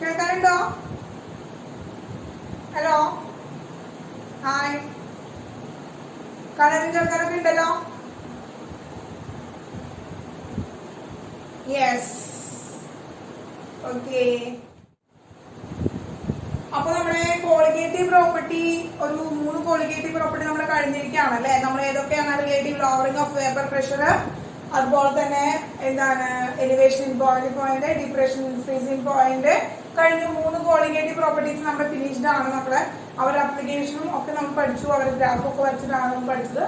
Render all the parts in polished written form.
കേൾക്കാനുണ്ടോ? Hello, hi. കാണാനും കേൾക്കാനൊക്കെ ഉണ്ടല്ലോ. Yes, okay. അപ്പൊ നമ്മുടെ കോളിഗേറ്റീവ് പ്രോപ്പർട്ടി ഒരു 3 കോളിഗേറ്റീവ് പ്രോപ്പർട്ടി നമ്മൾ കഴിഞ്ഞിരിക്കുകയാണ് അല്ലെ. നമ്മൾ ഏതൊക്കെയാണ്? Relative lowering of vapour pressure, അതുപോലെ തന്നെ എന്താണ് elevation in boiling point, depression in freezing point. കഴിഞ്ഞ 3 കോളിഗേറ്റീവ് പ്രോപ്പർട്ടീസ് നമ്മുടെ ഫിനിഷ്ഡ് ആണ്. നമ്മളെ അവരുടെ അപ്ലിക്കേഷനും ഒക്കെ നമ്മൾ പഠിച്ചു. അവരുടെ ഗ്രാഫ് ഒക്കെ വരച്ചിട്ടാണ് നമ്മൾ പഠിച്ചത്.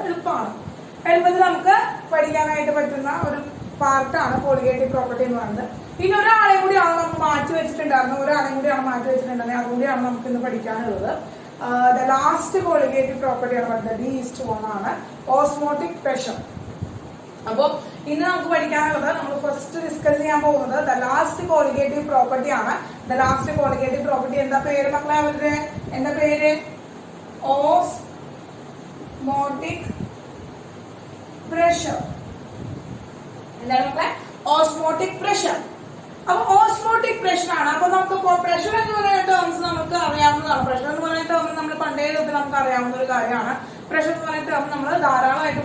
എളുപ്പത്തിൽ നമുക്ക് പഠിക്കാനായിട്ട് പറ്റുന്ന ഒരു പാർട്ടാണ് കോളിഗേറ്റീവ് പ്രോപ്പർട്ടി എന്ന് പറയുന്നത്. ഇനി ഒരാളെയും കൂടിയാണ് നമ്മൾ മാറ്റി വെച്ചിട്ടുണ്ടായിരുന്നത്. അതുകൂടിയാണ് നമുക്ക് ഇന്ന് പഠിക്കാനുള്ളത്. ദ ലാസ്റ്റ് കോളിഗേറ്റീവ് പ്രോപ്പർട്ടി ആണ് പറയുന്നത് ലീസ്റ്റ് വൺ ആണ്, ഓസ്മോട്ടിക് പ്രഷർ. അപ്പൊ ഇന്ന് നമുക്ക് പഠിക്കാനുള്ളത്, നമ്മൾ ഫസ്റ്റ് ഡിസ്കസ് ചെയ്യാൻ പോകുന്നത് ദ ലാസ്റ്റ് കോളിഗേറ്റീവ് പ്രോപ്പർട്ടി ആണ്. ദ ലാസ്റ്റ് കോളിഗേറ്റീവ് പ്രോപ്പർട്ടി എന്താ പേര് മക്കളെ? അവരുടെ എന്താ പേര്? Osmotic pressure. എന്താണ് മക്കളെ? Osmotic pressure. അപ്പൊ ഓസ്മോട്ടിക് പ്രഷർ ആണ്. അപ്പൊ നമുക്ക് പ്രഷർ എന്ന് പറയുന്ന ടേംസ് നമുക്ക് അറിയാവുന്നതാണ്. പ്രഷർ എന്ന് പറയുന്ന ടേം നമ്മൾ പണ്ടേ തൊട്ട് നമുക്ക് അറിയാവുന്ന ഒരു കാര്യമാണ്. പ്രഷർ എന്ന് പറയുന്ന ടേം നമ്മൾ ധാരാളമായിട്ട്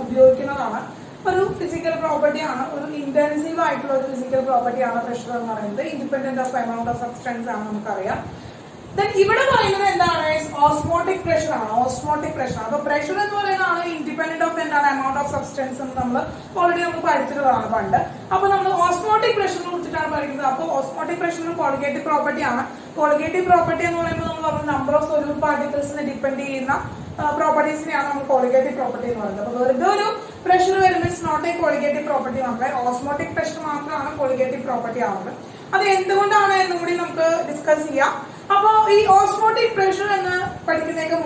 ഉപയോഗിക്കുന്നതാണ്. ഒരു ഫിസിക്കൽ പ്രോപ്പർട്ടി ആണ്, ഒരു ഇന്റൻസീവ് ആയിട്ടുള്ള ഒരു ഫിസിക്കൽ പ്രോപ്പർട്ടി ആണ് പ്രഷർ എന്ന് പറയുന്നത്. Independent of amount of substance ആണ് നമുക്കറിയാം. ഇവിടെ പറയുന്നത് എന്താണ്? ഓസ്മോട്ടിക് പ്രഷർ ആണ്. Osmotic pressure. അപ്പൊ പ്രഷർ എന്ന് പറയുന്നതാണ് ഇൻഡിപെൻഡന്റ് ഓഫ് എന്താണ് എമൗണ്ട് ഓഫ് സബ്സ്റ്റൻസ് എന്ന് നമ്മൾ ഓൾറെഡി നമുക്ക് പഠിച്ചിട്ടുള്ളതാണ് പണ്ട്. അപ്പൊ നമ്മൾ ഓസ്മോട്ടിക് പ്രഷറിനെ കുറിച്ചിട്ടാണ് പഠിക്കുന്നത്. അപ്പൊ ഓസ്മോട്ടിക് പ്രഷറിന് കോളിഗേറ്റീവ് പ്രോപ്പർട്ടി ആണ്. കോളിഗേറ്റീവ് പ്രോപ്പർട്ടി എന്ന് പറയുമ്പോൾ നമ്മൾ പറഞ്ഞു നമ്പർ ഓഫ് സൊല്യൂട്ട് പാർട്ടിക്കിൾസിനെ ഡിപ്പെൻഡ് ചെയ്യുന്ന പ്രോപ്പർട്ടീസിനെയാണ് നമ്മൾ കോളിഗേറ്റീവ് പ്രോപ്പർട്ടി എന്ന് പറയുന്നത്. അപ്പൊ വെറുതെ ഒരു പ്രഷർ വരുമ്പോൾ it's not a colligative property മാത്രമേ. ഓസ്മോട്ടിക് പ്രഷർ മാത്രമാണ് കോളിഗേറ്റീവ് പ്രോപ്പർട്ടി ആവുന്നത്. അത് എന്തുകൊണ്ടാണ് എന്നും കൂടി നമുക്ക് ഡിസ്കസ് ചെയ്യാം. അപ്പോ ഈ ഓസ്മോട്ടിക് പ്രഷർ എന്ന് പഠിക്കുന്നതിന്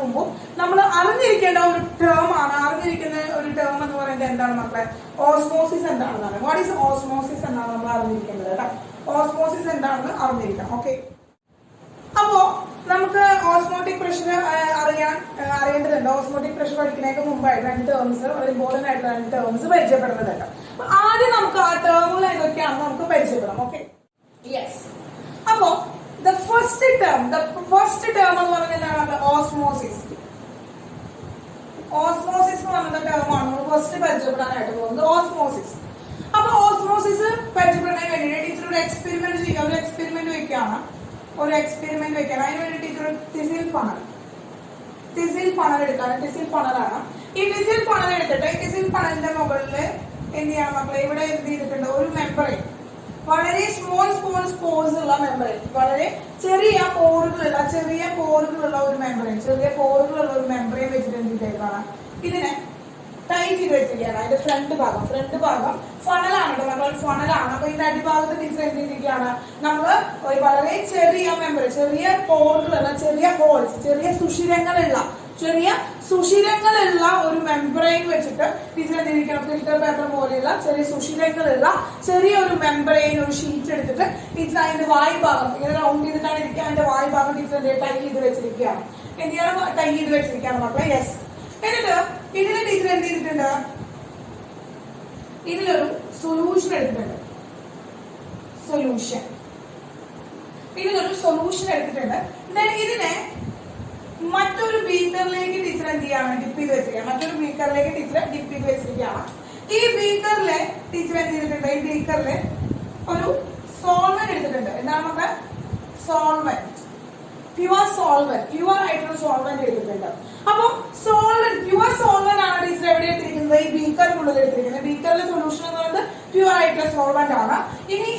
മുമ്പും നമ്മൾ അറിഞ്ഞിരിക്കേണ്ട ഒരു ടേം ആണ്. അറിഞ്ഞിരിക്കുന്ന ഒരു ടേം എന്ന് പറയുന്നത് എന്താണ് മക്കളെ? ഓസ്മോസിസ് എന്താണെന്നാണ്. വാട്ട് ഈസ് ഓസ്മോസിസ് എന്നാണ് നമ്മൾ അറിഞ്ഞിരിക്കേണ്ടത് കേട്ടോ. ഓസ്മോസിസ് എന്താണെന്ന് അറിഞ്ഞിരിക്കണം. ഓക്കെ. അപ്പോ നമുക്ക് ഓസ്മോട്ടിക് പ്രഷർ അറിയേണ്ടതുണ്ട്. ഓസ്മോട്ടിക് പ്രഷർ പഠിക്കുന്നതിന് മുമ്പായിട്ട് 2 ടേംസ്, വളരെ ഇമ്പോർട്ടന്റ് ആയിട്ടുള്ള 2 ടേംസ് പരിചയപ്പെടുന്നതുണ്ട്. അപ്പൊ ആദ്യം നമുക്ക് ആ ടേമുകൾ ഏതൊക്കെയാണെന്ന് നമുക്ക് പരിചയപ്പെടാം. Okay, yes. അപ്പോ ദ ഫസ്റ്റ് ടേം എന്ന് പറയുന്നത് എന്താണ്? ഓസ്മോസിസ്. ഓസ്മോസിസ് എന്ന് പറയുന്ന ടേമാണ് നമ്മൾ ഫസ്റ്റ് പരിചയപ്പെടാനായിട്ട് പോകുന്നത്. ഓസ്മോസിസ്. അപ്പൊ ഓസ്മോസിസ് പരിചയപ്പെടാൻ വേണ്ടിയിട്ട് ടീച്ചർ ഒരു എക്സ്പെരിമെന്റ് ചെയ്യുക. ഒരു എക്സ്പെരിമെന്റ് വെക്കുകയാണ്. അതിന് വേണ്ടി ടീച്ചർ ടിസിൽ ഫണൽ എടുക്കാണ്. ടിസിൽ ഫണലാണ്. ഈ ടിസിൽ ഫണൽ എടുത്തിട്ട് ഈ ടിസിൽ ഫണലിന്റെ മുകളിൽ എന്ത് ചെയ്യണം മക്കളെ? ഇവിടെ എന്ത് ചെയ്തിട്ടുണ്ട്? ഒരു മെമ്പറൈൻ, വളരെ സ്മോൾ സ്പോർസ് ഉള്ള മെമ്പറൈൻ, വളരെ ചെറിയ പോറുകളുള്ള ഒരു മെമ്പറൈൻ വെച്ചിട്ട് എന്ത് ചെയ്തേക്കാണ്? ഇതിനെ ടൈറ്റ് ചെയ്ത് വെച്ചിരിക്കുകയാണ്. അതിന്റെ ഫ്രണ്ട് ഭാഗം ഫണലാണ് കേട്ടോ. നമ്മൾ ഫണലാണ്. അപ്പൊ ഇതിന്റെ അടിഭാഗത്ത് ടീച്ചർ എന്ത് ചെയ്തിരിക്കുകയാണ്? നമ്മള് വളരെ ചെറിയ മെമ്പറൈൻ, ചെറിയ പോറുകളുള്ള, ചെറിയ ഹോൾസ്, ചെറിയ സുഷിരങ്ങളുള്ള ഒരു മെമ്പറൈൻ വെച്ചിട്ട് ടീച്ചർ എന്തിരിക്കണം? ഫിൽറ്റർ പേപ്പർ പോലെയുള്ള ചെറിയ സുഷിരങ്ങളുള്ള ചെറിയ ഒരു മെമ്പറൈൻ, ഒരു ഷീറ്റ് എടുത്തിട്ട് ടീച്ചർ അതിന്റെ വായുഭാഗം ഇങ്ങനെ റൗണ്ട് ചെയ്തിട്ടാണ് ഇരിക്കുക. അതിന്റെ വായുഭാഗം ടീച്ചർ ടൈ ചെയ്ത് വെച്ചിരിക്കുകയാണ്. എന്തിനാണ് ടൈ ചെയ്ത് വെച്ചിരിക്കുകയാണ് മക്കളെ? യെസ്. എന്നിട്ട് ഇതിന് ടീച്ചർ എന്ത് ചെയ്തിട്ടുണ്ട്? ഇതിലൊരു സൊല്യൂഷൻ എടുത്തിട്ടുണ്ട്. ഇതിനെ ഇതിനെ മറ്റൊരു ബീക്കറിലേക്ക് ടീച്ചർ എന്ത് ചെയ്യാണ്? ഡിപ്പ് ചെയ്ത് വെച്ചിരിക്കുകയാണ്. ഈ ബീക്കറിലെ ടീച്ചർ എന്ത് ചെയ്തിട്ടുണ്ട്? ഈ ബീക്കറിലെ ഒരു സോൾവെന്റ് എടുത്തിട്ടുണ്ട്. എന്താണ് നമുക്ക്? പ്യുവർ ആയിട്ടുള്ള സോൾവെന്റ് എടുത്തിട്ടുണ്ട്. അപ്പൊ പ്യുവർ സോൾവെന്റ് ആണ് ടീച്ചർ എവിടെ എടുത്തിരിക്കുന്നത്? ഈ ബീക്കറിനുള്ളിൽ എടുത്തിരിക്കുന്നത്. ബീക്കറിലെ സൊല്യൂഷൻ എന്ന് പറയുന്നത് പ്യുവർ ആയിട്ടുള്ള സോൾവെന്റ് ആണ്. ഇനി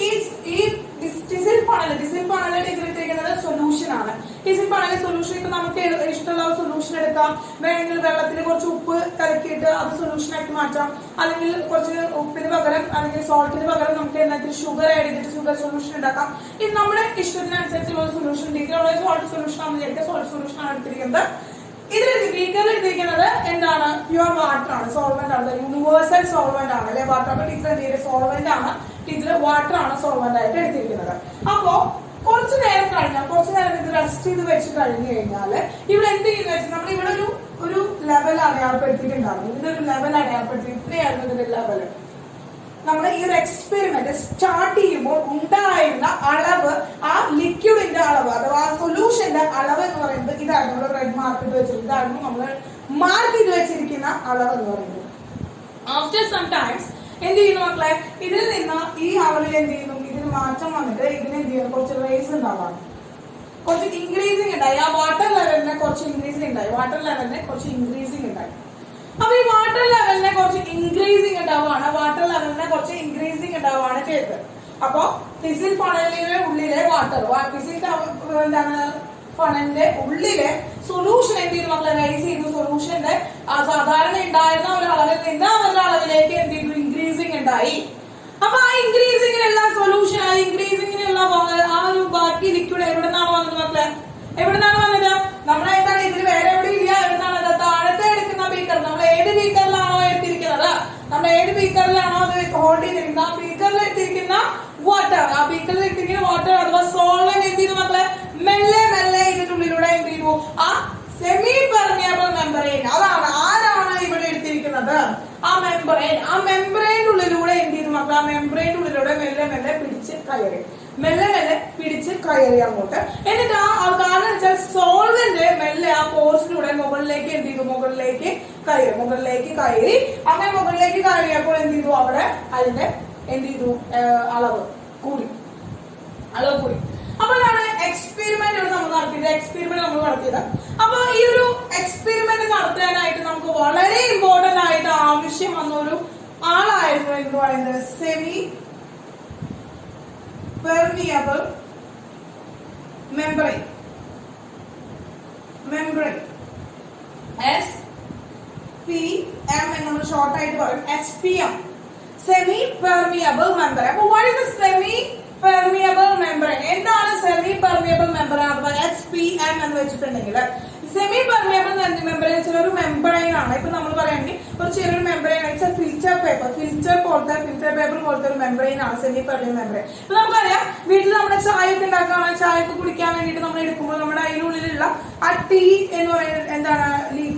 ഈ ടിസിൽ ഫണൽ ടീച്ചർ എടുത്തിരിക്കുന്നത് സൊല്യൂഷൻ ആണ്. ടിസിൽ ഫണൽ സൊല്യൂഷൻ ഇപ്പൊ നമുക്ക് ഇഷ്ടമുള്ള സൊല്യൂഷൻ എടുക്കാം. വേണമെങ്കിൽ വെള്ളത്തിൽ കുറച്ച് ഉപ്പ് കലക്കിയിട്ട് അത് സൊല്യൂഷൻ ആക്കി മാറ്റാം. അല്ലെങ്കിൽ കുറച്ച് ഉപ്പിന് പകരം അല്ലെങ്കിൽ സോൾട്ടിന് പകരം നമുക്ക് എന്തെങ്കിലും ഷുഗർ ആഡ് ചെയ്തിട്ട് ഷുഗർ സൊല്യൂഷൻ ഉണ്ടാക്കാം. ഇത് നമ്മുടെ ഇഷ്ടത്തിനനുസരിച്ചുള്ള സൊല്യൂഷൻ. ടീച്ചർ സോൾട്ട് സൊല്യൂഷൻ ആണെന്ന് വിചാരിക്കുക. സോൾട്ട് സൊല്യൂഷൻ ആണ് എടുത്തിരിക്കുന്നത്. ഇതിൽ ബീക്കറിൽ എടുത്തിരിക്കുന്നത് എന്താണ്? പ്യുവർ വാട്ടർ ആണ്, സോൾവെന്റ് ആണ്, യൂണിവേഴ്സൽ സോൾവെന്റ് ആണ് അല്ലെ വാട്ടർ. അപ്പൊ ടീച്ചർ എന്ത് ചെയ്ത് സോൾവെന്റ് ആണ്, ടീച്ചർ വാട്ടർ ആണ് സോൾവെന്റ് ആയിട്ട് എടുത്തിരിക്കുന്നത്. അപ്പോ കുറച്ചു നേരം ഇത് റെസ്റ്റ് ചെയ്ത് വെച്ച് കഴിഞ്ഞു കഴിഞ്ഞാല് ഇവിടെ എന്ത് ചെയ്യുന്ന വെച്ചാൽ നമ്മൾ ഇവിടെ ഒരു ലെവൽ അടയാളപ്പെടുത്തിയിട്ടുണ്ടാവും. ഇതിന്റെ ഒരു ലെവൽ അടയാളപ്പെടുത്തി ഇത്രയായിരുന്നു ഇതിന്റെ ലെവൽ. നമ്മൾ ഈ ഒരു എക്സ്പെരിമെന്റ് സ്റ്റാർട്ട് ചെയ്യുമ്പോൾ ഉണ്ടായിരുന്ന ഇതായിരുന്നു നമ്മൾ റെഡ് മാർക്ക് ചെയ്ത് വെച്ചിരിക്കുന്നത്, ഇതായിരുന്നു നമ്മൾ മാർക്ക് ചെയ്ത് വെച്ചിരിക്കുന്ന അളവ് എന്ന് പറയുന്നത്. ആഫ്റ്റർ സം ടൈംസ് എന്ത് ചെയ്യുന്നു മക്കളെ, ഇതിൽ നിന്ന് ഈ അളവിൽ എന്ത് ചെയ്യുന്നു, ഇതിന് മാറ്റം വന്നിട്ട് ഇതിന് എന്ത് ചെയ്യുന്നു, കുറച്ച് റേസ് ഉണ്ടാവാണ്, കുറച്ച് ഇൻക്രീസിങ് ഉണ്ടായി. ആ വാട്ടർ ലെവലിനെ കുറച്ച് ഇൻക്രീസിങ് ഉണ്ടായി, വാട്ടർ ലെവലിനെ കുറച്ച് ഇൻക്രീസിങ് ഉണ്ടായി. അപ്പൊ ഈ വാട്ടർ ലെവലിനെ കുറച്ച് ഇൻക്രീസിങ് ഉണ്ടാവുകയാണ്, വാട്ടർ ലെവലിനെ കുറച്ച് ഇൻക്രീസിങ് ഉണ്ടാവുകയാണ് ചെയ്തത്. അപ്പൊ ഫിസിൽ ഫണലിന്റെ ഉള്ളിലെ വാട്ടർ, ഫിസിൽ എന്താണ് ഫണലിന്റെ ഉള്ളിലെ സൊല്യൂഷൻ എന്ത് ചെയ്തു മക്കളെ, റൈസ് ചെയ്തു. സൊല്യൂഷന്റെ സാധാരണ ഉണ്ടായിരുന്ന ഒരു അളവിൽ നിന്ന് അവരുടെ അളവിലേക്ക് എന്ത് ചെയ്തു, ഇൻക്രീസിങ് ഉണ്ടായി. അപ്പൊ ആ ഇൻക്രീസിങ്ങിനുള്ള സൊല്യൂഷൻ, ആ ഇൻക്രീസിങ്ങിനുള്ള ആ ഒരു ബാക്കി ലിക്വിഡ് എവിടെ നിന്നാണ് വന്നത് മക്കളെ, എവിടെ നിന്നാണ് വന്നത്, നമ്മളെ എന്താണ് ഇതിൽ വേറെ എവിടെ ഇല്ല, എവിടെ നിന്നാണ്, താഴത്തെ എടുക്കുന്ന ബീക്കർ, നമ്മൾ ഏത് ബീക്കറിലാണോ എടുത്തിരിക്കുന്നത്, നമ്മൾ ഏത് ബീക്കറിലാണോ അത് ഹോൾഡ് ചെയ്തിരിക്കുന്നത്, ആ ബീക്കറിൽ എടുത്തിരിക്കുന്ന വാട്ടർ, ആ ബീക്കറിൽ എടുത്തിരിക്കുന്ന വാട്ടർ അഥവാ സോൾവെന്റ് എന്ത് ചെയ്തു മക്കളെ, മെല്ലെ മെല്ലെ ഇതിന്റെ ഉള്ളിലൂടെ എന്ത് ചെയ്തു, ആ സെമി പെർമിയബിൾ മെമ്പറൈൻ, അതാണ് ആരാണ് ഇവിടെ എടുത്തിരിക്കുന്നത്, ആ മെമ്പറൈൻ, ആ മെമ്പറൈൻ്റെ ഉള്ളിലൂടെ എന്ത് ചെയ്തു മക്കൾ, ആ മെമ്പറൈൻ്റെ ഉള്ളിലൂടെ മെല്ലെ മെല്ലെ പിടിച്ച് കയറി, മെല്ലെ മെല്ലെ പിടിച്ച് കയറി അങ്ങോട്ട്. എന്നിട്ട് ആ കാരണം വെച്ചാൽ സോൾവെന്റ് മെല്ലെ ആ പോർസിലൂടെ മുകളിലേക്ക് എന്ത് ചെയ്തു, മുകളിലേക്ക് കയറി, മുകളിലേക്ക് കയറി. അങ്ങനെ മുകളിലേക്ക് കയറിയപ്പോൾ എന്ത് ചെയ്തു, അവിടെ അതിന്റെ എന്ത് ചെയ്തു, അളവ് കൂടി, അളവ് കൂടി. അപ്പൊ അതാണ് എക്സ്പെരിമെന്റ് നമ്മൾ നടത്തിയത്, എക്സ്പെരിമെന്റ് നമ്മൾ നടത്തിയത്. അപ്പൊ ഈ ഒരു എക്സ്പെരിമെന്റ് നടത്താനായിട്ട് നമുക്ക് വളരെ ഇമ്പോർട്ടന്റ് ആയിട്ട് ആവശ്യം വന്ന ഒരു ആളായിരുന്നു എന്ന് പറയുന്നത് സെമി പെർമിയബിൾ മെംബ്രെയിൻ, SPM എന്ന് നമ്മൾ ഷോർട്ട് ആയിട്ട് പറയും, SPM, സെമി പെർമിയബിൾ മെംബ്രെയിൻ. അപ്പൊ what is the semi permeable membrane, എന്താണ് സെമി പെർമിയബിൾ മെംബ്രെയിൻ അഥവാ SPM എന്ന് വെച്ചിട്ടുണ്ടെങ്കിൽ, സെമി പെർമിയബിൾ മെംബ്രെയിൻ ഒരു മെംബ്രെയിൻ ആണ്. ഇപ്പൊ നമ്മൾ പറയുകയാണെങ്കിൽ ഒരു ചെറിയൊരു മെംബ്രെയിൻ വെച്ചാൽ ഫിൽറ്റർ പേപ്പർ, ഫിൽറ്റർ പേപ്പർ പോലത്തെ ഒരു മെംബ്രെയിൻ ആണ് സെമി പെർമിയബിൾ മെംബ്രെയിൻ. ഇപ്പൊ നമുക്കറിയാം വീട്ടിൽ നമ്മുടെ ചായ ഒക്കെ ഉണ്ടാക്കുകയാണ്, ചായക്ക് കുടിക്കാൻ വേണ്ടിയിട്ട് നമ്മൾ എടുക്കുമ്പോൾ നമ്മുടെ അതിനുള്ളിലുള്ള ആ ടീ എന്ന് പറയുന്നത് എന്താണ്,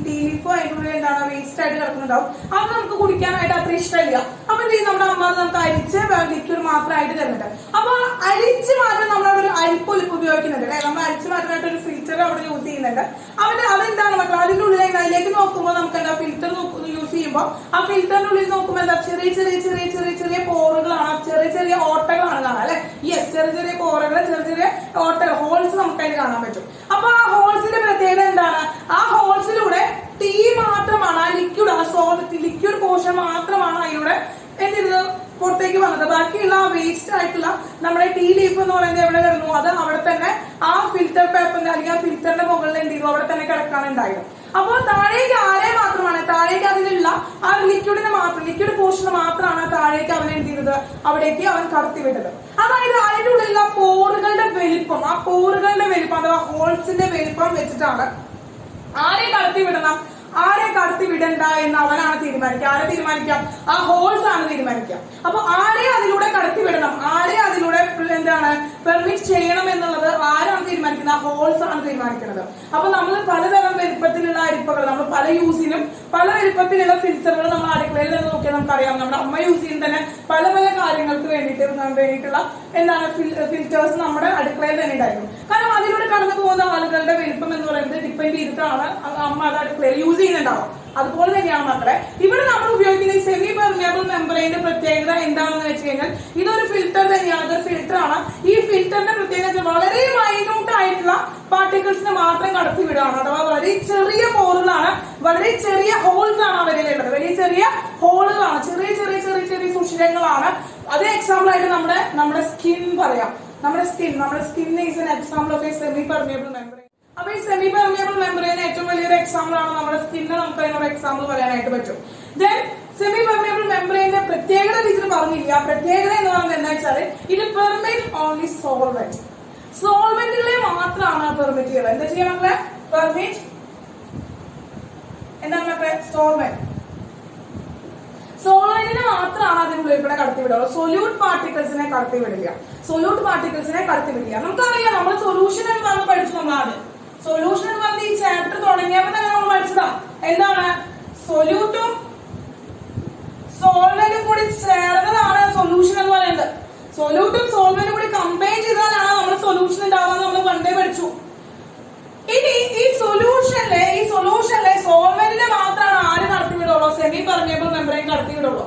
ടീ ലീഫോ അതിനുള്ളിൽ എന്താണ് വേസ്റ്റ് ആയിട്ട് കിടക്കുന്നുണ്ടാവും, അത് നമുക്ക് കുടിക്കാനായിട്ട് അത്ര ഇഷ്ടമില്ല. അപ്പൊ എന്ത് ചെയ്യും, നമ്മുടെ അമ്മ നമുക്ക് അരിച്ച് ലിക്വിഡ് മാത്രമായിട്ട് തരുന്നുണ്ട്. അപ്പൊ അരിച്ച് മാറ്റാൻ നമ്മളവിടെ ഒരു അരിപ്പൊലിപ്പ് ഉപയോഗിക്കുന്നുണ്ട് അല്ലെ, നമ്മൾ അരിച്ച് മാറ്റാനായിട്ട് ഒരു ഫിൽറ്റർ അവിടെ യൂസ് ചെയ്യുന്നുണ്ട്. അതെന്താണ് മക്കൾ, അതിന്റെ ഉള്ളിൽ അതിലേക്ക് നോക്കുമ്പോൾ നമുക്ക് എന്താ, ഫിൽറ്റർ യൂസ് ചെയ്യുമ്പോൾ ആ ഫിൽറ്ററിനുള്ളിൽ നോക്കുമ്പോൾ എന്താ, ചെറിയ ചെറിയ ചെറിയ ചെറിയ ചെറിയ പോറുകളാണ്, ചെറിയ ചെറിയ ഓട്ടകളാണ് കാണാം അല്ലെ. യെസ്, ചെറിയ ചെറിയ പോറുകൾ, ചെറിയ ചെറിയ ഓട്ടകൾ, ഹോൾസ് നമുക്ക് അതിൽ കാണാൻ പറ്റും. അപ്പൊ ആ ഹോൾസിന്റെ പ്രത്യേകത എന്താണ്, ആ ഹോൾസിലൂടെ ടീ മാത്രമാണ്, ആ ലിക്വിഡ്, ആ ലിക്വിഡ് പോർഷൻ മാത്രമാണ് അതിലൂടെ എന്തിരുന്നത് പുറത്തേക്ക് വന്നത്. ബാക്കിയുള്ള വേസ്റ്റ് ആയിട്ടുള്ള നമ്മുടെ ടീ ലീഫ് എന്ന് പറയുന്നത് എവിടെ കിടന്നു, അത് അവിടെ തന്നെ ആ ഫിൽറ്റർ പേപ്പറിന്റെ അല്ലെങ്കിൽ ആ ഫിൽറ്ററിന്റെ മുകളിൽ എന്ത് ചെയ്തു, അവിടെ തന്നെ കിടക്കാനുണ്ടായിരുന്നു. അപ്പോൾ താഴേക്ക് ആരെ മാത്രമാണ്, താഴേക്ക് അതിലുള്ള ആ ലിക്വിഡിന് മാത്രം, ലിക്വിഡ് പോർഷന് മാത്രമാണ് താഴേക്ക് അവൻ എന്ത് ചെയ്തത്, അവിടേക്ക് അവൻ കടത്തിവിട്ടത്. അതായത് അതിന്റെ ഉള്ളിലുള്ള പോറുകളുടെ വലിപ്പം, ആ പോറുകളുടെ വലിപ്പം അഥവാ ഹോൾസിന്റെ വലിപ്പം വെച്ചിട്ടാണ് ആരെ കടത്തിവിടണം, ആരെ കടത്തി വിടണ്ട എന്ന് അവനാണ് തീരുമാനിക്കുക. ആരെ തീരുമാനിക്കാം, ആ ഹോൾസ് ആണ് തീരുമാനിക്കുക. അപ്പൊ ആരെ അതിലൂടെ കടത്തി വിടണം, ആരെ അതിലൂടെ എന്താണ് പെർമിറ്റ് ചെയ്യണം എന്നുള്ളത് ആരാണ് തീരുമാനിക്കുന്നത്, ആ ഹോൾസ് ആണ് തീരുമാനിക്കുന്നത്. അപ്പൊ നമ്മൾ പലതരം വലിപ്പത്തിലുള്ള അരിപ്പകൾ, നമ്മൾ പല യൂസിനും പല വലിപ്പത്തിലുള്ള ഫിൽറ്ററുകൾ നമ്മൾ അടുക്കളയിൽ നിന്ന് നോക്കിയാൽ നമുക്കറിയാം. നമ്മുടെ അമ്മ യൂസ് ചെയ്യുന്ന തന്നെ പല പല കാര്യങ്ങൾക്ക് വേണ്ടിയിട്ടുള്ള എന്താണ് ഫിൽറ്റേഴ്സ് നമ്മുടെ അടുക്കളയിൽ തന്നെ ഉണ്ടായിരുന്നു. കാരണം അതിലൂടെ കടന്നു പോകുന്ന ആളുകളുടെ വലിപ്പം എന്ന് പറയുന്നത് ഡിപ്പെൻഡ് ചെയ്തിട്ടാണ് അമ്മ അത് അടുക്കളയിൽ യൂസ് ചെയ്യുന്നുണ്ടാവും. അതുപോലെ തന്നെയാണ് മക്കളെ ഇവിടെ നമ്മൾ ഉപയോഗിക്കുന്ന ഈ സെമി പെർമിയബിൾ മെംബ്രെയിന്റെ പ്രത്യേകത എന്താണെന്ന് വെച്ച് കഴിഞ്ഞാൽ ഇതൊരു ഫിൽറ്റർ തന്നെയാണ്, ഇതൊരു ഫിൽറ്റർ ആണ്. ഈ ഫിൽറ്ററിന്റെ പ്രത്യേകത വളരെ മൈന്യൂട്ട് ആയിട്ടുള്ള പാർട്ടിക്കിൾസിനെ മാത്രം കടത്തി വിടുകയാണ്, അഥവാ വളരെ ചെറിയ പോറുകളാണ്, വളരെ ചെറിയ ഹോൾസ് ആണ് അവരിലുള്ളത്, വലിയ ചെറിയ ഹോളുകളാണ്, ചെറിയ ചെറിയ ചെറിയ ചെറിയ സുഷിരങ്ങളാണ്. അതേ എക്സാമ്പിൾ ആയിട്ട് നമ്മുടെ സ്കിൻ പറയാം, നമ്മുടെ skin is an example of A semi permeable membrane. അപ്പൊ ഈ സെമി പെർമിയബിൾ മെംബ്രെയിന് ഏറ്റവും വലിയൊരു എക്സാമ്പിൾ ആണ് നമ്മുടെ സ്കിന്നെ, നമുക്ക് അതിനൊരു എക്സാമ്പിൾ പറയാനായിട്ട് പറ്റും. ദെൻ സെമി പെർമിയബിൾ മെംബ്രെയിന്റെ പ്രത്യേകത ടീച്ചർ പറഞ്ഞില്ല. പ്രത്യേകത എന്ന് പറയുന്നത് എന്താ വെച്ചാൽ ഇത് പെർമിറ്റ് ഓൺലി സോൾവെന്റുകളെ മാത്രമാണ് പെർമിറ്റ് ചെയ്യുന്നത്. എന്താ ചെയ്യാൻ മക്കളെ, പെർമിറ്റ് എന്താണ് മക്കളെ, സോൾവെന്റിനെ മാത്രമാണ് അതിനുള്ളിൽ കൂടെ കടത്തിവിടുക. സൊല്യൂട്ട് പാർട്ടിക്കിൾസിനെ കടത്തിവിടില്ല. നമുക്കറിയാം, നമ്മൾ സൊല്യൂഷൻ എന്ന് പറഞ്ഞ് പഠിച്ചു. നമ്മൾ ആദ്യം സൊല്യൂഷൻ എന്ന് പറഞ്ഞ് ഈ ചാപ്റ്റർ തുടങ്ങിയപ്പോൾ തന്നെ നമ്മൾ പഠിച്ചതാ എന്താണ്, സൊല്യൂട്ടും സോൾവെന്റും കൂടി ചേർന്നതാണ് സൊല്യൂഷൻ എന്ന് പറയുന്നത്. സൊല്യൂട്ടും സോൾവെന്റും കൂടി കമ്പൈൻ ചെയ്താലാണ് നമ്മുടെ സൊല്യൂഷൻ ഉണ്ടാവുക നമ്മൾ പണ്ടേ പഠിച്ചു. ഇനി ഈ സെമി പെർമിയബിൾ മെമ്പറൈൻ കടത്തി വിടുള്ളൂ.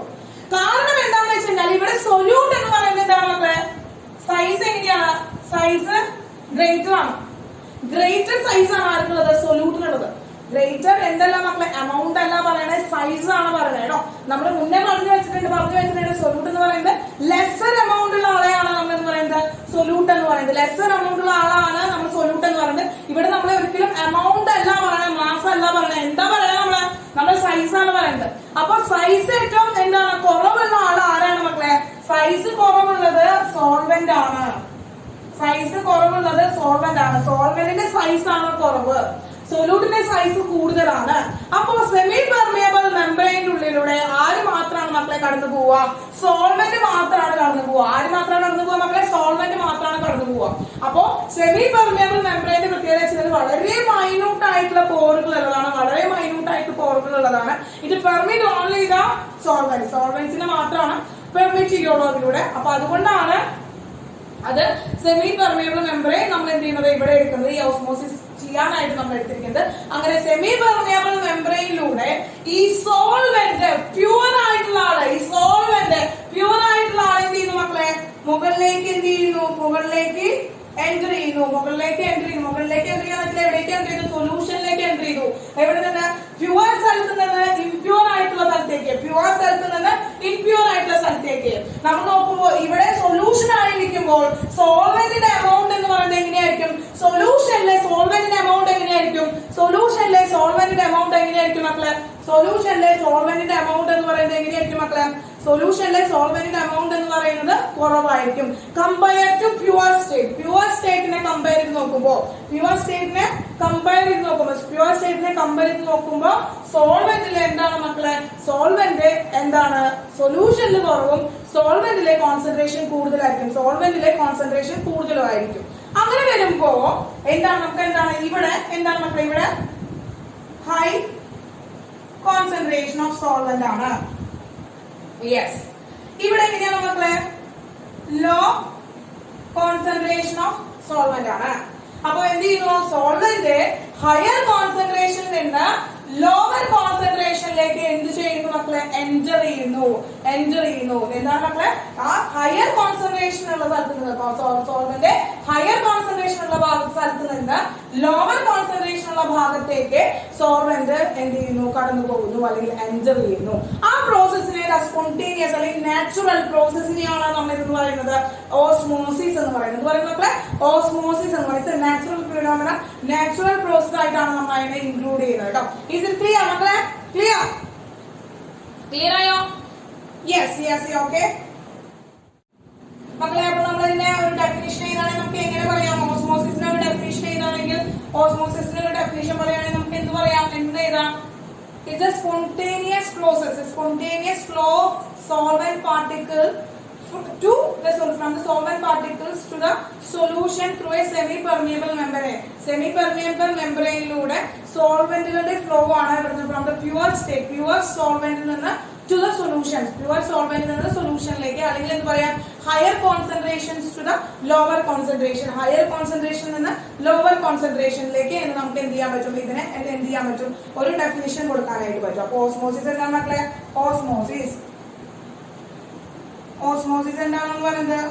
കാരണം എന്താണെന്ന് വെച്ചാൽ ഇവിടെ സൊല്യൂട്ട് എന്ന് പറയുന്നത് എന്താണ് മക്കളെ? സൈസ് എങ്ങനെയാണ്? സൈസ് ഗ്രേറ്റർ ആണ്. ഗ്രേറ്റർ സൈസ് ആണ് ആർക്കുള്ളത്? സൊല്യൂട്ടിനുള്ളത്. ഗ്രേറ്റർ എന്തല്ല മക്കളെ? എമൗണ്ട് അല്ല പറയണേ, സൈസ് ആണ് പറയണേ കേട്ടോ. നമ്മൾ മുന്നേ പറഞ്ഞു വെച്ചിട്ടുണ്ട് സൊല്യൂട്ട് എന്ന് പറയുന്നത് ലെസർ എമൗണ്ട് ഉള്ള ആളെയാണ് നമ്മൾ എന്ന് പറയുന്നത് സൊല്യൂട്ട് എന്ന് പറയുന്നത്. ലെസർ എമൗണ്ട് ഉള്ള ആളാണ് നമ്മൾ സൊല്യൂട്ട് എന്ന് പറയുന്നത്. ഇവിടെ നമ്മൾ ഒരിക്കലും എമൗണ്ട് അല്ല പറയണേ, മാസം അല്ല പറയണേ, എന്താ പറയണേ? നമ്മള് സൈസ് ആണ് പറയുന്നത്. അപ്പൊ സൈസ് ഏറ്റവും എന്താണ് കുറവുള്ള ആൾ ആരാണ് മക്കളെ? സൈസ് കുറവുള്ളത് സോൾവെന്റ് ആണ്. സൈസ് കുറവുള്ളത് സോൾവെന്റ് ആണ്. സോൾവെന്റിന്റെ സൈസ് ആണ് കുറവ്, സൊല്യൂട്ടിന്റെ സൈസ് കൂടുതലാണ്. അപ്പോ സെമി പെർമിയബിൾ മെമ്പറൈന്റെ ഉള്ളിലൂടെ ആര് മാത്രമാണ് മക്കളെ കടന്നു പോവുക? സോൾവെന്റ് മാത്രമാണ് കടന്നു പോവുക. ആര് മാത്രമാണ് കടന്നു പോവുക മക്കളെ? സോൾവെന്റ് മാത്രമാണ് കടന്നു പോവുക. അപ്പോ സെമി പെർമിയബിൾ മെമ്പറൈന്റെ പ്രത്യേകത വെച്ചാൽ വളരെ മൈന്യൂട്ട് ആയിട്ടുള്ള പോറുകൾ ഉള്ളതാണ്. വളരെ മൈന്യൂട്ട് ആയിട്ടുള്ള പോറുകൾ ഉള്ളതാണ്. ഇത് പെർമിറ്റ് ഓൺലി ദ സോൾവെന്റ്. സോൾവെന്റ്സിനെ മാത്രമാണ് പെർമിറ്റ് ചെയ്യുള്ളൂ അതിലൂടെ. അപ്പൊ അതുകൊണ്ടാണ് അത് സെമി പെർമിയബിൾ മെമ്പറൈൻ നമ്മൾ എന്ത് ചെയ്യുന്നത് ഇവിടെ എടുക്കുന്നത്, ഈ ഓസ്മോസിസ് ചെയ്യാനായിട്ട് നമ്മൾ എടുത്തിരിക്കുന്നത്. അങ്ങനെ സെമി പെർമിയബിൾ മെമ്പറൈനിലൂടെ ഈ സോൾവെന്റ് പ്യൂർ ആയിട്ടുള്ള ആള്, ഈ സോൾവെന്റ് പ്യൂർ ആയിട്ടുള്ള ആൾ എന്ത് ചെയ്യുന്നു മക്കളെ? മുകളിലേക്ക് എന്ത് ചെയ്യുന്നു? മുകളിലേക്ക് എൻറ്റർ ചെയ്യുന്നു. മുകളിലേക്ക് എൻറ്റർ ചെയ്യുന്നു. മുകളിലേക്ക് എൻറ്റർ ചെയ്യാന്ന് വെച്ചാൽ എവിടേക്ക് എൻറ്റർ ചെയ്തു? സൊല്യൂഷനിലേക്ക് എൻറ്റർ ചെയ്തു. എവിടെ നിന്ന്? പ്യുവർ സ്ഥലത്ത് നിന്ന് ഇംപ്യൂർ ആയിട്ടുള്ള സ്ഥലത്തേക്ക്, പ്യുവർ സ്ഥലത്ത് നിന്ന് ഇംപ്യൂർ ആയിട്ടുള്ള സ്ഥലത്തേക്ക്. നമ്മൾ നോക്കുമ്പോൾ ഇവിടെ സൊല്യൂഷൻ ആയിരിക്കുമ്പോൾ സോൾവെന്റിന്റെ എമൗണ്ട് എന്ന് പറയുന്നത് എങ്ങനെയായിരിക്കും? സൊല്യൂഷനിലെ സോൾവെന്റിന്റെ എമൗണ്ട് എങ്ങനെയായിരിക്കും? സൊല്യൂഷനിലെ സോൾവെന്റിന്റെ എമൗണ്ട് എങ്ങനെയായിരിക്കും മക്കളെ? സൊല്യൂഷനിലെ സോൾവെന്റിന്റെ എമൗണ്ട് എന്ന് പറയുന്നത് എങ്ങനെയായിരിക്കും മക്കളെ? സൊല്യൂഷനിലെ സോൾവെന്റിന്റെ എമൗണ്ട് എന്ന് പറയുന്നത് കുറവായിരിക്കും compare to pure state. Pure സ്റ്റേറ്റിനെ കമ്പയർ ചെയ്ത് നോക്കുമ്പോൾ സോൾവെന്റിൽ എന്താണ് മക്കളെ? സോൾവെന്റ് എന്താണ്? സൊല്യൂഷനിൽ കുറവും സോൾവെന്റിലെ കോൺസെൻട്രേഷൻ കൂടുതലായിരിക്കും. സോൾവെന്റിലെ കോൺസെൻട്രേഷൻ കൂടുതലായിരിക്കും. അങ്ങനെ വരുമ്പോ എന്താണ് നമുക്ക് എന്താണ് ഇവിടെ എന്താണ് മക്കളെ? ഇവിടെ ഹൈ കോൺസെൻട്രേഷൻ ഓഫ് സോൾവെന്റ് ആണ്. യെസ്. ഇവിടെ എങ്ങനെയാണ് മക്കളെ? ലോ കോൺസെൻട്രേഷൻ ഓഫ് സോൾവെന്റ് ആണ്. അപ്പൊ എന്ത് ചെയ്യുന്നു? സോൾവെന്റ് ഹയർ കോൺസെൻട്രേഷനിൽ നിന്ന് ലോവർ കോൺസെൻട്രേഷനിലേക്ക് എന്ത് ചെയ്യുന്നു മക്കളെ? എൻറ്റർ ചെയ്യുന്നു. എന്താണ് മക്കളെ? ആ ഹയർ കോൺസെൻട്രേഷൻ ഉള്ള സ്ഥലത്ത് നിന്ന് സോൾവെന്റ് ഹയർ കോൺസെൻട്രേഷൻ ഉള്ള സ്ഥലത്ത് നിന്ന് ലോവർ കോൺസെൻട്രേഷൻ ഉള്ള ഭാഗത്തേക്ക് സോൾവെന്റ് എന്ത് ചെയ്യുന്നു? കടന്നു പോകുന്നു അല്ലെങ്കിൽ എൻറ്റർ ചെയ്യുന്നു. ആ പ്രോസസ്സിനെ സ്പോണ്ടേനിയസ് അല്ലെങ്കിൽ നാച്ചുറൽ പ്രോസസ്സിനെയാണ് നമ്മൾ എന്ന് പറയുന്നത് ഓസ്മോസിസ് എന്ന് പറയുന്നത്. മക്കളെ ഓസ്മോസിസ് എന്ന് പറയുന്നത് നാച്ചുറൽ ഫിനോമിന, നാച്ചുറൽ പ്രോസസ് ആയിട്ടാണ് നമ്മൾ അതിനെ ഇൻക്ലൂഡ് ചെയ്യുന്നത് കേട്ടോ. Is it clear മക്കളെ? ക്ലിയർ ആയോ? യെസ് ഓക്കെ മക്കളെ. അപ്പൊ നമ്മൾ ഇതിനെ ഒരു ഡെഫിനിഷൻ ചെയ്താണെങ്കിൽ നമുക്ക് എങ്ങനെ പറയാം? ഓസ്മോസിസിന് ഒരു ഡെഫിനിഷൻ ചെയ്താണെങ്കിൽ ഓസ്മോസിസിന് ഒരു ഡെഫിനിഷൻ പറയുകയാണെങ്കിൽ നമുക്ക് എന്ത് പറയാം? എന്ത് എഴുതാം? It's a spontaneous process, a spontaneous flow of solvent particle from the solvent particles to the solution through a semi-permeable membrane. Semi-permeable membraneയിലൂടെ സോൾവെന്റുകളുടെ ഫ്ലോ ആണ് ഇവിടുന്ന് from the pure state, pure സോൾവെന്റിൽ നിന്ന് ടു ദ സൊല്യൂഷൻ, പ്യുവർ സോൾവെന്റിൽ നിന്ന് സൊല്യൂഷനിലേക്ക്, അല്ലെങ്കിൽ എന്ത് പറയാം? Higher concentrations to the lower concentration, higher കോൺസെൻട്രേഷനിൽ നിന്ന് ലോവർ കോൺസെൻട്രേഷനിലേക്ക് നമുക്ക് എന്ത് ചെയ്യാൻ പറ്റും? ഇതിനെ എന്ത് ചെയ്യാൻ പറ്റും? ഒരു ഡെഫിനിഷൻ കൊടുക്കാനായിട്ട് പറ്റും. അപ്പൊ ഓസ്മോസിസ് എന്താണ് മക്കളെ? ഓസ്മോസിസ് എന്താണെന്ന് പറയുന്നത്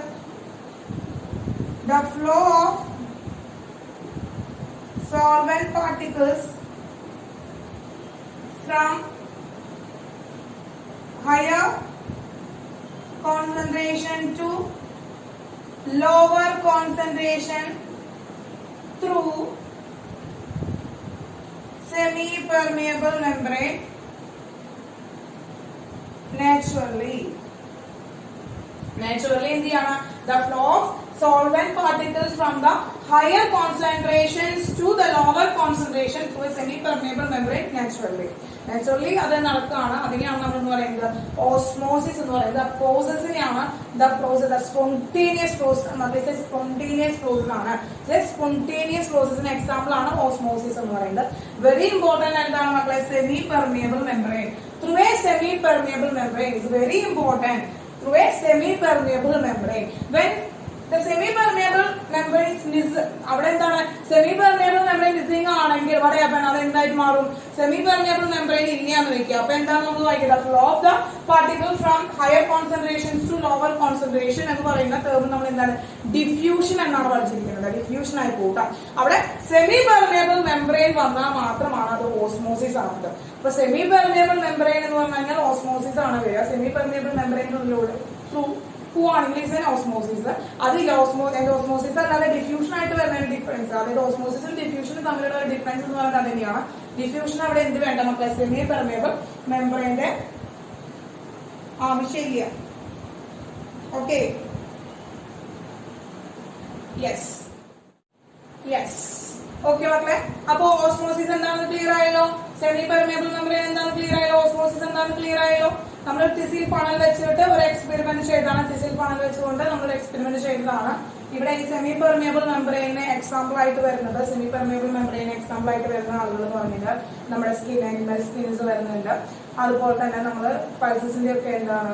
the flow of solvent particles from higher concentration to lower concentration through semi-permeable membrane naturally എന്ത് ചെയ്യാണ്? The flow of solvent particles from the higher concentrations to the lower concentration through a semi-permeable membrane naturally അത് നടക്കുകയാണ്. അതിനെയാണ് നമ്മൾ എന്ന് പറയുന്നത് osmosis എന്ന് പറയുന്നത്. പ്രോസസ്സിനെയാണ് സ്പോണ്ടേനിയസ് പ്രോസസ് ആണ്. സ്പോണ്ടേനിയസ് പ്രോസസ്സിന് എക്സാമ്പിൾ ആണ് ഓസ്മോസിസ് എന്ന് പറയുന്നത്. വെരി ഇമ്പോർട്ടന്റ് എന്താണ് മക്കളെ? Semi-permeable membrane. Through A semi-permeable membrane is very important. Through a semi-permeable membrane. When the semi-permeable membrane membrane is missing. അവിടെ എന്താണ് സെമി പെർമിയബിൾ മെംബ്രെയിൻ മിസ്സിംഗ് ആണെങ്കിൽ what happen അത് എന്തായിട്ട് മാറും സെമി പെർമിയബിൾ മെംബ്രെയിൻ ഇല്ലാന്ന് വെക്കുക. അപ്പൊ എന്താണ് നമ്മൾ വായിക്കുക flow of the particle from higher concentrations to lower concentration എന്ന് പറയുന്ന ടേം നമ്മൾ എന്താണ് ഡിഫ്യൂഷൻ എന്നാണ് പഠിച്ചിരിക്കുന്നത്. ഡിഫ്യൂഷൻ ആയി പോകട്ടെ. അവിടെ സെമി പെർമിയബിൾ മെംബ്രെയിൻ വന്നാൽ മാത്രമാണ് അത് ഓസ്മോസിസ് ആവുന്നത്. അപ്പൊ സെമി പെർമിയബിൾ മെംബ്രെയിൻ എന്ന് പറഞ്ഞു കഴിഞ്ഞാൽ ഓസ്മോസിസ് ആണ് വരിക. സെമി പെർമിയബിൾ മെംബ്രെയിനിലൂടെ പോവാണെങ്കിൽ ഓസ്മോസിസ്. അതിൽ ഓസ്മോസിസ് അല്ലാതെ ഡിഫ്യൂഷൻ ആയിട്ട് വരുന്ന ഡിഫറൻസ്, അതായത് ഓസ്മോസിസും ഡിഫ്യൂഷനും തമ്മിലുള്ള ഒരു ഡിഫറൻസ് എന്ന് പറയുന്നത് അത് തന്നെയാണ്. ഡിഫ്യൂഷൻ അവിടെ എന്ത് വേണ്ട മക്കളെ സെമി പെർമിയബിൾ മെംബ്രെയിന്റെ ആവശ്യമില്ല. ഓക്കെ യെസ് യെസ് ഓക്കെ മക്കളെ. അപ്പോ ഓസ്മോസിസ് എന്താണെന്ന് ക്ലിയർ ആയല്ലോ. സെമി പെർമിയബിൾ മെംബ്രെയിൻ എന്താണെന്ന് ക്ലിയർ ആയല്ലോ. ഓസ്മോസിസ് എന്താണെന്ന് ക്ലിയർ ആയല്ലോ. നമ്മൾ ടിസിൽ ഫണൽ വെച്ചിട്ട് ഒരു എക്സ്പെരിമെന്റ് ചെയ്താണ്. ടിസിൽ ഫണൽ വെച്ചുകൊണ്ട് നമ്മൾ എക്സ്പെരിമെന്റ് ചെയ്തതാണ്. ഇവിടെ ഈ സെമി പെർമിയബിൾ മെംബ്രെയിന് എക്സാമ്പിൾ ആയിട്ട് വരുന്നത് സെമി പെർമിയബിൾ മെംബ്രെയിന് എക്സാമ്പിൾ ആയിട്ട് വരുന്ന ആളുകൾ എന്ന് പറഞ്ഞാൽ നമ്മുടെ അനിമൽ സ്കിൻസ് വരുന്നുണ്ട്. അതുപോലെ തന്നെ നമ്മൾ പൾസസിന്റെ ഒക്കെ എന്താണ്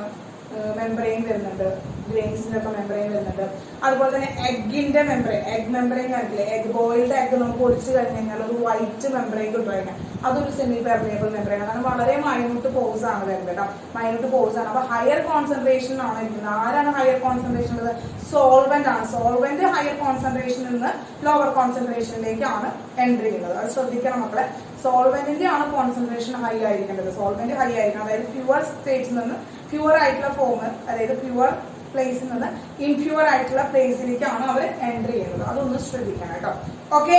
മെംബ്രെയിൻ വരുന്നുണ്ട്. ഗ്രെയിൻസിന്റെ ഒക്കെ മെംബ്രെയിൻ വരുന്നുണ്ട്. അതുപോലെ തന്നെ എഗ്ഗിന്റെ മെംബ്രെയിൻ, എഗ് മെംബ്രെയിൻ കണ്ടില്ലേ, എഗ് ബോയിൽഡ് എഗ് നമുക്ക് ഒഴിച്ചു കഴിഞ്ഞ് കഴിഞ്ഞാൽ ഒരു വൈറ്റ് മെംബ്രെയിൻ കിട്ടും അതിന്. അതൊരു സെമി പെർമിയബിൾ മെംബ്രെയിൻ ആണ്. വളരെ മൈന്യൂട്ട് പോഴ്സ് ആണ് വരുന്നത് കേട്ടോ. മൈന്യൂട്ട് പോഴ്സ് ആണ്. അപ്പൊ ഹയർ കോൺസെൻട്രേഷൻ ആണ് ഇരിക്കുന്നത്. ആരാണ് ഹയർ കോൺസെൻട്രേഷൻ ഉള്ളത്? സോൾവെന്റ് ആണ്. സോൾവെന്റ് ഹയർ കോൺസെൻട്രേഷനിൽ നിന്ന് ലോവർ കോൺസെൻട്രേഷനിലേക്കാണ് എൻട്രി ചെയ്യുന്നത്. അത് ശ്രദ്ധിക്കണം മക്കളെ. സോൾവെന്റിന്റെ ആണ് കോൺസെൻട്രേഷൻ ഹൈ ആയിരിക്കേണ്ടത്. സോൾവെന്റ് ഹൈ ആയിരിക്കണം. അതായത് പ്യുവർ സ്റ്റേറ്റിൽ നിന്ന് പ്യുവർ ആയിട്ടുള്ള ഫോം, അതായത് പ്യുവർ പ്ലേസിൽ നിന്ന് ഇംപ്യൂർ ആയിട്ടുള്ള പ്ലേസിലേക്കാണ് അവർ എൻട്രി ചെയ്യുന്നത്. അതൊന്ന് ശ്രദ്ധിക്കണം കേട്ടോ. Okay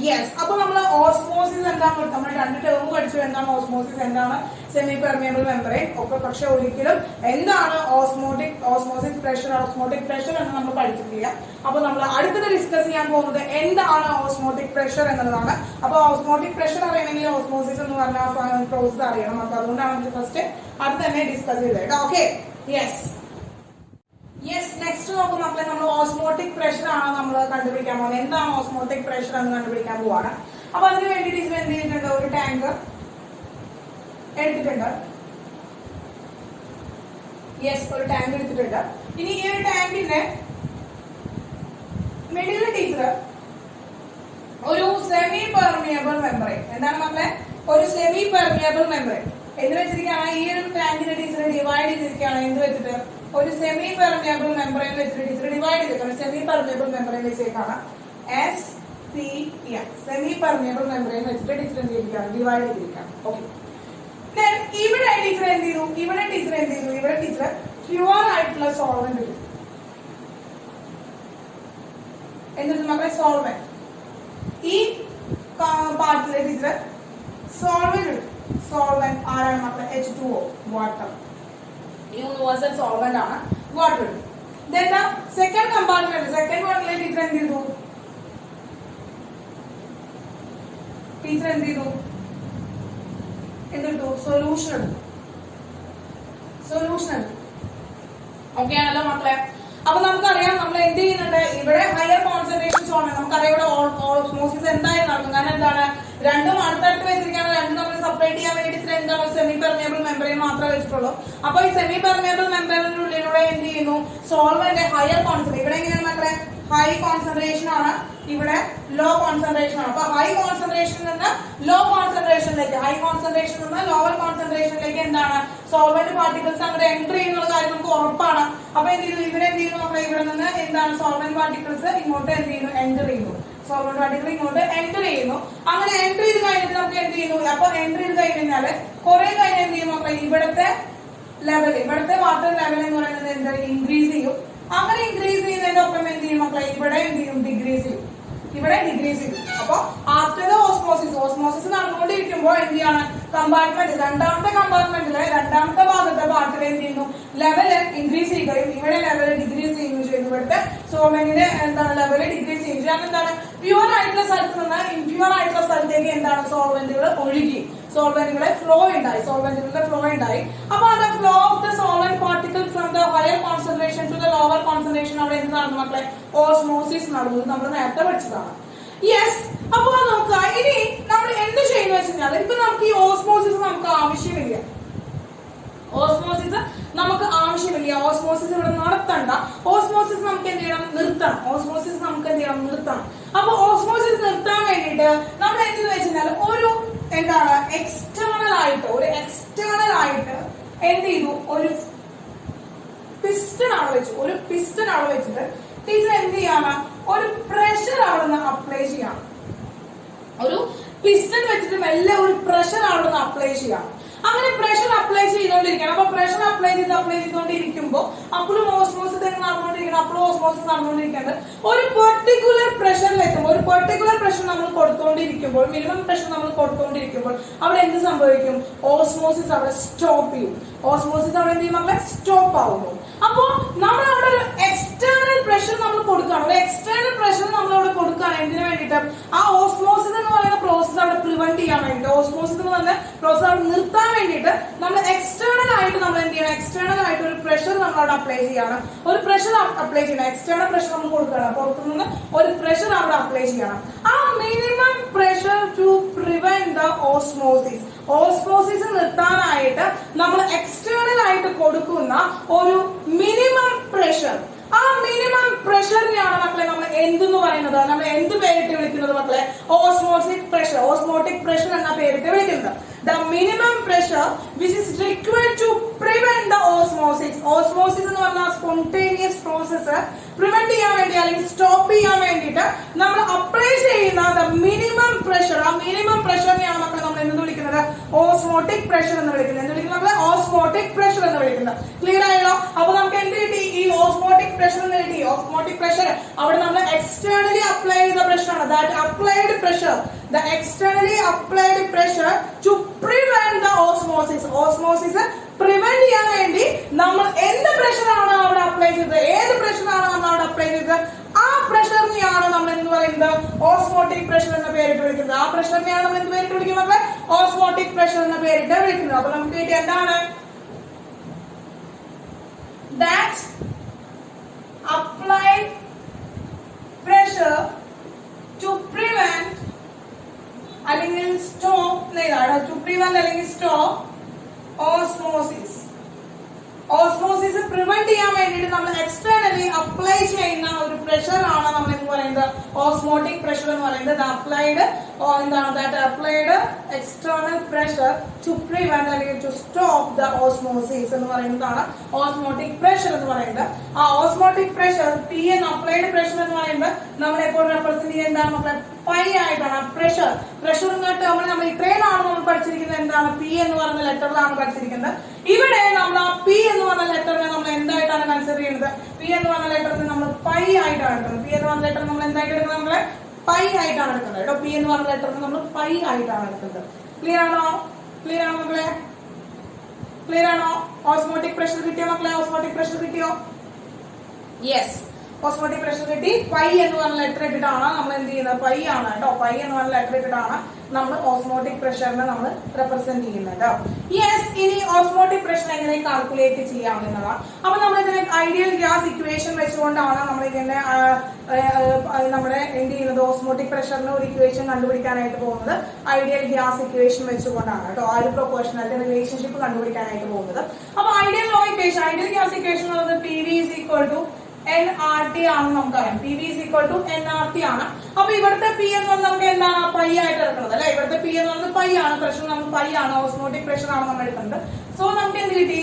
yes. അപ്പൊ നമ്മൾ ഓസ്മോസിസ് എന്താണ്, നമ്മൾ രണ്ട് ടേം പഠിച്ചു. എന്താണ് ഓസ്മോസിസ്, എന്താണ് സെമി പെർമിയബിൾ മെംബ്രെയിൻ ഒക്കെ. പക്ഷെ ഒരിക്കലും എന്താണ് ഓസ്മോസിസ് പ്രഷർ, ഓസ്മോട്ടിക് പ്രഷർ എന്ന് നമ്മൾ പഠിച്ചിട്ടില്ല. അപ്പൊ നമ്മൾ അടുത്തത് ഡിസ്കസ് ചെയ്യാൻ പോകുന്നത് എന്താണ് ഓസ്മോട്ടിക് പ്രഷർ എന്നുള്ളതാണ്. അപ്പൊ ഓസ്മോട്ടിക് പ്രഷർ അറിയണമെങ്കിൽ ഓസ്മോസിസ് എന്ന് പറഞ്ഞ പ്രോസസ് അറിയണം. അപ്പൊ അതുകൊണ്ടാണ് നമ്മൾ ഫസ്റ്റ് അത് തന്നെ ഡിസ്കസ് ചെയ്തത് കേട്ടോ. Okay yes yes. നെക്സ്റ്റ് നോക്കും മക്കളെ, നമ്മൾ ഓസ്മോട്ടിക് പ്രഷർ ആണ് നമ്മൾ കണ്ടുപിടിക്കാൻ പോകുന്നത്. എന്താണ് ഓസ്മോട്ടിക് പ്രഷർ എന്ന് കണ്ടുപിടിക്കാൻ പോവാണ്. അപ്പൊ അതിന് വേണ്ടി ടീച്ചർ എന്ത് ചെയ്തിട്ടുണ്ട്, ഒരു ടാങ്ക് എടുത്തിട്ടുണ്ട്. യെസ്, ഒരു ടാങ്ക് എടുത്തിട്ടുണ്ട്. ഇനി ഈ ഒരു ടാങ്കിന്റെ മിഡിൽ ടീച്ചർ ഒരു സെമി പെർമിയബിൾ മെംബ്രെയിൻ, എന്താണ് മക്കളെ, ഒരു സെമി പെർമിയബിൾ മെംബ്രെയിൻ എന്ത് വെച്ചിരിക്കുകയാണ്, ഈ ഒരു ടാങ്കിന്റെ ടീച്ചർ ഡിവൈഡ് ചെയ്തിരിക്കുകയാണ്. എന്ത് വെച്ചിട്ട്, ഒരു സെമി പെർമിയബിൾ മെംബ്രെയിൻ വെച്ചിട്ട് ടീച്ചർ ഡിവൈഡ് ചെയ്തിരിക്കുകയാണ്. സെമി പെർമിയബിൾ മെംബ്രെയിൻ വെച്ചേക്കാണ് SPM, സെമി പെർമിയബിൾ മെംബ്രെയിൻ വെച്ചിട്ട് ടീച്ചർ എന്ത് ചെയ്തിരിക്കുകയാണ്, ഡിവൈഡ് ചെയ്തിരിക്കുകയാണ്. ഓക്കെ, ഇവിടെ ടീച്ചർ എന്ത് ചെയ്തു, ഇവിടെ ടീച്ചർ പ്യുവർ ആയിട്ടുള്ള സോൾവെന്റ് ഇട്ടു. എന്നിട്ട് മക്കളെ സോൾവെന്റ്, ഈ പാർട്ടിലെ ടീച്ചർ സോൾവെന്റ് ഇട്ടു. സോൾവെന്റ് ആരാണ് മക്കളെ, H2O, വാട്ടർ. യൂണിവേഴ്സൽ സോൾവെന്റ് ആണ് water. Then second compartment, second വണ്ണിലെ ടീച്ചർ എന്ത് ചെയ്തു, എന്തിട്ടു, സൊല്യൂഷൻ എടുത്തു. ഓക്കെ ആണല്ലോ മക്കളെ. അപ്പൊ നമുക്കറിയാം നമ്മൾ എന്ത് ചെയ്യുന്നുണ്ട്, ഇവിടെ ഹയർ കോൺസെൻട്രേഷൻ സോൺ, നമുക്കറിയാം ഇവിടെ ഓസ്മോസിസ് എന്തായാലും നടക്കും. കാരണം എന്താണ്, രണ്ടും അടുത്തടുത്ത് വെച്ചിരിക്കുകയാണ്. രണ്ടും നമ്മൾ സെപ്പറേറ്റ് ചെയ്യാൻ വേണ്ടിയിട്ട് എന്താണ്, സെമി പെർമിയബിൾ മെംബ്രെയിൻ മാത്രമേ വെച്ചിട്ടുള്ളൂ. അപ്പൊ ഈ സെമി പെർമിയബിൾ മെംബ്രെയിനിന്റെ ഉള്ളിലൂടെ എന്ത് ചെയ്യുന്നു, സോൾവെന്റ് ഹയർ കോൺസെൻട്രേഷൻ, ഇവിടെ എങ്ങനെയാണ് മക്കളെ, ഹൈ കോൺസെൻട്രേഷൻ ആണ്, ഇവിടെ ലോ കോൺസെൻട്രേഷൻ ആണ്. അപ്പൊ ഹൈ കോൺസെൻട്രേഷനിൽ നിന്ന് ലോ കോൺസെൻട്രേഷനിലേക്ക്, ഹൈ കോൺസെൻട്രേഷനിൽ നിന്ന് ലോവർ കോൺസെൻട്രേഷനിലേക്ക് എന്താണ്, സോൾവെന്റ് പാർട്ടിക്കിൾസ് അങ്ങോട്ട് എൻട്രി ചെയ്യുന്ന കാര്യം നമുക്ക് ഉറപ്പാണ്. അപ്പൊ എന്ത് ചെയ്യുന്നു, ഇവിടെ എന്ത് ചെയ്യുന്നു, നമ്മൾ ഇവിടെ നിന്ന് എന്താണ് സോൾവെന്റ് പാർട്ടിക്കിൾസ് ഇങ്ങോട്ട് എന്ത് ചെയ്യുന്നു, എൻറ്റർ ചെയ്യുന്നു. സോൾവെന്റ് പാർട്ടിക്കിൾ ഇങ്ങോട്ട് എൻറ്റർ ചെയ്യുന്നു. അങ്ങനെ എൻട്രി ചെയ്ത് കഴിഞ്ഞിട്ട് നമുക്ക് എന്ത് ചെയ്യുന്നു, അപ്പൊ എൻട്രി ചെയ്ത് കഴിഞ്ഞാല് കുറെ കഴിഞ്ഞ് എന്ത് ചെയ്യും മക്കളെ, ഇവിടുത്തെ ലെവൽ, ഇവിടുത്തെ വാട്ടർ ലെവൽ എന്ന് പറയുന്നത് എന്താ, ഇൻക്രീസ് ചെയ്യും. അങ്ങനെ ഇൻക്രീസ് ചെയ്യുന്നതിന്റെ ഒപ്പം എന്ത് ചെയ്യും മക്കളെ, ഇവിടെ എന്ത് ചെയ്യും, ഡിക്രീസ് ചെയ്യും. അപ്പൊ ആഫ്റ്റർ ദ ഓസ്മോസിസ് നടന്നുകൊണ്ടിരിക്കുമ്പോൾ എന്ത് ചെയ്യാണ്, കമ്പാർട്ട്മെന്റ്, രണ്ടാമത്തെ കമ്പാർട്ട്മെന്റിലെ രണ്ടാമത്തെ ഭാഗത്തെ പാർട്ടിൽ എന്ത് ചെയ്യുന്നു, ലെവൽ ഇൻക്രീസ് ചെയ്യുകയും ഇവിടെ ലെവൽ ഡിക്രീസ് ചെയ്യുകയും ചെയ്യുന്നു. ഇവിടുത്തെ സോൾവെന്റിന്റെ എന്താണ് ലെവൽ ഡിക്രീസ് ചെയ്യും. കാരണം എന്താണ്, പ്യുവർ ആയിട്ടുള്ള സ്ഥലത്ത് നിന്ന് ഇംപ്യൂർ ആയിട്ടുള്ള സ്ഥലത്തേക്ക് എന്താണ് സോൾവെന്റുകൾ ഒഴുകി, സോൾവെന്റുകളുടെ ഫ്ലോ ഉണ്ടായി. അപ്പൊ അത് flow of the solvent particle from the higher concentration to the lower concentration, അവിടെ എന്ത് നടന്നു മക്കളെ, ഓസ്മോസിസ് നടന്നു. നമ്മൾ നേരത്തെ പഠിച്ചതാണ്. യെസ്. അപ്പൊ നോക്കുക, ഇനി നമ്മൾ എന്ത് ചെയ്യുന്ന വെച്ചാൽ ഇപ്പൊ നമുക്ക് ഈ ഓസ്മോസിസ് നമുക്ക് ആവശ്യമില്ല. ഓസ്മോസിസ് നമുക്ക് ആവശ്യമില്ല, ഓസ്മോസിസ് ഇവിടെ നടത്തണ്ട, ഓസ്മോസിസ് നമുക്ക് എന്ത് ചെയ്യണം, നിർത്തണം. ഓസ്മോസിസ് നമുക്ക് എന്ത് ചെയ്യണം, നിർത്തണം. അപ്പൊ ഓസ്മോസിസ് നിർത്താൻ വേണ്ടിയിട്ട് നമ്മൾ എന്തെന്ന് വെച്ചാൽ ഒരു എന്താണ് എക്സ്റ്റേണൽ ആയിട്ട് എന്ത് ചെയ്തു, ഒരു പിസ്റ്റൺ അവിടെ വെച്ചു. ഒരു പിസ്റ്റൺ അവിടെ വെച്ചിട്ട് ടീച്ചർ എന്ത് ചെയ്യാണ്, ഒരു പ്രഷർ അവിടെ നിന്ന് അപ്ലൈ ചെയ്യണം. ഒരു പിസ്റ്റൺ വെച്ചിട്ട് മെല്ലെ ഒരു പ്രഷർ അവിടെ നിന്ന് അപ്ലൈ ചെയ്യാം. അങ്ങനെ പ്രഷർ അപ്ലൈ ചെയ്തുകൊണ്ടിരിക്കണം. അപ്പൊ പ്രഷർ അപ്ലൈ ചെയ്തുകൊണ്ടിരിക്കുമ്പോൾ അപ്പോഴും ഓസ്മോസിസ് നടന്നുകൊണ്ടിരിക്കണം. അപ്പോഴും ഓസ്മോസിസ് നടന്നുകൊണ്ടിരിക്കേണ്ടത് ഒരു പെർട്ടിക്കുലർ പ്രഷറിലെത്തുമ്പോൾ, ഒരു പെർട്ടിക്കുലർ പ്രഷർ നമ്മൾ കൊടുത്തുകൊണ്ടിരിക്കുമ്പോൾ, മിനിമം പ്രഷർ നമ്മൾ കൊടുത്തുകൊണ്ടിരിക്കുമ്പോൾ അവിടെ എന്ത് സംഭവിക്കും, ഓസ്മോസിസ് അവിടെ സ്റ്റോപ്പ് ചെയ്യും. ഓസ്മോസിസ് അവിടെ എന്ത് ചെയ്യും, നമ്മളെ സ്റ്റോപ്പ് ആവുന്നു. അപ്പോ നമ്മൾ അവിടെ ഒരു എക്സ്റ്റേണൽ പ്രഷർ നമ്മൾ കൊടുക്കുകയാണ്. ഒരു എക്സ്റ്റേണൽ പ്രഷർ നമ്മൾ അവിടെ കൊടുക്കുകയാണ്. എന്തിനു വേണ്ടിയിട്ട്, ആ ഓസ്മോസിസ് എന്ന് പറയുന്ന പ്രോസസ് അവിടെ പ്രിവെന്റ് ചെയ്യാൻ വേണ്ടിയിട്ട്, ഓസ്മോസിസ് എന്ന് പറയുന്ന പ്രോസസ് അവിടെ നിർത്താൻ വേണ്ടിയിട്ട് നമ്മൾ എക്സ്റ്റേണൽ ആയിട്ട് നമ്മൾ എന്ത് ചെയ്യണം, എക്സ്റ്റേണൽ ആയിട്ട് ഒരു പ്രഷർ നമ്മൾ അവിടെ അപ്ലൈ ചെയ്യണം. ഒരു പ്രഷർ അപ്ലൈ ചെയ്യണം, എക്സ്റ്റേണൽ പ്രഷർ നമ്മൾ കൊടുക്കണം. പുറത്തുനിന്ന് ഒരു പ്രഷർ അവിടെ അപ്ലൈ ചെയ്യണം. ആ minimum pressure to prevent the osmosis, osmosis നിർത്താനായിട്ട് നമ്മൾ എക്സ്റ്റേണൽ ആയിട്ട് കൊടുക്കുന്ന ഒരു മിനിമം പ്രഷർ, ആ മിനിമം പ്രഷറിനെയാണ് മക്കളെ നമ്മൾ എന്തെന്ന് പറയുന്നത്, നമ്മൾ എന്ത് പേരിട്ട് വിളിക്കുന്നത് മക്കളെ, ഓസ്മോട്ടിക് പ്രഷർ. ഓസ്മോട്ടിക് പ്രഷർ എന്ന പേരിട്ട് വിളിക്കുന്നത്. The minimum pressure which is required to prevent the osmosis. Osmosis എന്ന് പറഞ്ഞാൽ spontaneous process പ്രിവെന്റ് ചെയ്യാൻ വേണ്ടി അല്ലെങ്കിൽ സ്റ്റോപ്പ് ചെയ്യാൻ വേണ്ടിയിട്ട് നമ്മൾ അപ്ലൈ ചെയ്യുന്ന the minimum pressure, ആ മിനിമം പ്രഷറിനെയാണ് മക്കളെ നമ്മൾ എന്ന് വിളിക്കുന്നത്, ഓസ്മോട്ടിക് പ്രഷർ എന്ന് വിളിക്കുന്നത്. എന്ന് വിളിക്കുന്നത് മക്കളെ ഓസ്മോട്ടിക് പ്രഷർ എന്ന് വിളിക്കുന്നത്. ക്ലിയർ ആയല്ലോ? അപ്പൊ നമുക്ക് എന്ത് കിട്ടി, ഈ ഓസ്മോട്ടിക് പ്രഷർ എന്ന് കിട്ടി. ഓസ്മോട്ടിക് പ്രഷർ അവിടെ നമ്മൾ എക്സ്റ്റേണലി അപ്ലൈ ചെയ്ത പ്രഷർ ആണ്. That applied pressure, the externally applied pressure to prevent the osmosis. Osmosis prevent ചെയ്യാൻ വേണ്ടി നമ്മൾ എന്ത് പ്രഷറാണ് അവിടെ അപ്ലൈ ചെയ്തത്, ഏത് പ്രഷറാണ് നമ്മൾ അവിടെ അപ്ലൈ ചെയ്തത്, ആ പ്രഷറിനെയാണ് നമ്മൾ എന്ത് പറയുന്നത്, ഓസ്മോട്ടിക് പ്രഷർ എന്ന പേരിട്ട് വിളിക്കുന്നത്. ആ പ്രഷറിനെയാണ് നമ്മൾ എന്ത് പേരിട്ട് വിളിക്കുന്നത്, ഓസ്മോട്ടിക് പ്രഷർ എന്ന പേരിട്ട് വിളിക്കുന്നത്. അപ്പൊ നമുക്ക് കിട്ടിയ എന്താണ്, that applied pressure to prevent അല്ലെങ്കിൽ സ്റ്റോപ്പ് ഇതാണ്, ടു പ്രിവെന്റ് അല്ലെങ്കിൽ സ്റ്റോപ്പ് ഓസ്മോസിസ്. ഓസ്മോസിസ് പ്രിവെന്റ് ചെയ്യാൻ വേണ്ടിയിട്ട് നമ്മൾ എക്സ്റ്റേണലി അപ്ലൈ ചെയ്യുന്ന ഒരു പ്രഷർ ആണ് നമ്മൾ എന്ന് പറയുന്നത് ഓസ്മോട്ടിക് പ്രഷർ എന്ന് പറയുന്നത്. അപ്ലൈഡ് എന്താണ്, that applied external pressure to prevent അല്ലെങ്കിൽ ടു സ്റ്റോപ്പ് ദ ഓസ്മോസിസ് എന്ന് പറയുന്നതാണ് ഓസ്മോട്ടിക് പ്രഷർ എന്ന് പറയുന്നത്. ആ osmotic pressure P N applied pressure എന്ന് പറയുന്നത് നമ്മൾ എപ്പോഴും റെപ്രസെന്റ് ചെയ്യുന്നതാണ് മക്കളെ പൈ ആയിട്ടാണ്. പ്രഷർ പ്രഷർ നമ്മൾ ഇത്രയും നാൾ നമ്മൾ പഠിച്ചിരിക്കുന്നത് എന്താണ്, പി എന്ന് പറയുന്ന ലെറ്ററിലാണ് പഠിച്ചിരിക്കുന്നത്. ഇവിടെ നമ്മൾ ആ പി എന്ന് പറഞ്ഞ ലെറ്ററിനെ നമ്മൾ എന്തായിട്ടാണ് കൺസിഡർ ചെയ്യുന്നത്, പി എന്ന് പറഞ്ഞ ലെറ്ററിനെ നമ്മൾ പൈ ആയിട്ടാണ് എടുക്കുന്നത്. പി എന്ന് പറഞ്ഞ ലെറ്റർ നമ്മൾ എന്തായിട്ട് എടുക്കുന്നത്, നമ്മളെ പൈ ആയിട്ടാണ് എടുക്കുന്നത് കേട്ടോ. പി എന്ന് പറഞ്ഞ ലെറ്ററിനെ നമ്മൾ പൈ ആയിട്ടാണ് എടുക്കുന്നത്. ക്ലിയർ ആണോ? ക്ലിയർ ആണോ മക്കളെ? ക്ലിയർ ആണോ? ഓസ്മോട്ടിക് പ്രഷർ കിട്ടിയോ മക്കളെ? ഓസ്മോട്ടിക് പ്രഷർ കിട്ടിയോ? യെസ്, ഓസ്മോട്ടിക് പ്രഷർ കിട്ടി. പൈ എന്ന് പറഞ്ഞ ലെറ്റർ ഇട്ടിട്ടാണ് നമ്മൾ എന്ത് ചെയ്യുന്നത്, പൈ ആണ് കേട്ടോ. പൈ എന്ന് പറഞ്ഞ ലെറ്റർ ഇട്ടിട്ടാണ് നമ്മൾ ഓസ്മോട്ടിക് പ്രഷറിനെ നമ്മൾ റെപ്രസെന്റ് ചെയ്യുന്നത്. യെസ്, ഇനി ഓസ്മോട്ടിക് പ്രഷർ എങ്ങനെ കാൽക്കുലേറ്റ് ചെയ്യാവുന്നതാണ്. അപ്പൊ നമ്മൾ ഇതിനെ ഐഡിയൽ ഗ്യാസ് ഇക്വേഷൻ വെച്ചുകൊണ്ടാണ് നമ്മൾ ഇതിനെ നമ്മുടെ എന്ത് ചെയ്യുന്നത്, ഓസ്മോട്ടിക് പ്രഷറിന് ഒരു ഇക്വേഷൻ കണ്ടുപിടിക്കാനായിട്ട് പോകുന്നത് ഐഡിയൽ ഗ്യാസ് ഇക്വേഷൻ വെച്ചുകൊണ്ടാണ് കേട്ടോ. ആ ഒരു പ്രൊപ്പോർഷണാലിറ്റി റിലേഷൻഷിപ്പ് കണ്ടുപിടിക്കാനായിട്ട് പോകുന്നത്. അപ്പൊ ideal law equation, ideal gas equation എന്ന് പറയുന്നത് P V is equal to NRT ആണെന്ന് നമുക്കറിയാം. P V is equal to NRT ആണ്. അപ്പൊ ഇവിടുത്തെ പി എന്ന് പറഞ്ഞാൽ നമുക്ക് എന്താണ്, പൈ ആയിട്ട് എടുക്കുന്നത് അല്ലെ. ഇവിടുത്തെ പി എന്ന് പറയുന്നത് പൈ ആണ്, പ്രഷർ നമുക്ക് പൈ ആണ്, ഓസ്മോട്ടിക് പ്രഷർ ആണ് നമ്മൾ എടുക്കുന്നത്. സോ നമുക്ക് എന്ത് കിട്ടി,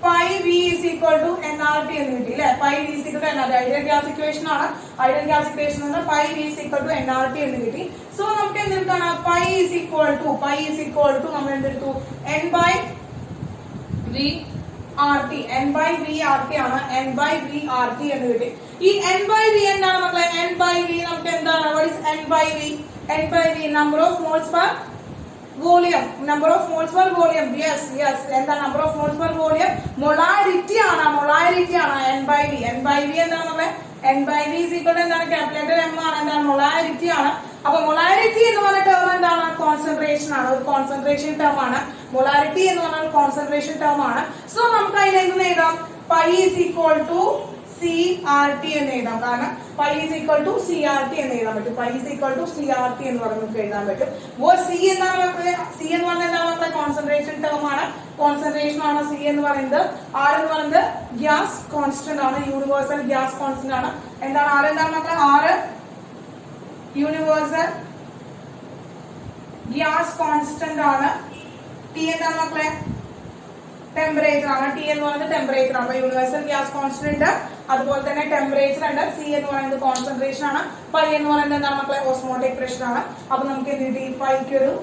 pi V is equal to NRT എന്ന് കിട്ടി അല്ലെ. Pi V is equal to NRT ideal gas equation ആണ്. ഐഡിയൽ ഗ്യാസ് ഇക്വേഷൻ എന്ന് പറഞ്ഞാൽ pi V is equal to NRT എന്ന് കിട്ടി. സോ നമുക്ക് എന്തെടുക്കാണ്, പൈ ഈസ് ഈക്വൽ ടു നമ്മൾ എന്തെടുത്തു, N by V RT, N by V RT ആണ്. N by V RT എന്ന് കിട്ടി. ഈ N by V എന്താണ് മക്കളെ, N by V നമുക്ക് എന്താണ്, what is N by V? N by V number of moles per volume, number of moles per volume. Yes, എന്താ number of moles per volume, molarity ആണ് N by V. N by V എന്താണ് മക്കളെ, N by V is equal to എന്താണ്, capital M ആണ്, എന്താണ്, molarity ആണ്. അപ്പൊ molarity എന്ന് പറഞ്ഞ ടേം എന്താണ്, കോൺസെൻട്രേഷൻ ആണ്, ഒരു കോൺസെൻട്രേഷൻ ടേം ആണ്. മൊളാരിറ്റി എന്ന് പറഞ്ഞാൽ കോൺസെൻട്രേഷൻ ടേം ആണ്. സോ നമുക്ക് അതിലേക്ക് എഴുതാം, pi is equal to CRT എന്ന് എഴുതാം. കാരണം phi is equal to CRT എന്ന് എഴുതാൻ പറ്റും. phi is equal to CRT എന്ന് പറഞ്ഞ് നമുക്ക് എഴുതാൻ പറ്റും. C എന്താണ് C എന്ന് പറഞ്ഞാൽ എന്താണ് നമ്മുടെ കോൺസെൻട്രേഷൻ ടേം ആണ്. കോൺസെൻട്രേഷൻ ആണ് C എന്ന് പറയുന്നത്. R എന്ന് പറയുന്നത് ഗ്യാസ് കോൺസ്റ്റന്റ് ആണ്. യൂണിവേഴ്സൽ ഗ്യാസ് കോൺസ്റ്റന്റ് ആണ്. എന്താണ് R എന്താണ് മക്കളെ? R യൂണിവേഴ്സൽ ഗ്യാസ് കോൺസ്റ്റന്റ് ആണ്. T എന്താണ് മക്കളെ? ടെമ്പറേച്ചർ ആണ്. T എന്ന് പറയുന്നത് ടെമ്പറേച്ചർ ആണ്. യൂണിവേഴ്സൽ ഗ്യാസ് കോൺസ്റ്റന്റ് ഉണ്ട്, അതുപോലെ തന്നെ ടെമ്പറേച്ചർ ഉണ്ട്. C എന്ന് പറയുന്നത് കോൺസെൻട്രേഷൻ ആണ്. phi എന്ന് പറയുന്നത് എന്താണ് മക്കളെ? ഓസ്മോട്ടിക് പ്രഷർ ആണ്. അപ്പൊ നമുക്ക് എന്ത് കിട്ടി? phiക്ക് ഒരു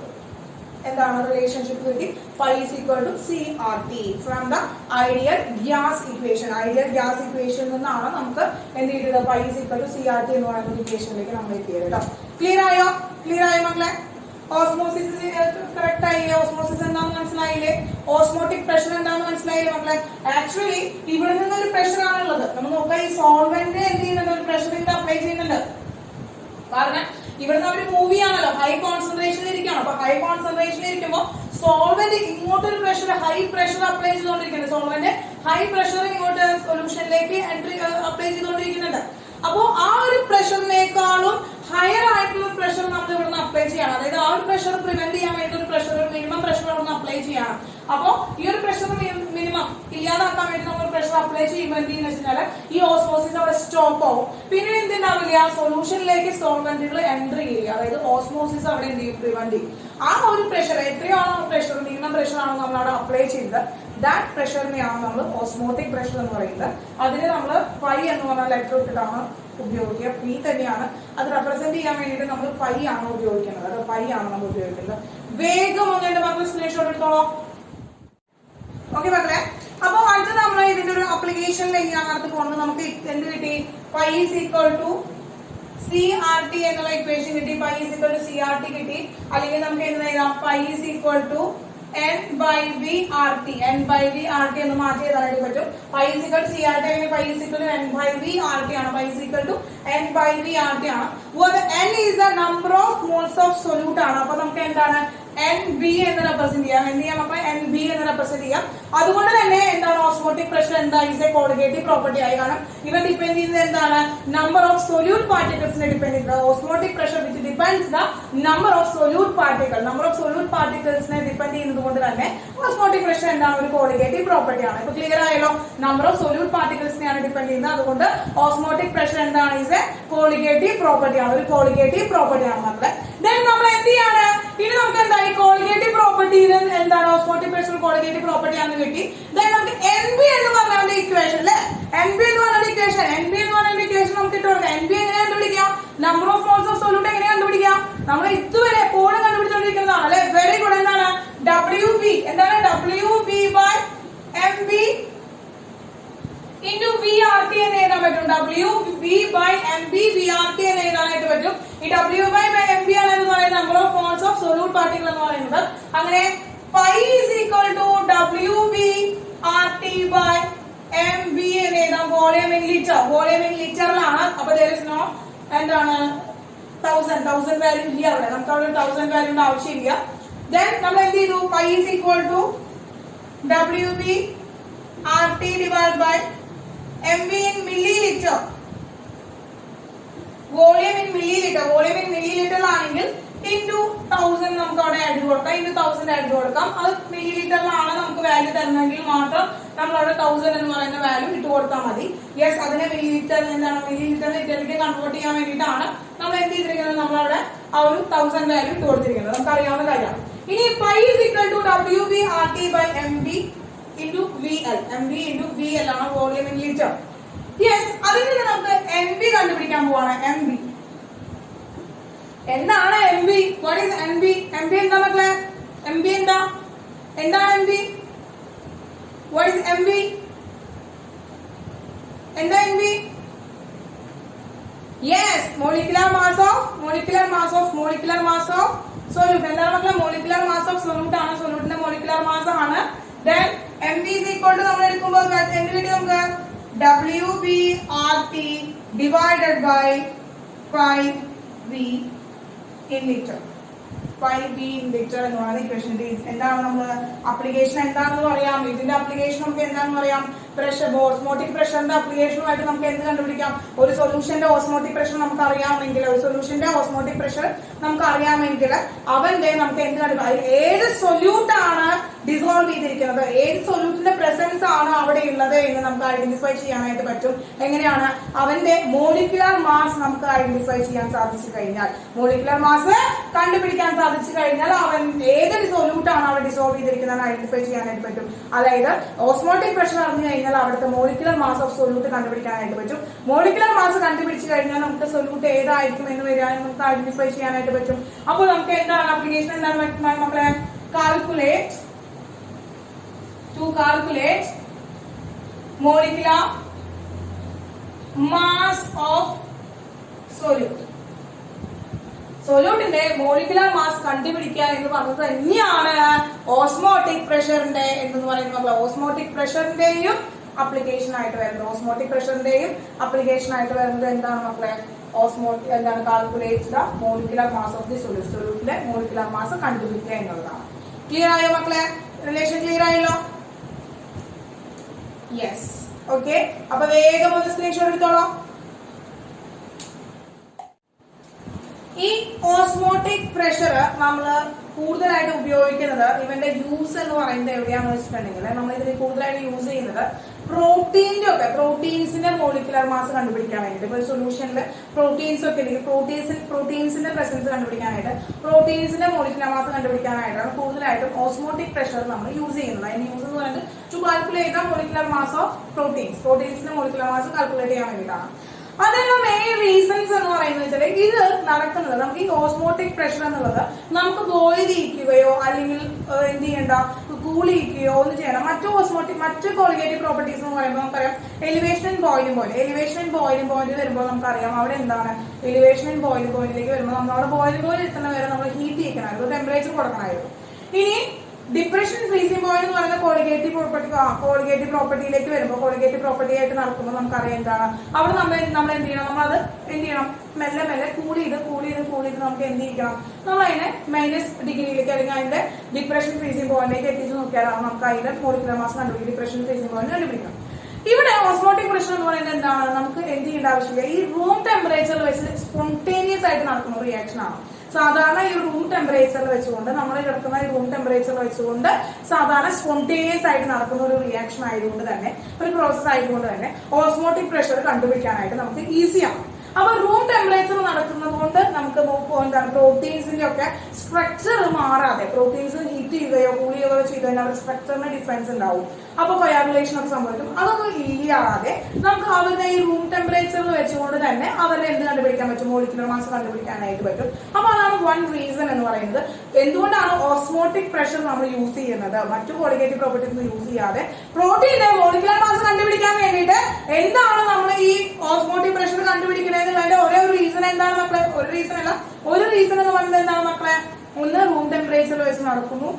എന്താണ് റിലേഷൻഷിപ്പ് കിട്ടി? phi is equal to CRT from the ideal gas equation. Ideal gas ഇക്വേഷനിൽ നിന്നാണ് നമുക്ക് എന്ത് കിട്ടിയത്? phi is equal to CRT എന്ന് പറയുന്ന ഇക്വേഷനിലേക്ക് നമ്മൾ എത്തിയത് കേട്ടോ. ക്ലിയർ ആയോ? ക്ലിയർ ആയോ മക്കളെ? ഓസ്മോസിസ് കറക്റ്റ് ആയില്ലേ? ഓസ്മോസിസ് എന്താണെന്ന് മനസ്സിലായില്ലേ? ഓസ്മോട്ടിക് പ്രഷർ എന്താണെന്ന് മനസ്സിലായില്ലേ മക്കളെ? ആക്ച്വലി ഇവിടെ നിന്നൊരു പ്രഷർ ആണുള്ളത്. നമ്മൾ നോക്കാം, ഈ സോൾവെന്റ് എന്ത് ചെയ്യുന്നുണ്ട്? ഒരു പ്രഷർ ഇവിടെ അപ്ലൈ ചെയ്യുന്നുണ്ട്. കാരണം ഇവിടുന്ന് അവർ മൂവ് ചെയ്യാണല്ലോ, ഹൈ കോൺസെൻട്രേഷനിൽ ഇരിക്കുകയാണ്. അപ്പൊ ഹൈ കോൺസെൻട്രേഷനിൽ ഇരിക്കുമ്പോൾ സോൾവെന്റ് ഇങ്ങോട്ടൊരു പ്രഷർ, ഹൈ പ്രഷർ അപ്ലൈ ചെയ്തുകൊണ്ടിരിക്കുന്നുണ്ട്. സോൾവെന്റ് ഹൈ പ്രഷർ ഇങ്ങോട്ട് സൊല്യൂഷനിലേക്ക് എൻട്രി അപ്ലൈ ചെയ്തുകൊണ്ടിരിക്കുന്നുണ്ട്. അപ്പോ ആ ഒരു പ്രഷറിനേക്കാളും ഹയർ ആയിട്ടുള്ള പ്രഷർ നമ്മൾ ഇവിടുന്ന് അപ്ലൈ ചെയ്യണം. അതായത് ആ ഒരു പ്രഷർ പ്രിവെന്റ് ചെയ്യാൻ വേണ്ടി ഒരു പ്രഷർ, ഒരു മിനിമം പ്രഷർ ഇവിടുന്ന് അപ്ലൈ ചെയ്യണം. അപ്പോ ഈ ഒരു പ്രഷർ മിനിമം ഇല്ലാതാക്കാൻ വേണ്ടി നമ്മൾ പ്രഷർ അപ്ലൈ ചെയ്യുമ്പോൾ എന്ത് ചെയ്യുന്ന വെച്ചാൽ ഈ ഓസ്മോസിസ് അവിടെ സ്റ്റോപ്പ് ആവും. പിന്നെ എന്തുണ്ടാവില്ല? സൊല്യൂഷനിലേക്ക് സോൾവെന്റുകൾ എൻട്രി ചെയ്യുക. അതായത് ഓസ്മോസിസ് അവിടെ എന്ത് ചെയ്യും? പ്രിവെന്റ് ചെയ്യും. ആ ഒരു പ്രഷർ എത്രയാണോ പ്രഷർ, മിനിമം പ്രഷർ ആണോ നമ്മൾ അവിടെ അപ്ലൈ ചെയ്തത്, ദാറ്റ് പ്രഷറിനെയാണ് നമ്മൾ ഓസ്മോട്ടിക് പ്രഷർ എന്ന് പറയുന്നത്. അതിന് നമ്മൾ phi എന്ന് പറഞ്ഞ ലെറ്റർ ഇട്ടിട്ടാണ് ഉപയോഗിക്കുക. P തന്നെയാണ് അത് റെപ്രസെന്റ് ചെയ്യാൻ വേണ്ടിയിട്ട് നമ്മൾ phi ആണ് ഉപയോഗിക്കുന്നത്. അത് phi ആണ് നമ്മൾ ഉപയോഗിക്കുന്നത്. വേഗം ഒന്ന് എന്റെ മക്കൾ സ്ക്രീൻഷോട്ട് എടുത്തോളാം. ഓക്കെ മക്കളെ, അപ്പൊ അടുത്ത നമ്മൾ ഇതിന്റെ ഒരു അപ്ലിക്കേഷനിലേക്ക് അങ്ങനത്തെ പോകുന്നത് നമുക്ക് എന്ത് കിട്ടി? phi is equal to CRT എന്നുള്ള ഇക്വേഷൻ കിട്ടി. phi is equal to CRT കിട്ടി. അല്ലെങ്കിൽ നമുക്ക് എന്ത് എഴുതാം? phi is equal to N by V RT. N by V RT എന്ന് മാറ്റി എഴുതാനായിട്ട് പറ്റും. phi is equal to CRT അല്ലെങ്കിൽ phi is equal to N by V RT ആണ്. phi is equal to N by V RT ആണ്. N is the number of moles of solute ആണ്. അപ്പൊ നമുക്ക് എന്താണ്? NB എന്ന് റെപ്രസെന്റ് ചെയ്യാം. എന്ത് ചെയ്യാം മക്കളെ? NB എന്ന് റെപ്രസെന്റ് ചെയ്യാം. അതുകൊണ്ട് തന്നെ എന്താണ്? ഓസ്മോട്ടിക് പ്രഷർ എന്താ? ഈസ് എ കോളിഗേറ്റീവ് പ്രോപ്പർട്ടി ആയി. കാരണം ഇവ ഡിപെൻഡ് ചെയ്യുന്നത് എന്താണ്? നമ്പർ ഓഫ് സൊല്യൂട്ട് പാർട്ടിക്കിൾസിനെ ഡിപെൻഡ് ചെയ്യുന്നത്. Osmotic pressure which depends the number of solute particle. Number of solute പാർട്ടിക്കിൾസിനെ ഡിപെൻഡ് ചെയ്യുന്നത് കൊണ്ട് തന്നെ ഓസ്മോട്ടിക് പ്രഷർ എന്താണ്? ഒരു കോളിഗേറ്റീവ് പ്രോപ്പർട്ടി ആണ്. ഇപ്പൊ ക്ലിയർ ആയല്ലോ? നമ്പർ ഓഫ് സൊല്യൂട്ട് പാർട്ടിക്കിൾസിനെയാണ് ഡിപെൻഡ് ചെയ്യുന്നത്. അതുകൊണ്ട് ഓസ്മോട്ടിക് പ്രഷർ എന്താണ്? ഈസ് എ കോളിഗേറ്റീവ് പ്രോപ്പർട്ടി ആണ്. ഒരു കോളിഗേറ്റീവ് പ്രോപ്പർട്ടി ആണ് മക്കളെ. ദെൻ നമ്മൾ എന്ത് ചെയ്യാണ്? ഇനി നമുക്ക് എന്താ? ഈ കോളിഗേറ്റീവ് പ്രോപ്പർട്ടിയിൽ എന്താണ്? ഓസ്മോട്ടിക് പ്രഷർ കോളിഗേറ്റീവ് പ്രോപ്പർട്ടി ആണെന്ന് കിട്ടി. ദെൻ നമുക്ക് NB എന്ന് പറഞ്ഞ ഇക്വേഷൻ അല്ലെ? NB എന്ന് പറഞ്ഞ ഇക്വേഷൻ, NB എന്ന് പറഞ്ഞ ഇക്വേഷൻ നമുക്ക് ഇട്ട് കൊടുക്കാം. NB എങ്ങനെ കണ്ടുപിടിക്കാം? Number of moles of solute എങ്ങനെ കണ്ടുപിടിക്കാം? നമ്മൾ ഇതുവരെ എപ്പോഴും കണ്ടുപിടിച്ചോണ്ടിരിക്കുന്നതാണ് അല്ലെ? Very good. എന്താണ്? WB എന്താണ്? WB by MB into VRT എന്ന് എഴുതാൻ പറ്റും. WB by MB VRT എന്ന് എഴുതാനായിട്ട് പറ്റും. ഈ W by MB ആണ് എന്ന് പറയുന്നത് number of moles of solute particle എന്ന് പറയുന്നത്. അങ്ങനെ phi is equal to WB RT by MB എന്ന് എഴുതാം. Volume in litre. Volume in ലിറ്ററിലാണ്. അപ്പൊ there is no എന്താണ്? 1000 വാല്യൂ ഇല്ല അവിടെ. നമുക്ക് അവിടെ 1000 വാല്യൂന്റെ ആവശ്യമില്ല. Then നമ്മൾ എന്ത് ചെയ്തു? phi is equal to WB RT divided by MB in milliliter. Volume in millilitre. Volume in മില്ലിലിറ്ററിലാണെങ്കിൽ into 1000 നമുക്ക് അവിടെ ആഡ് കൊടുക്കാം. into 1000 ആഡ് കൊടുക്കാം. അത് മില്ലിലിറ്ററിലാണ് നമുക്ക് വാല്യൂ തരണമെങ്കിൽ മാത്രം നമ്മൾ അവിടെ 1000 എന്ന് പറയുന്ന വാല്യൂ ഇട്ട് കൊടുത്താൽ മതി. യെസ്, അതിനെ മില്ലിലിറ്റർ എന്താണ്? മില്ലിലിറ്റർ ലിറ്ററിലേക്ക് കൺവേർട്ട് ചെയ്യാൻ വേണ്ടിയിട്ടാണ് നമ്മൾ എന്ത് ചെയ്തിരിക്കുന്നത്? നമ്മളവിടെ ആ ഒരു 1000 വാല്യൂ ഇട്ട് കൊടുത്തിരിക്കുന്നത്. നമുക്ക് അറിയാവുന്ന കാര്യമാണ്. ഇനി phi is equal to WB RT by MB into VL. MB into VL ആണ് വോളിയം ഇൻ ലിറ്റർ. യെസ്, അതിൽ നിന്ന് നമുക്ക് NB കണ്ടുപിടിക്കാൻ പോവാണ്. MB എന്താണ്? MB what is MB? MB എന്താ മക്കളെ? MB എന്താ? എന്താണ് MB? What is MB? എന്താ MB? Yes, molecular mass of solute. എന്താണ് മക്കളെ? മോളിക്കുലർ മാസ് ഓഫ് സൊല്യൂട്ട് ആണ്. സൊല്യൂട്ടിന്റെ മോളിക്കുലർ മാസ് ആണ്. Then MB is equal to നമ്മൾ എടുക്കുമ്പോൾ എന്ത് കിട്ടി നമുക്ക്? WB RT divided by 5V in liter. 5V in liter എന്നാണ് ഇക്വേഷൻ. എന്താണ് നമ്മൾ അപ്ലിക്കേഷൻ എന്താണെന്ന് പറയാം. ഇതിന്റെ അപ്ലിക്കേഷൻ നമുക്ക് എന്താണെന്ന് പറയാം? പ്രഷർ ഓസ്മോട്ടിക് പ്രഷറിന്റെ അപ്ലിക്കേഷനുമായിട്ട് നമുക്ക് എന്ത് കണ്ടുപിടിക്കാം? ഒരു സൊല്യൂഷന്റെ ഓസ്മോട്ടിക് പ്രഷർ നമുക്ക് അറിയാമെങ്കിൽ, ഒരു സൊല്യൂഷന്റെ ഓസ്മോട്ടിക് പ്രഷർ നമുക്ക് അറിയാമെങ്കിൽ അവന്റെ നമുക്ക് എന്ത് കണ്ടുപിടിക്കാം? ഏത് സൊല്യൂട്ട് ആണ് ഡിസോൾവ് ചെയ്തിരിക്കുന്നത്, ഏത് സൊല്യൂട്ടിന്റെ പ്രസൻസ് ആണ് അവിടെ ഉള്ളത് എന്ന് നമുക്ക് ഐഡന്റിഫൈ ചെയ്യാനായിട്ട് പറ്റും. എങ്ങനെയാണ്? അവന്റെ മോളിക്കുലർ മാസ് നമുക്ക് ഐഡന്റിഫൈ ചെയ്യാൻ സാധിച്ചു കഴിഞ്ഞാൽ, മോളിക്കുലർ മാസ് കണ്ടുപിടിക്കാൻ സാധിച്ചു കഴിഞ്ഞാൽ അവൻ ഏത് സൊല്യൂട്ട് ആണ് അവിടെ ഡിസോൾവ് ചെയ്തിരിക്കുന്നത് ഐഡന്റിഫൈ ചെയ്യാനായിട്ട് പറ്റും. അതായത് ഓസ്മോട്ടിക് പ്രഷർ അറിഞ്ഞു കഴിഞ്ഞാൽ അവിടുത്തെ മോളിക്കുലർ മാസ് ഓഫ് സൊല്യൂട്ട് കണ്ടുപിടിക്കാനായിട്ട് പറ്റും. മോളിക്കുലർ മാസ് കണ്ടുപിടിച്ചു കഴിഞ്ഞാൽ നമുക്ക് സൊല്യൂട്ട് ഏതായിരിക്കും എന്ന് വരാൻ നമുക്ക് ഐഡന്റിഫൈ ചെയ്യാനായിട്ട് പറ്റും. അപ്പോൾ നമുക്ക് എന്താണ് ആപ്ലിക്കേഷൻ? എന്താണ് മക്കളെ? calculate molecular mass of solute. സൊല്യൂട്ടിന്റെ മോളിക്കുലർ മാസ് കണ്ടുപിടിക്കുക എന്ന് പറഞ്ഞത് തന്നെയാണ് ഓസ്മോട്ടിക് പ്രഷറിന്റെ എന്ന് പറയുന്നത്. ഓസ്മോട്ടിക് പ്രഷറിന്റെയും അപ്ലിക്കേഷൻ ആയിട്ട് വരുന്നത്, ഓസ്മോട്ടിക് പ്രഷറിന്റെയും അപ്ലിക്കേഷൻ ആയിട്ട് വരുന്നത് എന്താണ് മക്കളെ? എന്താണ്? Calculate the molecular mass of the solute. സൊല്യൂട്ടിന്റെ മോളിക്കുലർ മാസ് കണ്ടുപിടിക്കുക എന്നുള്ളതാണ്. ക്ലിയർ ആയോ മക്കളെ? റിലേഷൻ ക്ലിയർ ആയല്ലോ? യെസ്. ഓക്കെ, അപ്പൊ വേഗം ഒന്ന് സ്ക്രീൻഷോട്ട് എടുത്തോളാം. ഈ ഓസ്മോട്ടിക് പ്രഷർ നമ്മൾ കൂടുതലായിട്ട് ഉപയോഗിക്കുന്നത്, ഇവന്റെ യൂസ് എന്ന് പറയുന്നത് എവിടെയാണെന്ന് വെച്ചിട്ടുണ്ടെങ്കിൽ നമ്മൾ ഇതിൽ കൂടുതലായിട്ട് യൂസ് ചെയ്യുന്നത് പ്രോട്ടീൻസിന്റെ മോളിക്കുലർ മാസ് കണ്ടുപിടിക്കാൻ വേണ്ടിയിട്ട്. ഇപ്പൊ സൊല്യൂഷനിൽ പ്രോട്ടീൻസ് ഒക്കെ ഉണ്ടെങ്കിൽ പ്രോട്ടീൻസിന്റെ പ്രസൻസ് കണ്ടുപിടിക്കാനായിട്ട്, പ്രോട്ടീൻസിന്റെ മോളിക്കുലർ മാസ് കണ്ടുപിടിക്കാനായിട്ടാണ് കൂടുതലായിട്ടും ഓസ്മോട്ടിക് പ്രഷർ നമ്മൾ യൂസ് ചെയ്യുന്നത്. അതിന്റെ യൂസ് എന്ന് പറയുന്നത് to calculate the molecular mass of പ്രോട്ടീൻസിന്റെ മോളിക്കുലർ മാസ് കാൽക്കുലേറ്റ് ചെയ്യാൻ വേണ്ടിയിട്ടാണ്. അതിനുള്ള മെയിൻ റീസൺസ് എന്ന് പറയുന്നത് വെച്ചാൽ ഇത് നടക്കുന്നത്, നമുക്ക് ഈ ഓസ്മോട്ടിക് പ്രഷർ എന്നുള്ളത് നമുക്ക് ബോയിൽ ചെയ്യിക്കുകയോ അല്ലെങ്കിൽ എന്ത് ചെയ്യണ്ട, കൂൾ ചെയ്യിക്കുകയോ ഒന്നും ചെയ്യണം. മറ്റു കോളിഗേറ്റീവ് പ്രോപ്പർട്ടീസ് എന്ന് പറയുമ്പോൾ നമുക്കറിയാം എലിവേഷൻ ആൻഡ് ബോയിലിംഗ് പോയിന്റ് വരുമ്പോൾ നമുക്കറിയാം അവിടെ എന്താണ്, എലിവേഷൻ ആൻഡ് ബോയിലിംഗ് പോയിന്റിലേക്ക് വരുമ്പോൾ നമ്മൾ അവിടെ ബോയിലിംഗ് പോയിന്റ് എത്തുന്ന വരെ നമ്മൾ ഹീറ്റ് ചെയ്യിക്കണമായിരുന്നു, ടെമ്പറേച്ചർ കൊടുക്കണമായിരുന്നു. ഇനി ഡിപ്രഷൻ ഫ്രീസിംഗ് പോയിന്റ് എന്ന് പറയുന്ന കോളിഗേറ്റീവ് പ്രോപ്പർട്ടിയിലേക്ക് വരുമ്പോൾ, കോളിഗേറ്റീവ് പ്രോപ്പർട്ടി ആയിട്ട് നടക്കുമ്പോൾ നമുക്കറിയാം എന്താണ് അവിടെ നമ്മൾ എന്ത് ചെയ്യണം, നമ്മളത് എന്ത് ചെയ്യണം, മെല്ലെ കൂൾ ചെയ്ത് നമുക്ക് എന്ത് ചെയ്യണം, നമ്മൾ അതിനെ -ഡിഗ്രിയിലേക്ക് അല്ലെങ്കിൽ അതിന്റെ ഡിപ്രഷൻ ഫ്രീസിംഗ് പോയിന്റിലേക്ക് എത്തിച്ച് നോക്കിയാലാണ് നമുക്ക് അതിന്റെ മോളിക്കുലർ മാസ് കണ്ടുപിടിക്കും, ഡിപ്രഷൻ ഫ്രീസിംഗ് പോയിന്റ് കണ്ടുപിടിക്കണം. ഇവിടെ ഓസ്മോട്ടിക് പ്രഷർ എന്ന് പറയുന്നത് എന്താണ്, നമുക്ക് എന്ത് ചെയ്യേണ്ട ആവശ്യമില്ല, ഈ റൂം ടെമ്പറേച്ചറിൽ വെച്ച് സ്പോണ്ടേനിയസ് ആയിട്ട് നടക്കുന്ന റിയാക്ഷൻ ആണ്. സാധാരണ ഈ റൂം ടെമ്പറേച്ചറിൽ വെച്ചുകൊണ്ട്, നമ്മൾ കിടക്കുന്ന ഈ റൂം ടെമ്പറേച്ചറിൽ വെച്ചുകൊണ്ട് സാധാരണ സ്പോണ്ടേനിയസ് ആയിട്ട് നടക്കുന്ന ഒരു റിയാക്ഷൻ ആയതുകൊണ്ട് തന്നെ, ഒരു പ്രോസസ് ആയതുകൊണ്ട് തന്നെ ഓസ്മോട്ടിക് പ്രഷർ കണ്ടുപിടിക്കാനായിട്ട് നമുക്ക് ഈസിയാണ്. അപ്പൊ റൂം ടെമ്പറേച്ചർ നടക്കുന്നത് കൊണ്ട് നമുക്ക് എന്താണ്, പ്രോട്ടീൻസിന്റെ ഒക്കെ സ്ട്രക്ചർ മാറാതെ, പ്രോട്ടീൻസ് ഹീറ്റ് ചെയ്യുകയോ കൂൾ ചെയ്യുകയോ ചെയ്ത് കഴിഞ്ഞാൽ അവരുടെ സ്ട്രക്ചറിന് ഡിഫറൻസ് ഉണ്ടാവും. അപ്പൊ കൊയാഗുലേഷൻ ഒക്കെ സംഭവിക്കും. അതൊന്നും ഇല്ലാതെ നമുക്ക് അവരുടെ ഈ റൂം ടെമ്പറേച്ചറിൽ വെച്ചുകൊണ്ട് തന്നെ അവരുടെ എന്ത് കണ്ടുപിടിക്കാൻ പറ്റും, മോളിക്കുലർ മാസ് കണ്ടുപിടിക്കാനായിട്ട് പറ്റും. അപ്പൊ അതാണ് വൺ റീസൺ എന്ന് പറയുന്നത്. എന്തുകൊണ്ടാണ് ഓസ്മോട്ടിക് പ്രഷർ നമ്മൾ യൂസ് ചെയ്യുന്നത്, മറ്റു കോളിഗേറ്റീവ് പ്രോപ്പർട്ടീസ് യൂസ് ചെയ്യാതെ പ്രോട്ടീന്റെ മോളിക്കുലർ മാസ് കണ്ടുപിടിക്കാൻ വേണ്ടിയിട്ട് എന്താണ് നമ്മൾ ഈ ഓസ്മോട്ടിക് പ്രഷർ കണ്ടുപിടിക്കുന്നത്? ഒരേ ഒരു റീസൺ എന്താണ് മക്കളെ? ഒരു റീസൺ എന്ന് പറയുന്നത് എന്താണ് മക്കളെ? ഒന്ന് റൂം ടെമ്പറേച്ചറിൽ വെച്ച് നടക്കുന്നു,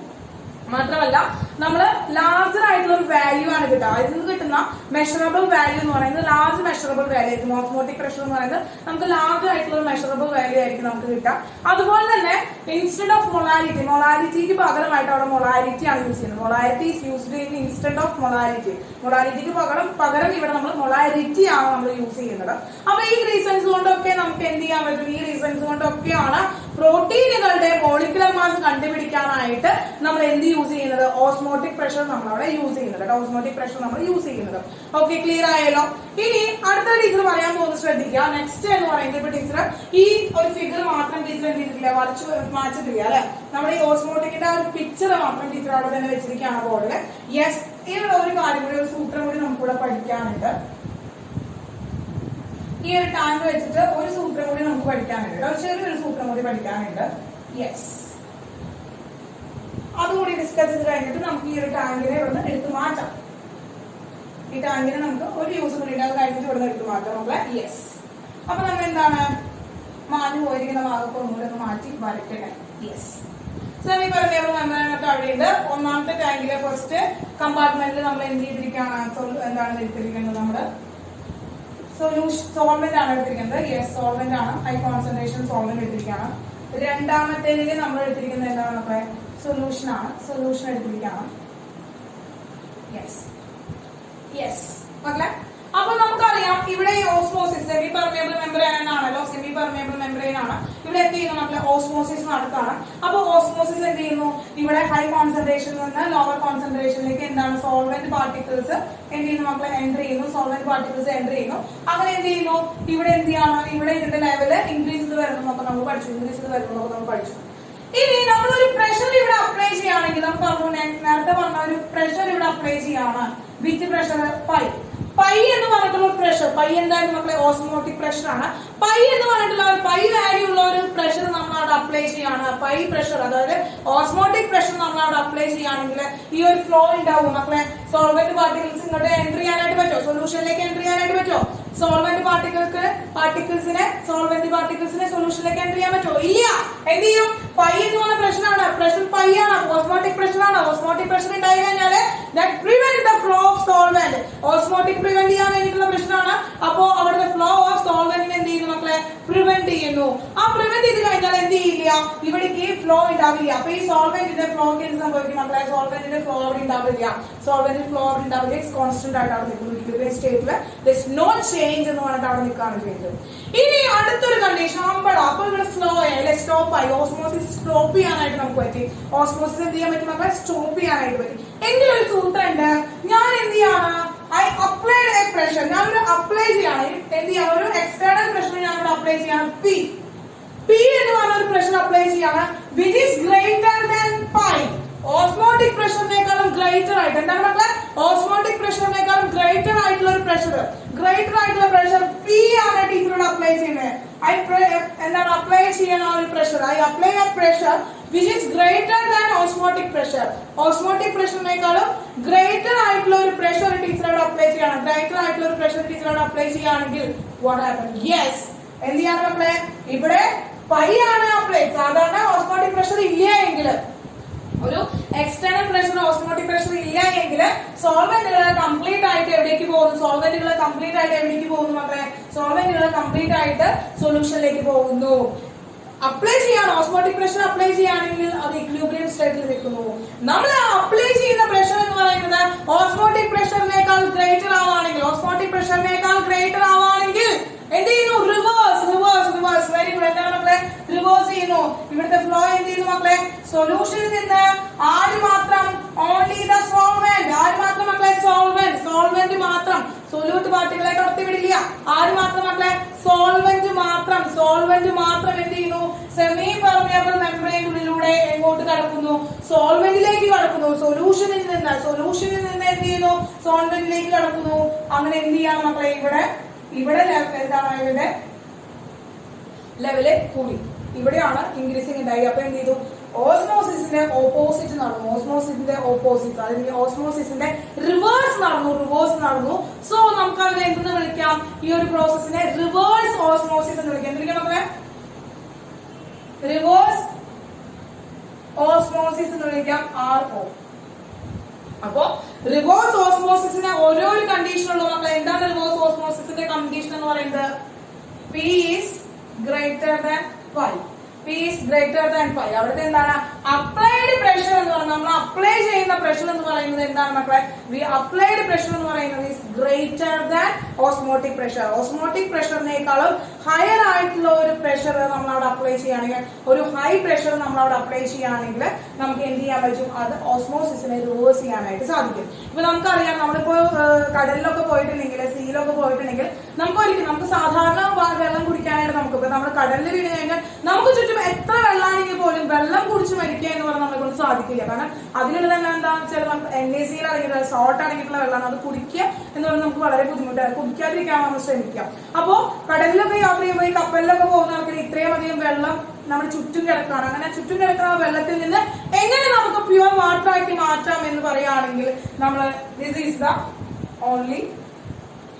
മാത്രമല്ല നമ്മൾ ലാർജർ ആയിട്ടുള്ള ഒരു വാല്യൂ ആണ് കിട്ടുക. ഇതിൽ നിന്ന് കിട്ടുന്ന മെഷറബിൾ വാല്യൂ എന്ന് പറയുന്നത് ലാർജ് മെഷറബിൾ വാല്യൂ ആയിരിക്കും. ഓസ്മോട്ടിക് പ്രഷർ എന്ന് പറയുന്നത് നമുക്ക് ലാർജ് ആയിട്ടുള്ള ഒരു മെഷറബിൾ വാല്യൂ ആയിരിക്കും നമുക്ക് കിട്ടുക. അതുപോലെ തന്നെ ഇൻസ്റ്റെഡ് ഓഫ് മൊളാരിറ്റിക്ക് പകരമായിട്ട് അവിടെ മൊളാരിറ്റി ആണ് യൂസ് ചെയ്യുന്നത്. Molarity is used in instead of മൊളാരിറ്റിക്ക് പകരം ഇവിടെ നമ്മൾ മൊളാരിറ്റി ആണ് നമ്മൾ യൂസ് ചെയ്യുന്നത്. അപ്പൊ ഈ റീസൺസ് കൊണ്ടൊക്കെ നമുക്ക് എന്ത് ചെയ്യാൻ പറ്റും, ഈ റീസൺസ് കൊണ്ടൊക്കെയാണ് പ്രോട്ടീനുകളുടെ മോളിക്കുലർ മാസ് കണ്ടുപിടിക്കാനായിട്ട് നമ്മൾ എന്ത് യൂസ് ചെയ്യുന്നത്, ഓസ്മോട്ടിക് പ്രഷർ നമ്മൾ അവിടെ യൂസ് ചെയ്യുന്നത്. ഓസ്മോട്ടിക് പ്രഷർ നമ്മൾ യൂസ് ചെയ്യുന്നത്. ഓക്കെ, ക്ലിയർ ആയല്ലോ? ഇനി അടുത്ത ടീച്ചർ പറയാൻ പോകുന്നത് ശ്രദ്ധിക്കുക. നെക്സ്റ്റ് എന്ന് പറയുന്നത് ഇപ്പൊ ടീച്ചർ ഈ ഒരു ഫിഗർ മാത്രം ടീച്ചർ എന്ത് ചെയ്തിട്ടില്ല, മാറ്റിട്ടില്ല അല്ലെ. നമ്മുടെ ഈ ഓസ്മോട്ടിക്കിന്റെ ആ ഒരു പിക്ചർ മാത്രം ടീച്ചർ അവിടെ തന്നെ വെച്ചിരിക്കുകയാണ് ബോർഡില്. യെസ്, ഇവിടെ ഒരു കാര്യം കൂടി, ഒരു സൂത്രം കൂടി നമുക്കിവിടെ പഠിക്കാനുണ്ട്. ഈ ഒരു ടാങ്ക് വെച്ചിട്ട് ഒരു സൂത്രം കൂടി നമുക്ക് പഠിക്കാനുണ്ട്, ചെറിയൊരു സൂത്രം കൂടി പഠിക്കാനുണ്ട്. യെസ്, അതുകൂടി ഡിസ്കസ് ചെയ്ത് കഴിഞ്ഞിട്ട് നമുക്ക് ഈ ഒരു ടാങ്കിനെ ഇവിടെ എടുത്തു മാറ്റാം. ഈ ടാങ്കിനെ നമുക്ക് ഒരു യൂസ് കൂടി ഉണ്ട്, അത് കഴിഞ്ഞിട്ട് ഇവിടെ എടുത്തു മാറ്റാം നമ്മളെ. യെസ്, അപ്പൊ നമ്മൾ എന്താണ്, മാഞ്ഞു പോയിരിക്കുന്ന ഭാഗത്ത് ഒന്നുകൂടെ ഒന്ന് മാറ്റി വരയ്ക്കണേ. യെസ്, ഈ പറഞ്ഞ മെമ്പറിനൊക്കെ അവിടെയുണ്ട്. ഒന്നാമത്തെ ടാങ്കിലെ ഫസ്റ്റ് കമ്പാർട്ട്മെന്റിൽ നമ്മൾ എന്ത് ചെയ്തിരിക്കുകയാണ്, എന്താണ് എടുത്തിരിക്കുന്നത്, നമ്മുടെ സോൾവെന്റ് ആണ് എടുത്തിരിക്കുന്നത്. യെസ്, സോൾവെന്റ് ആണ്, ഹൈ കോൺസെൻട്രേഷൻ സോൾവെന്റ് എടുത്തിരിക്കുകയാണ്. രണ്ടാമത്തേതിൽ നമ്മൾ എടുത്തിരിക്കുന്നത് എന്താണ് നമ്മുടെ സൊല്യൂഷൻ ആണ്, സൊല്യൂഷൻ എടുത്തിരിക്കുകയാണ്. യെസ്, മക്കളെ അപ്പൊ നമുക്കറിയാം ഇവിടെ ഈ ഓസ്മോസിസ് സെമി പെർമിയബിൾ മെംബ്രെയിൻ ആണല്ലോ, സെമി പെർമിയബിൾ മെംബ്രെയിൻ ആണ്. ഇവിടെ എന്ത് ചെയ്യുന്നു മക്കളെ? ഓസ്മോസിസ് നടത്താണ്. അപ്പൊ ഓസ്മോസിസ് എന്ത് ചെയ്യുന്നു? ഇവിടെ ഹൈ കോൺസെൻട്രേഷനിൽ നിന്ന് ലോവർ കോൺസെൻട്രേഷനിലേക്ക് എന്താണ് സോൾവെന്റ് പാർട്ടിക്കിൾസ് എന്ത് ചെയ്യുന്നു മക്കളെ? എൻറ്റർ ചെയ്യുന്നു. സോൾവെന്റ് പാർട്ടിക്കിൾസ് എൻറ്റർ ചെയ്യുന്നു. അങ്ങനെ എന്ത് ചെയ്യുന്നു? ഇവിടെ എന്ത് ചെയ്യാണ്? ഇവിടെ ഇതിന്റെ ലെവല് ഇൻക്രീസ് ചെയ്ത് വരുന്നു എന്നൊക്കെ നമ്മൾ പഠിച്ചു. ഇൻക്രീസ് ചെയ്ത് വരുന്നു എന്നൊക്കെ നമ്മൾ പഠിച്ചു. ഇനി നമ്മളൊരു പ്രഷർ ഇവിടെ അപ്ലൈ ചെയ്യുകയാണെങ്കിൽ നമുക്ക് പറഞ്ഞു നേരത്തെ പറഞ്ഞ ഒരു പ്രഷർ ഇവിടെ അപ്ലൈ ചെയ്യാണ്. വിത്ത് പ്രഷർ പൈ. പൈ എന്ന് പറഞ്ഞിട്ടുള്ള പ്രഷർ, പൈ എന്തായാലും നമ്മളെ ഓസ്മോട്ടിക് പ്രഷർ ആണ്. പൈ എന്ന് പറഞ്ഞിട്ടുള്ള പൈ വാല്യൂ ഉള്ള ഒരു പ്രഷർ നമ്മൾ അവിടെ അപ്ലൈ ചെയ്യാണ്. പൈ പ്രഷർ അതായത് ഓസ്മോട്ടിക് പ്രഷർ നമ്മൾ അവിടെ അപ്ലൈ ചെയ്യുകയാണെങ്കിൽ ഈ ഒരു ഫ്ലോ ഉണ്ടാവും മക്കളെ. സോൾവെന്റ് പാർട്ടിക്കിൾസ് ഇങ്ങോട്ട് എൻട്രി ചെയ്യാനായിട്ട് പറ്റുമോ? സൊല്യൂഷനിലേക്ക് എൻട്രി ചെയ്യാനായിട്ട് പറ്റുമോ? സോൾവെന്റ് പാർട്ടിക്കിൾസിനെ സൊല്യൂഷനിലേക്ക് എൻട്രി ചെയ്യാൻ പറ്റുമോ? ഇല്ല. എന്ത് ചെയ്യും? പൈ എന്ന് പറഞ്ഞ പ്രഷറാണ്. പ്രഷർ പൈ ആണ്. ഓസ്മോട്ടിക് പ്രഷർ ആണ്. ഓസ്മോട്ടിക് പ്രഷർ ഉണ്ടായി കഴിഞ്ഞാല് that prevent the flow of solvent. Osmotic prevent ചെയ്യാൻ വേണ്ടിയിട്ടുള്ള പ്രഷറാണ്. അപ്പോ അവിടുത്തെ ഫ്ലോ ഓഫ് സോൾവെന്റിനെ എന്ത് ചെയ്യുന്നു മക്കളെ? പ്രിവെന്റ് ചെയ്യുന്നു. ആ പ്രിവെന്റ് ചെയ്ത് കഴിഞ്ഞാൽ എന്ത് ചെയ്യില്ല? ഇവിടേക്ക് ഫ്ലോ ഉണ്ടാവില്ല. അപ്പൊ ഈ സോൾവെന്റിന്റെ ഫ്ലോക്ക് എന്ത് സംഭവിക്കും മക്കളെ? സോൾവെന്റിന്റെ ഫ്ലോ അവിടെ ഉണ്ടാവില്ല. സോൾവെന്റ് ഫ്ലോ അവിടെ ഉണ്ടാവില്ല. ഇറ്റ്സ് കോൺസ്റ്റന്റ് ആയിട്ട് അവിടെ നിൽക്കുന്നു. ഇക്വിലിബ്രിയം സ്റ്റേറ്റില് നോ ചേഞ്ച് എന്ന് പറഞ്ഞിട്ട് അവിടെ നിൽക്കുകയാണ് ചെയ്യുന്നത്. ഇനി അടുത്തൊരു കണ്ടീഷൻ അപ്പൊ ഇവിടെ സ്ലോ അല്ലെ? സ്റ്റോപ്പ് ആയി. ഓസ്മോസിസ് സ്റ്റോപ്പ് ചെയ്യാനായിട്ട് നമുക്ക് പറ്റി. ഓസ്മോസിസ് എന്ത് ചെയ്യാൻ പറ്റും മക്കളെ? സ്റ്റോപ്പ് ചെയ്യാനായിട്ട് പറ്റി. എങ്കിലൊരു സൂത്രം ഉണ്ട്. ഞാൻ എന്ത് ചെയ്യാണ്? I applied a pressure. ഞാനൊരു അപ്ലൈ ചെയ്യാണ്. എന്ത് ചെയ്യാണ്? ഒരു എക്സ്റ്റേണൽ പ്രഷർ ഞാനിവിടെ അപ്ലൈ ചെയ്യാണ്. പി എന്ന് പറഞ്ഞ ഒരു പ്രഷർ അപ്ലൈ ചെയ്യാണ്. Which is greater than pi. Osmotic പ്രഷറിനേക്കാളും ഗ്രേറ്റർ ആയിട്ട്. എന്താണ് മക്കളെ? ഓസ്മോട്ടിക് പ്രഷറിനേക്കാളും ഗ്രേറ്റർ ആയിട്ടുള്ള ഒരു പ്രഷർ, ഗ്രേറ്റർ ആയിട്ടുള്ള പ്രഷർ പി ആണ് ടീച്ചറോട് അപ്ലൈ ചെയ്യുന്നത്. എന്താണ് അപ്ലൈ ചെയ്യണ ഒരു pressure? I apply a pressure which is greater than osmotic pressure. Osmotic പ്രഷറിനേക്കാളും ഗ്രേറ്റർ ആയിട്ടുള്ള ഒരു പ്രഷർ ടീച്ചറോട് അപ്ലൈ ചെയ്യണം. ഗ്രേറ്റർ ആയിട്ടുള്ള ഒരു പ്രഷർ ടീച്ചറോട് അപ്ലൈ ചെയ്യുകയാണെങ്കിൽ വാട്ട് ഹാപ്പൻ? യെസ്, എന്ത് ചെയ്യാണ് മക്കളെ? ഇവിടെ പൈ ആണ് അപ്ലൈ. സാധാരണ ഓസ്മോട്ടിക് പ്രഷർ ഇല്ല എങ്കിൽ, ഒരു എക്സ്റ്റേണൽ പ്രഷർ ഓസ്മോട്ടിക് പ്രഷർ ഇല്ല എങ്കിൽ സോൾവെന്റുകൾ കംപ്ലീറ്റ് ആയിട്ട് എവിടേക്ക് പോകുന്നു? സോൾവെന്റുകൾ കംപ്ലീറ്റ് ആയിട്ട് എവിടേക്ക് പോകുന്നു മക്കളെ? സോൾവെന്റുകൾ കംപ്ലീറ്റ് ആയിട്ട് സൊല്യൂഷനിലേക്ക് പോകുന്നു. അപ്ലൈ ചെയ്യാണ്. ഓസ്മോട്ടിക് പ്രഷർ അപ്ലൈ ചെയ്യുകയാണെങ്കിൽ അത് ഇക്വിലിബ്രിയം സ്റ്റേറ്റിൽ നിൽക്കുന്നു. നമ്മൾ അപ്ലൈ ചെയ്യുന്ന പ്രഷർ എന്ന് പറയുന്നത് ഓസ്മോട്ടിക് പ്രഷറിനേക്കാൾ ഗ്രേറ്റർ ആവുകയാണെങ്കിൽ, ഓസ്മോട്ടിക് പ്രഷറിനേക്കാൾ ഗ്രേറ്റർ ആവുകയാണെങ്കിൽ എന്ത് ചെയ്യുന്നു? റിവേഴ്സ്. Very good. എന്താണ് മക്കളെ? റിവേഴ്സ് ചെയ്യുന്നു. ഇവിടുത്തെ ഫ്ലോ എന്ത് ചെയ്യുന്നു മക്കളെ? സൊല്യൂഷനിൽ നിന്ന് ആര് മാത്രം? Only the solvent. ആര് മാത്രം മക്കളെ? സോൾവെന്റ് മാത്രം. സൊല്യൂട്ട് പാർട്ടികളെ കടത്തിവിടില്ല. ആര് മാത്രം മക്കളെ? സോൾവെന്റ് മാത്രം എന്ത് ചെയ്യുന്നു? സെമി പെർമിയബിൾ മെംബ്രെയിനുള്ളിലൂടെ എങ്ങോട്ട് കടക്കുന്നു? സോൾവെന്റിലേക്ക് കടക്കുന്നു. സൊല്യൂഷനിൽ നിന്ന് എന്ത് ചെയ്യുന്നു? സോൾവെന്റിലേക്ക് കടക്കുന്നു. അങ്ങനെ എന്ത് ചെയ്യാണ് മക്കളെ? ഇവിടെ എന്താണ് ഇതിന്റെ ലെവല് കൂടി. ഇവിടെയാണ് ഇൻക്രീസിംഗ് ഉണ്ടായി. അപ്പൊ എന്ത് ചെയ്തു? ഓസ്മോസിസിന്റെ ഓപ്പോസിറ്റ് നടന്നു. അതിന്റെ ഓസ്മോസിസിന്റെ റിവേഴ്സ് നടന്നു. സോ നമുക്ക് അതിനെ എന്തെന്ന് വിളിക്കാം? ഈ ഒരു പ്രോസസ്സിനെ റിവേഴ്സ് ഓസ്മോസിസ് എന്ന് വിളിക്കാം. എന്തിനാ മക്കളെ? റിവേഴ്സ് ഓസ്മോസിസ് എന്ന് വിളിക്കാം. RO. അപ്പോ റിവേഴ്സ് ഓസ്മോസിസിന് ഓരോരു കണ്ടീഷനുള്ളൂ മക്കളെ. എന്താണ് റിവേഴ്സ് ഓസ്മോസിസിന്റെ കണ്ടീഷൻ എന്ന് പറയുന്നത്? P is greater than pi. അവിടുത്തെ എന്താണ്? അപ്ലൈഡ് പ്രഷർ എന്ന് പറയുന്നത്, നമ്മൾ അപ്ലൈ ചെയ്യുന്ന പ്രഷർ എന്ന് പറയുന്നത് എന്താണ് മക്കളെ? അപ്ലൈഡ് പ്രഷർ എന്ന് പറയുന്നത് is greater than osmotic pressure. Osmotic പ്രഷറിനേക്കാളും ഹയർ ആയിട്ടുള്ള ഒരു പ്രഷർ നമ്മൾ അവിടെ അപ്ലൈ ചെയ്യുകയാണെങ്കിൽ, ഒരു ഹൈ പ്രഷർ നമ്മൾ അവിടെ അപ്ലൈ ചെയ്യുകയാണെങ്കിൽ നമുക്ക് എന്ത് ചെയ്യാൻ പറ്റും? അത് ഓസ്മോസിസിനെ റിവേഴ്സ് ചെയ്യാനായിട്ട് സാധിക്കും. ഇപ്പൊ നമുക്കറിയാം, നമ്മളിപ്പോ കടലിലൊക്കെ പോയിട്ടുണ്ടെങ്കിൽ, സീയിലൊക്കെ പോയിട്ടുണ്ടെങ്കിൽ നമുക്ക് സാധാരണ വെള്ളം കുടിക്കാനായിട്ട് ഇപ്പൊ നമ്മൾ കടലിൽ വീണ് കഴിഞ്ഞാൽ നമുക്ക് ചുറ്റും എത്ര വെള്ളമാണെങ്കിൽ പോലും വെള്ളം കുടിച്ച് മരിക്കുക എന്ന് പറഞ്ഞാൽ നമ്മളെ കൊണ്ട് സാധിക്കില്ല. കാരണം അതിനുള്ളത് തന്നെ എന്താണെന്ന് വെച്ചാൽ NaCl അടങ്ങിയിട്ടുള്ള സോൾട്ട് അടങ്ങിയിട്ടുള്ള വെള്ളമാണ്. അത് കുടിക്കുക എന്ന് പറഞ്ഞാൽ നമുക്ക് വളരെ ബുദ്ധിമുട്ടാണ്. കുടിക്കാതിരിക്കാൻ നമ്മൾ ശ്രമിക്കാം. അപ്പോ കടലിലൊക്കെ യാത്ര ചെയ്യുമ്പോൾ, ഈ കപ്പലിലൊക്കെ പോകുന്ന ആൾക്കാർ ഇത്രയും അധികം വെള്ളം നമ്മുടെ ചുറ്റും കിടക്കുകയാണ്. അങ്ങനെ ചുറ്റും കിടക്കുന്ന വെള്ളത്തിൽ നിന്ന് എങ്ങനെ നമുക്ക് പ്യുവർ വാട്ടർ ആക്കി മാറ്റാം എന്ന് പറയുകയാണെങ്കിൽ നമ്മൾ this is the only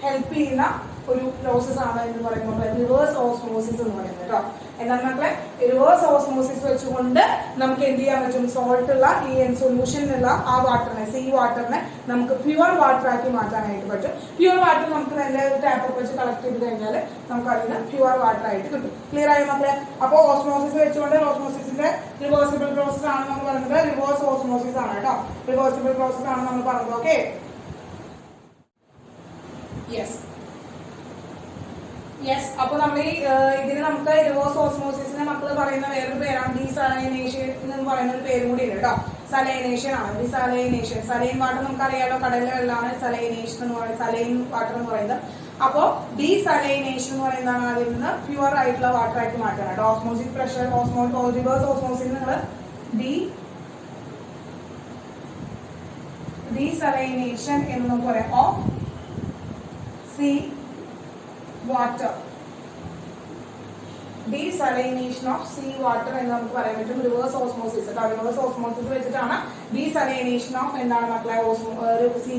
help ചെയ്യുന്ന ഒരു പ്രോസസ് ആണ് എന്ന് പറയുമ്പോൾ റിവേഴ്സ് ഓസ്മോസിസ് എന്ന് പറയുന്നത് കേട്ടോ. എന്താണ് മക്കളെ? റിവേഴ്സ് ഓസ്മോസിസ് വെച്ചുകൊണ്ട് നമുക്ക് എന്ത് ചെയ്യാൻ പറ്റും? സോൾട്ട് ഉള്ള ഈ സൊല്യൂഷനിലുള്ള ആ വാട്ടറിനെ, സീ വാട്ടറിനെ നമുക്ക് പ്യുവർ വാട്ടർ ആക്കി മാറ്റാനായിട്ട് പറ്റും. പ്യുവർ വാട്ടർ നമുക്ക് നല്ല ടാപ്പൊക്കെ വെച്ച് കളക്ട് ചെയ്ത് കഴിഞ്ഞാൽ നമുക്ക് അതിന് പ്യുവർ വാട്ടർ ആയിട്ട് കിട്ടും. ക്ലിയർ ആയി മക്കളെ? അപ്പോൾ ഓസ്മോസിസ് വെച്ചുകൊണ്ട് ഓസ്മോസിസിന്റെ റിവേഴ്സിബിൾ പ്രോസസ് ആണ് നമ്മൾ പറയുന്നത്. റിവേഴ്സ് ഓസ്മോസിസ് ആണ് കേട്ടോ. റിവേഴ്സിബിൾ പ്രോസസ് ആണ് നമ്മൾ പറഞ്ഞത്. ഓക്കെ. Yes yes. അപ്പൊ നമ്മൾ ഇതിന് നമുക്ക് റിവേഴ്സ് ഓസ്മോസിസിനെ മക്കള് പറയുന്ന വേറൊരു പേരാണ് ഡീസാലൈനേഷൻ എന്ന് പറയുന്ന ഒരു പേരും കൂടി ഉണ്ട് കേട്ടോ. സലൈനേഷൻ ആണ്. ഡിസാലൈനേഷൻ. സലൈൻ വാട്ടർ നമുക്കറിയാലോ, കടലിലെ വെള്ളമാണ് സലൈനേഷൻ എന്ന് പറയുന്നത്, സലൈൻ വാട്ടർ എന്ന് പറയുന്നത്. അപ്പോ ഡീസലൈനേഷൻ എന്ന് പറയുന്നതാണ് അതിൽ നിന്ന് പ്യുവർ ആയിട്ടുള്ള വാട്ടർ ആയിട്ട് മാറ്റണം കേട്ടോ. ഓസ്മോസിക് പ്രഷർ റിവേഴ്സ് ഓസ്മോസിസ് നിങ്ങൾ ഡീസലൈനേഷൻ എന്ന് നമുക്ക് പറയാം of sea water. Desalination of sea water എന്ന് നമുക്ക് പറയാൻ പറ്റും. Reverse osmosis. റിവേഴ്സ് ഓസ്മോസിസ് വെച്ചിട്ടാണ് ഡീസലൈനേഷൻ ഓഫ് എന്താണ് മക്കളെ സീ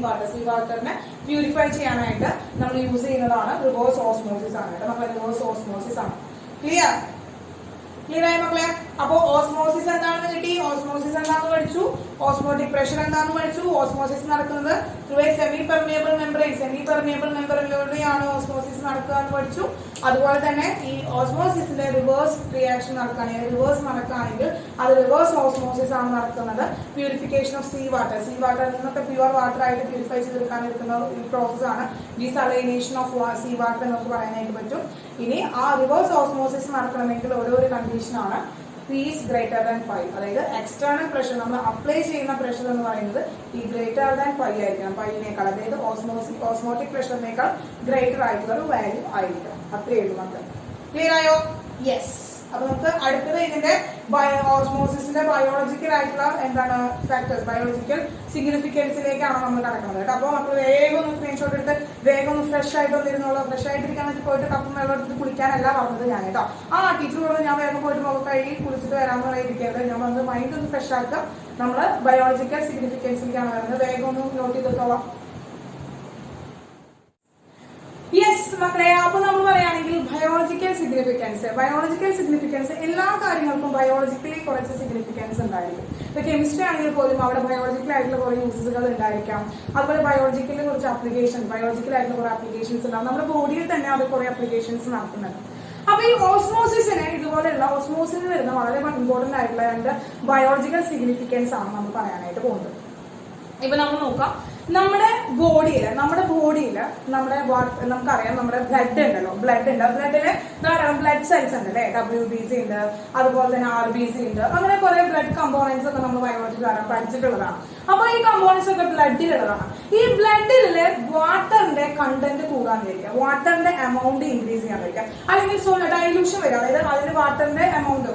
വാട്ടറിനെ പ്യൂരിഫൈ ചെയ്യാനായിട്ട് നമ്മൾ യൂസ് ചെയ്യുന്നതാണ് റിവേഴ്സ് ഓസ്മോസിസ് ആണ് കേട്ടോ. മക്കളെ റിവേഴ്സ് ഓസ്മോസിസ് ആണ്. ക്ലിയർ ആയി മക്കളെ? അപ്പോ ഓസ്മോസിസ് എന്താണെന്ന് കിട്ടി. ഓസ്മോസിസ് എന്താണെന്ന് പഠിച്ചു. ഓസ്മോട്ടിക് പ്രഷർ എന്താണെന്ന് പഠിച്ചു. ഓസ്മോസിസ് നടക്കുന്നത് through a semi permeable membrane. Semi permeable മെമ്പറിലൂടെയാണ് ഓസ്മോസിസ് നടക്കുക എന്ന് പഠിച്ചു. അതുപോലെ തന്നെ ഈ ഓസ്മോസിസിന്റെ റിവേഴ്സ് റിയാക്ഷൻ നടക്കുകയാണെങ്കിൽ, റിവേഴ്സ് നടക്കുകയാണെങ്കിൽ അത് റിവേഴ്സ് ഓസ്മോസിസ് ആണ് നടക്കുന്നത്. Purification of sea water. Sea വാട്ടറിൽ നിന്നൊക്കെ പ്യുവർ വാട്ടർ ആയിട്ട് പ്യൂരിഫൈ ചെയ്തെടുക്കാനിരിക്കുന്ന ഈ പ്രോസസ് ആണ് ഡീസലൈനേഷൻ ഓഫ് സീ വാട്ടർ എന്ന് നമുക്ക് പറയാനായിട്ട് പറ്റും. ഇനി ആ റിവേഴ്സ് ഓസ്മോസിസ് നടക്കണമെങ്കിൽ ഓരോരോ കണ്ടീഷനാണ്. P is greater than 5. അതായത് എക്സ്റ്റേണൽ പ്രഷർ നമ്മൾ അപ്ലൈ ചെയ്യുന്ന പ്രഷർ എന്ന് പറയുന്നത് ഈ ഗ്രേറ്റർ ദാൻ 5 ആയിരിക്കണം. 5നേക്കാൾ, അതായത് ഓസ്മോട്ടിക് പ്രഷറിനേക്കാൾ ഗ്രേറ്റർ ആയിട്ടുള്ള ഒരു വാല്യൂ ആയിരിക്കണം. അത്രയേ ഉള്ളൂ നമുക്ക്. ക്ലിയർ ആയോ? യെസ്. അപ്പൊ നമുക്ക് അടുത്തത് ഇതിന്റെ ഓസ്മോസിസിന്റെ ബയോളജിക്കൽ ആയിട്ടുള്ള എന്താണ് ഫാക്ടേഴ്സ്, ബയോളജിക്കൽ സിഗ്നിഫിക്കൻസിലേക്കാണ് നമ്മൾ കടക്കുന്നത് കേട്ടോ. അപ്പൊ നമ്മൾ വേഗം ഒന്ന് സ്ക്രീൻഷോട്ട് എടുത്ത് വേഗം ഒന്ന് ഫ്രഷ് ആയിട്ട് വന്നിരുന്നുള്ളൂ. ഫ്രഷ് ആയിട്ടിരിക്കാൻ വേണ്ടി പോയിട്ട് കപ്പും വെള്ളം എടുത്ത് കുളിക്കാനല്ല പറഞ്ഞത് ഞാൻ കേട്ടോ. ടീച്ചർ പറഞ്ഞു ഞാൻ വേഗം പോയിട്ട് മുഖം കഴുകി കുളിച്ചിട്ട് വരാമെന്ന് പറയാതിരിക്കരുത്. ഞാൻ വന്ന് മൈൻഡ് ഒന്ന് ഫ്രഷ് ആക്കുക. നമ്മള് ബയോളജിക്കൽ സിഗ്നിഫിക്കൻസിലേക്കാണ് വരുന്നത്. വേഗം ഒന്ന് നോട്ട് ചെയ്തിട്ടോളാം. യെസ് മക്കളെ. അപ്പൊ നമ്മൾ പറയുകയാണെങ്കിൽ ബയോളജിക്കൽ സിഗ്നിഫിക്കൻസ് എല്ലാ കാര്യങ്ങൾക്കും ബയോളജിക്കലി കുറച്ച് സിഗ്നിഫിക്കൻസ് ഉണ്ടായിരിക്കും. ഇപ്പൊ കെമിസ്ട്രി ആണെങ്കിൽ പോലും അവിടെ ബയോളജിക്കൽ ആയിട്ടുള്ള കുറെ യൂസസുകൾ ഉണ്ടായിരിക്കാം. അതുപോലെ ബയോളജിക്കലി കുറച്ച് ബയോളജിക്കൽ ആയിട്ടുള്ള കുറെ ആപ്ലിക്കേഷൻസ് ഉണ്ടാവും. നമ്മുടെ ബോഡിയിൽ തന്നെ അത് കുറെ ആപ്ലിക്കേഷൻസ് നടക്കുന്നുണ്ട്. അപ്പൊ ഈ ഓസ്മോസിസിന് ഇതുപോലെയുള്ള ഓസ്മോസിന് വരുന്ന വളരെ ഇമ്പോർട്ടന്റ് ആയിട്ടുള്ള രണ്ട് ബയോളജിക്കൽ സിഗ്നിഫിക്കൻസ് ആണ് നമ്മൾ പറയാനായിട്ട് പോകുന്നത്. ഇപ്പൊ നമ്മൾ നോക്കാം, നമ്മുടെ ബോഡിയില് നമുക്കറിയാം നമ്മുടെ ബ്ലഡ് ഉണ്ടല്ലോ, ബ്ലഡില് ധാരാളം ബ്ലഡ് സെൽസ് ഉണ്ട് അല്ലെ. WBC ഉണ്ട്, അതുപോലെ തന്നെ RBC ഉണ്ട്. അങ്ങനെ കുറെ ബ്ലഡ് കമ്പോണൻസ് ഒക്കെ നമ്മൾ ബയോളജി ധാരാളം പഠിച്ചിട്ടുള്ളതാണ്. അപ്പൊ ഈ കമ്പോണൻസ് ഒക്കെ ബ്ലഡിലുള്ളതാണ്. ഈ ബ്ലഡില് വാട്ടറിന്റെ കണ്ടന്റ് കൂടാൻ വരിക, വാട്ടറിന്റെ എമൗണ്ട് ഇൻക്രീസ് ചെയ്യാൻ വരിക, അല്ലെങ്കിൽ ഡൈലൂഷൻ വരിക. അതായത് അതിന് വാട്ടറിന്റെ എമൗണ്ട്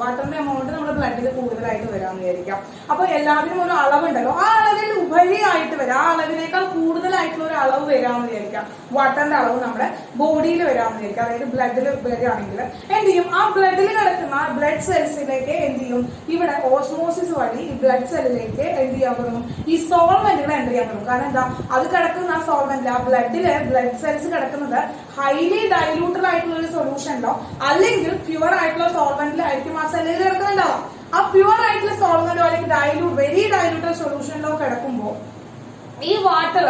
നമ്മുടെ ബ്ലഡിൽ കൂടുതലായിട്ട് വരാമെന്ന് വിചാരിക്കാം. അപ്പൊ എല്ലാത്തിനും ഒരു അളവുണ്ടല്ലോ, ആ അളവിൽ ഉപരിയായിട്ട് വരാം, ആ അളവിനേക്കാൾ കൂടുതലായിട്ടുള്ള ഒരു അളവ് വരാമെന്ന് വിചാരിക്കാം. വാട്ടറിന്റെ അളവ് നമ്മുടെ ബോഡിയിൽ വരാമെന്ന് വിചാരിക്കാം. അതായത് ബ്ലഡിൽ വരികയാണെങ്കിൽ എന്ത് ചെയ്യും, ആ ബ്ലഡിൽ കിടക്കുന്ന ബ്ലഡ് സെൽസിലേക്ക് എന്ത് ചെയ്യും, ഇവിടെ ഓസ്മോസിസ് വഴി ഈ ബ്ലഡ് സെല്ലിലേക്ക് എന്ത് ചെയ്യാൻ തുടങ്ങും, ഈ സോൾവെന്റുകൾ എൻ്റർ ചെയ്യാൻ തുടങ്ങും. കാരണം എന്താ, അത് കിടക്കുന്ന ആ സോൾവെന്റ്, ആ ബ്ലഡ് സെൽസ് കിടക്കുന്നത് ഹൈലി ഡൈലൂട്ടഡ് ആയിട്ടുള്ള ഒരു സൊല്യൂഷനിലോ അല്ലെങ്കിൽ പ്യുവർ ആയിട്ടുള്ള സോൾവെന്റിലായിരിക്കും ആ സെല്ലിൽ കിടക്കുന്നുണ്ടാവും. ആ പ്യുവർ ആയിട്ടുള്ള സോൾവെന്റോ അല്ലെങ്കിൽ വെരി ഡൈലൂട്ടഡ് സൊല്യൂഷനിലോ കിടക്കുമ്പോൾ ഈ വാട്ടർ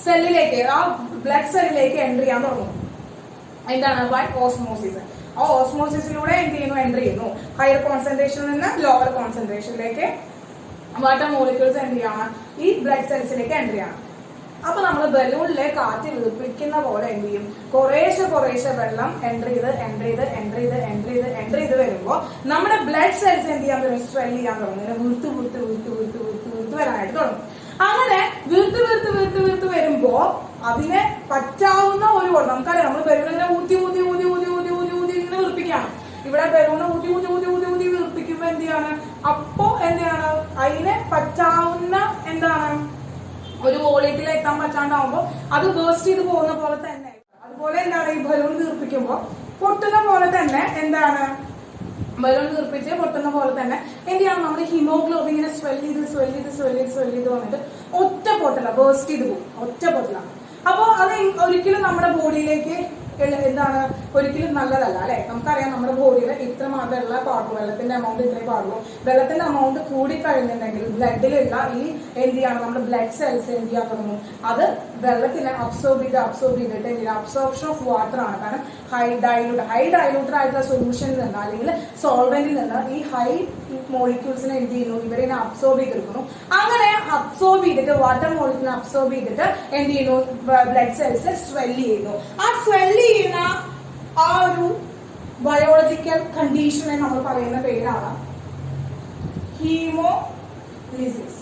സെല്ലിലേക്ക്, ആ ബ്ലഡ് സെല്ലിലേക്ക് എൻ്റർ ചെയ്യാൻ തുടങ്ങും. എന്താണ്, ബൈ ഓസ്മോസിസ്. ആ ഓസ്മോസിസിലൂടെ എന്ത് ചെയ്യുന്നു, എൻ്റർ ചെയ്യുന്നു. ഹയർ കോൺസെൻട്രേഷനിൽ നിന്ന് ലോവർ കോൺസെൻട്രേഷനിലേക്ക് വാട്ടർ മോളിക്യൂൾസ് എന്ത് ചെയ്യാണ്, ഈ ബ്ലഡ് സെൽസിലേക്ക് എൻ്റർ ചെയ്യണം. അപ്പൊ നമ്മൾ ബലൂണിലെ കാറ്റ് വീർപ്പിക്കുന്ന പോലെ എന്ത് ചെയ്യും, കുറേശ്ശെ വെള്ളം എൻ്റർ ചെയ്ത് വരുമ്പോ നമ്മുടെ ബ്ലഡ് സെൽസ് എന്ത് ചെയ്യാൻ തുടങ്ങും, സ്വെൽ ചെയ്യാൻ തുടങ്ങും. ഇങ്ങനെ വീർത്ത് വരാനായിട്ട് തുടങ്ങും. അങ്ങനെ വീർത്ത് വരുമ്പോ അതിനെ പറ്റാവുന്ന ഒരു വെള്ളം, നമുക്കറിയാം നമ്മൾ ബലൂണിനെ ഊതി ഇങ്ങനെ വീർപ്പിക്കുകയാണ്. ഇവിടെ ബലൂണ് ഊതി വീർപ്പിക്കുമ്പോ എന്ത് ചെയ്യാണ്, അപ്പോ എന്താണ് അതിനെ പറ്റാവുന്ന എന്താണ് ഒരു വോളിയത്തിൽ എത്താൻ പറ്റാണ്ടാവുമ്പോ അത് ബേസ്റ്റ് ചെയ്ത് പോകുന്ന പോലെ തന്നെ, അതുപോലെ എന്താണ് ഈ ബലൂൺ വീർപ്പിക്കുമ്പോ പൊട്ടുന്ന പോലെ തന്നെ എന്താണ്, ബലൂൺ വീർപ്പിച്ച് പൊട്ടുന്ന പോലെ തന്നെ എന്ത് ചെയ്യണം, നമ്മുടെ ഹിമോഗ്ലോബിൻ ഇങ്ങനെ സ്വെൽ ചെയ്ത് വന്നിട്ട് ഒറ്റ പൊട്ടല, ബേസ്റ്റ് ചെയ്ത് പോകും, ഒറ്റ പൊട്ടല. അപ്പൊ അത് ഒരിക്കലും നമ്മുടെ ബോഡിയിലേക്ക് എന്താണ് ഒരിക്കലും നല്ലതല്ല അല്ലെ. നമുക്കറിയാം നമ്മുടെ ബോഡിയിൽ ഇത്ര മാത്രമല്ല പാടുള്ളൂ, വെള്ളത്തിന്റെ എമൗണ്ട് ഇത്രയും പാടുള്ളൂ. വെള്ളത്തിന്റെ എമൗണ്ട് കൂടി കഴിഞ്ഞിട്ടുണ്ടെങ്കിൽ ബ്ലഡിലുള്ള ഈ എന്ത് ചെയ്യണം, നമ്മുടെ ബ്ലഡ് സെൽസ് എന്ത് ചെയ്യാൻ തുടങ്ങും, അത് വെള്ളത്തിനെ അബ്സോർബ് ചെയ്തിട്ട് എന്ത് അബ്സോർപ്ഷൻ ഓഫ് വാട്ടർ ആണ്. കാരണം ഹൈ ഡൈലൂട്ടഡ് ആയിട്ടുള്ള സൊല്യൂഷനിൽ നിന്ന് അല്ലെങ്കിൽ സോൾവെന്റിൽ നിന്ന് ഈ ഹൈ മോളിക്യൂൾസിനെ എന്ത് ചെയ്യുന്നു, ഇവരെ അബ്സോർബ് ചെയ്തെടുക്കുന്നു. അങ്ങനെ അബ്സോർബ് ചെയ്തിട്ട് വാട്ടർ മോളിക്യൂളിനെ അബ്സോർബ് ചെയ്തിട്ട് എന്ത് ചെയ്യുന്നു, ബ്ലഡ് സെൽസ് സ്വെല്ല് ചെയ്യുന്നു. ആ സ്വെല്ല് ചെയ്യുന്ന ആ ഒരു ബയോളജിക്കൽ കണ്ടീഷനെ നമ്മൾ പറയുന്ന പേരാണ് ഹീമോലിസിസ്.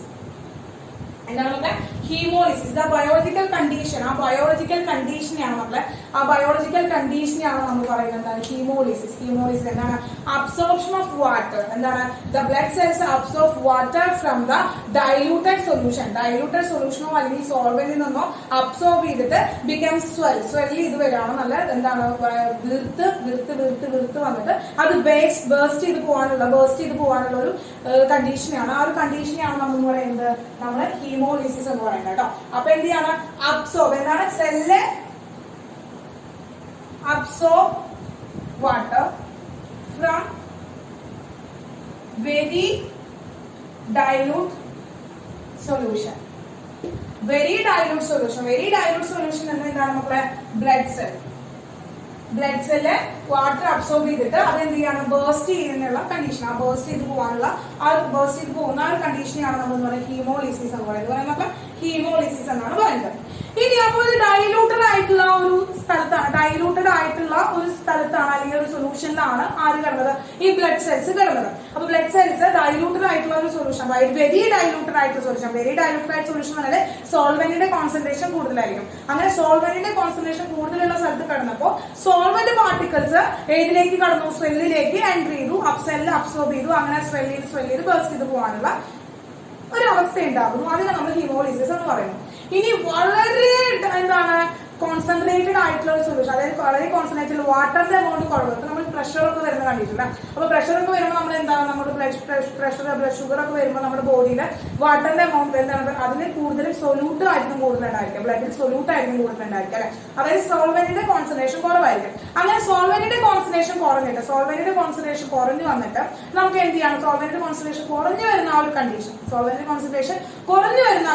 എന്താണ് മക്കളെ? ഹീമോലിസിസ്. The biological condition. ആ ബയോളജിക്കൽ കണ്ടീഷനെയാണ് മക്കളെ, ആ ബയോളജിക്കൽ കണ്ടീഷനെയാണ് നമ്മൾ പറയുന്നത് എന്താണ്, ഹീമോലിസിസ്. ഹീമോലിസിസ് എന്താണ്? Absorption of water. എന്താണ്? The blood cells absorb water from the diluted solution. Diluted സൊല്യൂഷനോ അല്ലെങ്കിൽ സോൾവെന്റിൽ നിന്നോ അബ്സോർബ് ചെയ്തിട്ട് ബിക്കം സ്വെല്ല് ചെയ്ത് വരികയാണ്. നല്ല എന്താണ്, വീർത്ത് വന്നിട്ട് അത് ബേസ്റ്റ് ചെയ്ത് പോകാനുള്ള ഒരു കണ്ടീഷനാണ്. ആ ഒരു കണ്ടീഷനെയാണ് നമ്മൾ പറയുന്നത് നമ്മള് ഹീമോലിസിസ് എന്ന് പറയുന്നത് കേട്ടോ. അപ്പൊ എന്ത് ചെയ്യാണ്, അബ്സോർബ് എന്താണ്, cell absorb water from very dilute solution. Very dilute solution എന്ന് എന്താണ് മക്കളെ, ബ്ലഡ് സെല്ല് വാട്ടർ അബ്സോർബ് ചെയ്തിട്ട് അതെന്ത് ചെയ്യാണ്, ബേസ്റ്റ് ചെയ്യുന്നുള്ള കണ്ടീഷൻ. ആ ബേസ്റ്റ് ചെയ്ത് പോകുന്ന ആ ഒരു കണ്ടീഷനെയാണ് നമ്മൾ പറയുന്നത് ഹീമോലിസിസ് എന്ന് പറയുന്നത്. നമുക്ക് ഹീമോലിസിസ് എന്നാണ് പറയുന്നത്. ഇനി അപ്പോൾ ഡൈലൂട്ടഡ് ആയിട്ടുള്ള ഒരു സ്ഥലത്താണ് അല്ലെങ്കിൽ ഒരു സൊല്യൂഷനിലാണ് ആര് കിടന്നത്, ഈ ബ്ലഡ് സെൽസ് കിടന്നത്. അപ്പൊ ബ്ലഡ് സെൽസ് ഡൈലൂട്ടഡ് ആയിട്ടുള്ള ഒരു സൊല്യൂഷൻ, വെരി ഡൈലൂട്ടഡ് ആയിട്ടുള്ള സൊല്യൂഷൻ പറഞ്ഞാൽ സോൾവെന്റിന്റെ കോൺസെൻട്രേഷൻ കൂടുതലായിരിക്കും. അങ്ങനെ സോൾവെന്റിന്റെ കോൺസെൻട്രേഷൻ കൂടുതലുള്ള സ്ഥലത്ത് കിടന്നപ്പോ സോൾവെന്റ് പാർട്ടിക്കിൾസ് ഏതിലേക്ക് കടന്നു, സെല്ലിലേക്ക് എൻട്രി ചെയ്തു, സെല്ല് അബ്സോർബ് ചെയ്തു. അങ്ങനെ സ്വെല്ല് ചെയ്ത് ബേസ്റ്റ് ചെയ്ത് പോകാനുള്ള ഒരു അവസ്ഥ ഉണ്ടാകുന്നു. അതിനെ നമ്മൾ ഹീമോലിസിസ് എന്ന് പറയുന്നു. ഇനി വളരെ എന്താണ്, കോൺസെൻട്രേറ്റഡ് ആയിട്ടുള്ള ഒരു സൊല്യൂഷൻ, അതായത് വളരെ കോൺസെൻട്രേറ്റഡ് വാട്ടറിന്റെ എമൗണ്ട് കുറവ്. നമ്മൾ പ്രഷർ ഒക്കെ വരുന്ന കണ്ടിട്ടില്ല. അപ്പൊ പ്രഷർ ഒക്കെ വരുമ്പോൾ നമ്മൾ എന്താണ്, നമ്മുടെ ബ്ലഡ് ഷുഗർ ഒക്കെ വരുമ്പോൾ നമ്മുടെ ബോഡിയിലെ വാട്ടറിന്റെ എമൗണ്ട് എന്താണ്, അതിന് കൂടുതലും സൊല്യൂട്ട് ആയിരിക്കും കൂടുതലുണ്ടായിരിക്കും, ബ്ലഡിൽ സൊല്യൂട്ട് ആയിരിക്കും കൂടുതലുണ്ടായിരിക്കും അല്ലെ. അതായത് സോൾവെന്റിന്റെ കോൺസെൻട്രേഷൻ കുറവായിരിക്കും. അങ്ങനെ സോൾവെന്റിന്റെ കോൺസെൻട്രേഷൻ കുറഞ്ഞു വന്നിട്ട് നമുക്ക് എന്ത് ചെയ്യണം, സോൾവെന്റിന്റെ കോൺസെൻട്രേഷൻ കുറഞ്ഞു വരുന്ന ആ ഒരു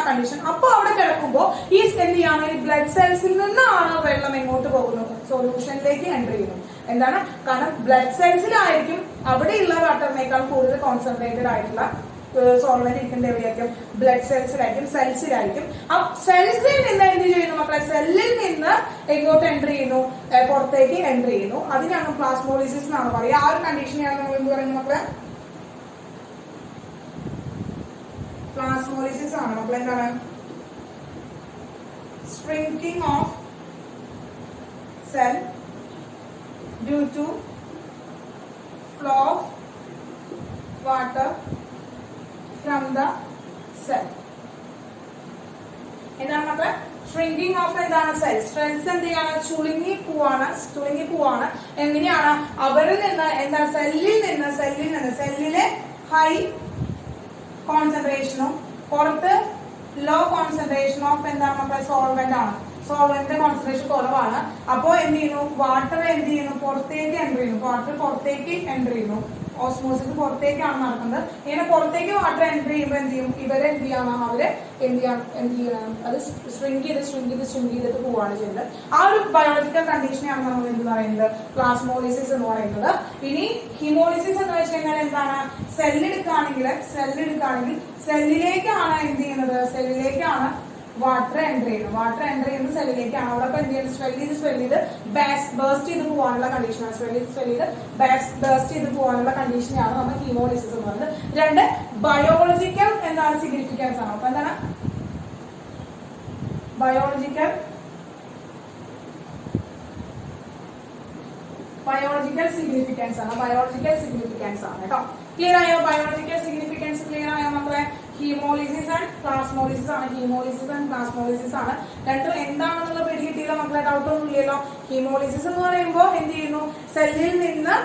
കണ്ടീഷൻ, അപ്പൊ അവിടെ കിടക്കുമ്പോൾ ഈ എന്ത് ചെയ്യാണ്, ഈ ബ്ലഡ് സെൽസിൽ നിന്നാണ് വെള്ളം എങ്ങോട്ട് പോകുന്നത്, സൊല്യൂഷനിലേക്ക് എൻ്റർ ചെയ്യുന്നു. എന്താണ്, കാരണം ബ്ലഡ് സെൽസിലായിരിക്കും അവിടെയുള്ള വാട്ടറിനേക്കാൾ കൂടുതൽ കോൺസെൻട്രേറ്റഡ് ആയിട്ടുള്ള സോൾവെന്റ് ഇരിക്കേണ്ട എവിടെയായിരിക്കും, ബ്ലഡ് സെൽസിലായിരിക്കും. ആ സെൽസിൽ നിന്ന് എന്ത് ചെയ്യുന്നു മക്കളെ, സെല്ലിൽ നിന്ന് എങ്ങോട്ട് എൻ്റർ ചെയ്യുന്നു, പുറത്തേക്ക് എൻ്റർ ചെയ്യുന്നു. അതിനാണ് പ്ലാസ്മോളിസിസ് എന്നാണ് പറയുക. ആ ഒരു കണ്ടീഷനെയാണ് നമ്മൾ എന്ത് പറയുന്നത് മക്കളെ, പ്ലാസ്മോളിസിസ് ആണ് മക്കളെ. എന്താണ്, shrinking of cell due to flow of water from the cell. എന്താണ് മക്കളെ, ഷ്രിങ്കിങ് ഓഫ് എന്താണ്, സെൽസ് എന്ത് ചെയ്യാണ്, ചുളുങ്ങി പോവാണ്. എങ്ങനെയാണ്, അവരിൽ നിന്ന് എന്താ, സെല്ലിലെ ഹൈ കോൺസെൻട്രേഷനും പുറത്ത് ലോ കോൺസെൻട്രേഷൻ ഓഫ് എന്താണ് മക്കളെ, സോൾവെന്റ് ആണ്. സോൾവെന്റിന്റെ കോൺസെൻട്രേഷൻ കുറവാണ്. അപ്പോൾ എന്ത് ചെയ്യുന്നു, വാട്ടർ എന്ത് ചെയ്യുന്നു, പുറത്തേക്ക് എൻ്റർ ചെയ്യുന്നു. ഓസ്മോസിസ് പുറത്തേക്കാണ് നടക്കുന്നത്. ഇങ്ങനെ പുറത്തേക്ക് വാട്ടർ എൻ്റർ ചെയ്യുമ്പോൾ എന്ത് ചെയ്യും, എന്ത് ചെയ്യണം, അത് സ്ട്രിങ്ക് ചെയ്തിട്ട് പോവാണ് ചെയ്യുന്നത്. ആ ഒരു ബയോളജിക്കൽ കണ്ടീഷനെയാണ് നമ്മൾ എന്ത് പറയുന്നത്, പ്ലാസ്മോളിസിസ് എന്ന് പറയുന്നത്. ഇനി ഹീമോളിസിസ് എന്ന് വെച്ച് കഴിഞ്ഞാൽ എന്താണ്, സെല്ലെടുക്കുകയാണെങ്കിൽ സെല്ലിലേക്കാണ് എന്ത് ചെയ്യുന്നത്, വാട്ടർ എൻ്റർ ചെയ്യുന്നത് സെല്ലിലേക്കാണ്. അവിടെ എന്ത് ചെയ്യുന്നത്, സ്വെല്ല് ചെയ്ത് ബേസ്റ്റ് ചെയ്ത് പോകാനുള്ള കണ്ടീഷനാണ്. ബേസ്റ്റ് ചെയ്ത് പോകാനുള്ള കണ്ടീഷനെയാണ് നമ്മൾ ഹീമോളിസിസ് എന്ന് പറയുന്നത്. രണ്ട്, ബയോളജിക്കൽ എന്താണ്, സിഗ്നിഫിക്കൻസ് ആണ്. അപ്പൊ എന്താണ് ബയോളജിക്കൽ സിഗ്നിഫിക്കൻസ് ആണ് കേട്ടോ. ക്ലിയർ ആയോ? ബയോളജിക്കൽ സിഗ്നിഫിക്കൻസ് ക്ലിയർ ആയോ മക്കളെ? ഹീമോളിസിസ് ആൻഡ് പ്ലാസ്മോളിസിസ് ആണ്. രണ്ടും എന്താണെന്നുള്ള പിടി കിട്ടിയില്ല മക്കളെ, ഡൗട്ട് ഒന്നും ഇല്ലല്ലോ. ഹീമോളിസിസ് എന്ന് പറയുമ്പോൾ എന്ത് ചെയ്യുന്നു, സെല്ലിൽ നിന്ന്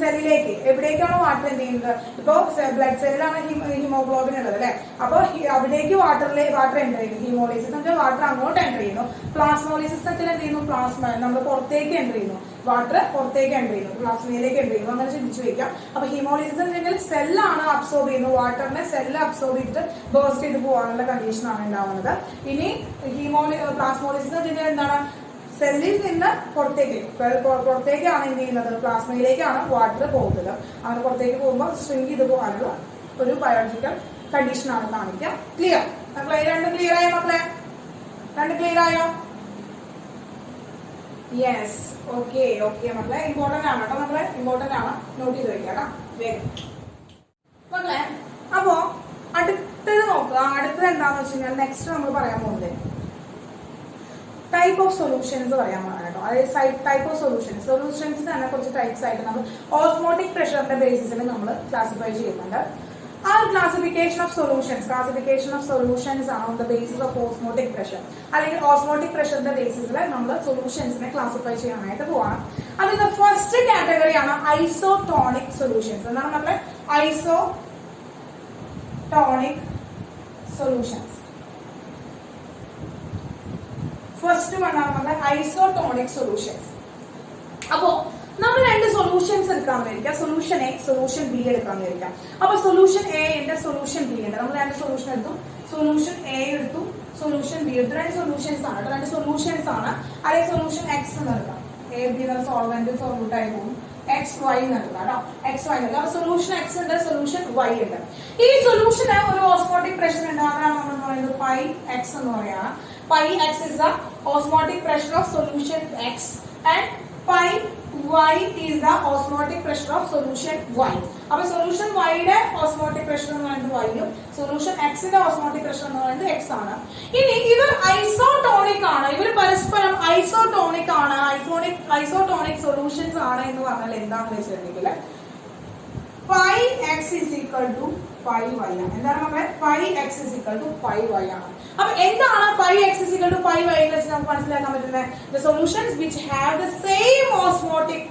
സെല്ലിലേക്ക് എവിടേക്കാണോ വാട്ടർ എന്ത് ചെയ്യുന്നത്, ഇപ്പോ ബ്ലഡ് സെല്ലിലാണ് ഹീമോഗ്ലോബിൻ ഉള്ളത് അല്ലെ. അപ്പൊ അവിടേക്ക് വാട്ടർ എൻ്റർ ചെയ്യുന്നു. ഹീമോളിസിസ് എന്ന് വെച്ചാൽ വാട്ടർ അങ്ങോട്ട് എൻ്റർ ചെയ്യുന്നു. പ്ലാസ്മോളിസിസ് വെച്ചാൽ എന്ത് ചെയ്യുന്നു, നമ്മൾ പുറത്തേക്ക് എൻ്റർ ചെയ്യുന്നു. വാട്ടർ പുറത്തേക്ക് എൻ്റർ ചെയ്യുന്നു, പ്ലാസ്മയിലേക്ക് എൻ്റർ ചെയ്യുന്നു. അങ്ങനെ ചിന്തിച്ചു വയ്ക്കാം. അപ്പൊ ഹീമോളിസിസ് ഉണ്ടെങ്കിൽ സെല്ലാണ് അബ്സോർബ് ചെയ്യുന്നത്, വാട്ടറിനെ സെല്ല് അബ്സോർബ് ചെയ്തിട്ട് ബേസ്റ്റ് ചെയ്ത് പോകാനുള്ള കണ്ടീഷൻ ആണ് ഉണ്ടാവുന്നത്. ഇനി പ്ലാസ്മോളിസിസ് വെച്ചാൽ എന്താണ്, സെല്ലിൽ നിന്ന് പുറത്തേക്കാണ് എന്ത് ചെയ്യുന്നത്, പ്ലാസ്മയിലേക്കാണ് വാട്ടർ പോകുന്നത്. അങ്ങനെ പുറത്തേക്ക് പോകുമ്പോൾ സ്ട്രിങ്ക് ചെയ്ത് പോകാനുള്ള ഒരു ബയോളജിക്കൽ കണ്ടീഷൻ ആണ് കാണിക്കുക. ക്ലിയർ? മക്കളെ രണ്ട് ക്ലിയർ ആയോ? മക്കളെ രണ്ട് ക്ലിയർ ആയോ? യെസ്, ഓക്കെ ഓക്കെ മക്കളെ. ഇമ്പോർട്ടന്റ് ആണ് കേട്ടോ മക്കളെ, ഇമ്പോർട്ടന്റ് ആണ്, നോട്ട് ചെയ്ത് വെക്കാം കേട്ടോ വേഗം മക്കളെ. അപ്പോ അടുത്തത് നോക്കുക. അടുത്തത് എന്താന്ന് വെച്ച് കഴിഞ്ഞാൽ നെക്സ്റ്റ് നമ്മൾ പറയാൻ പോകുന്നത് ടൈപ്പ് ഓഫ് സൊല്യൂഷൻസ് പറയാൻ പോകണം കേട്ടോ. അതായത് ടൈപ്പ് ഓഫ് സൊല്യൂഷൻസ് തന്നെ കുറച്ച് ടൈപ്സ് ആയിട്ട് നമ്മൾ ഓസ്മോട്ടിക് പ്രഷറിന്റെ ബേസിസിൽ നമ്മൾ ക്ലാസിഫൈ ചെയ്യുന്നുണ്ട്. ആ ക്ലാസിഫിക്കേഷൻ ഓഫ് സൊല്യൂഷൻസ് ആണ് on the basis of osmotic pressure, അല്ലെങ്കിൽ ഓസ്മോട്ടിക് പ്രഷറിന്റെ ബേസിസിൽ നമ്മൾ സൊല്യൂഷൻസിനെ ക്ലാസിഫൈ ചെയ്യാനായിട്ട് പോവാണ്. അതിന്റെ ഫസ്റ്റ് കാറ്റഗറിയാണ് ഐസോടോണിക് സൊല്യൂഷൻസ്. എന്താണ് നമ്മളെ ഐസോടോണിക് സൊല്യൂഷൻസ്? ഫസ്റ്റ് വൺ ആണ് നമ്മുടെ ഐസോടോണിക് സൊല്യൂഷൻസ്. അപ്പോ നമ്മൾ രണ്ട് സൊല്യൂഷൻസ് എടുക്കാന്ന് വിചാരിക്കാം, സൊല്യൂഷൻ എ, സൊല്യൂഷൻ ബി എടുക്കാന്ന് വിചാരിക്കാം. അപ്പൊ സൊല്യൂഷൻ എ ഉണ്ട്, സൊല്യൂഷൻ ബി ഉണ്ട്. നമ്മൾ രണ്ട് സൊല്യൂഷൻ എടുത്തു, സൊല്യൂഷൻ എ എടുത്തു, സൊല്യൂഷൻ ബി എടുത്തു. രണ്ട് സൊല്യൂഷൻസ് ആണ്, അല്ലെങ്കിൽ സൊല്യൂഷൻ എക്സ് എന്ന് എടുക്കാം. എ ബി എന്ന സോൾവെന്റ് സോൾവെന്റ് ആയി പോകും, എക്സ് വൈ എന്ന് എടുക്കാം കേട്ടോ, എക്സ് വൈ എടുക്കാം. അപ്പൊ സൊല്യൂഷൻ എക്സ് ഉണ്ട്, സൊല്യൂഷൻ വൈ ഉണ്ട്. ഈ സൊല്യൂഷന് ഒരു ഓസ്മോട്ടിക് പ്രഷർ ഉണ്ട്, അതാണ് നമ്മൾ പറയുന്നത് പൈ എക്സ് എന്ന് പറയുന്നത്. Pi x is the osmotic pressure of solution X and pi y is the osmotic pressure of solution Y. അപ്പോൾ സൊല്യൂഷൻ വൈയുടെ ഓസ്മോട്ടിക് പ്രഷർ എന്ന് പറയുന്നത് y ഉം സൊല്യൂഷൻ എക്സിന്റെ ഓസ്മോട്ടിക് പ്രഷർ എന്ന് പറയുന്നത് x ആണ്. ഇനി ഇവർ ഐസോടോണിക് ആണ്, ഇവർ പരസ്പരം ഐസോടോണിക് ആണ്, ഐസോടോണിക് സൊല്യൂഷൻസ് ആണ് എന്ന് പറഞ്ഞാൽ എന്താണെന്ന് വെച്ചിട്ടുണ്ടെങ്കിൽ pi x is equal to pi y ആണ്. എന്താണ് മക്കളെ? pi x is equal to pi y ആണ്. അപ്പൊ എന്താണ് pi x is equal to pi y എന്ന് വെച്ചാൽ നമുക്ക് മനസ്സിലാക്കാൻ പറ്റുന്നത് the solutions which have the same osmotic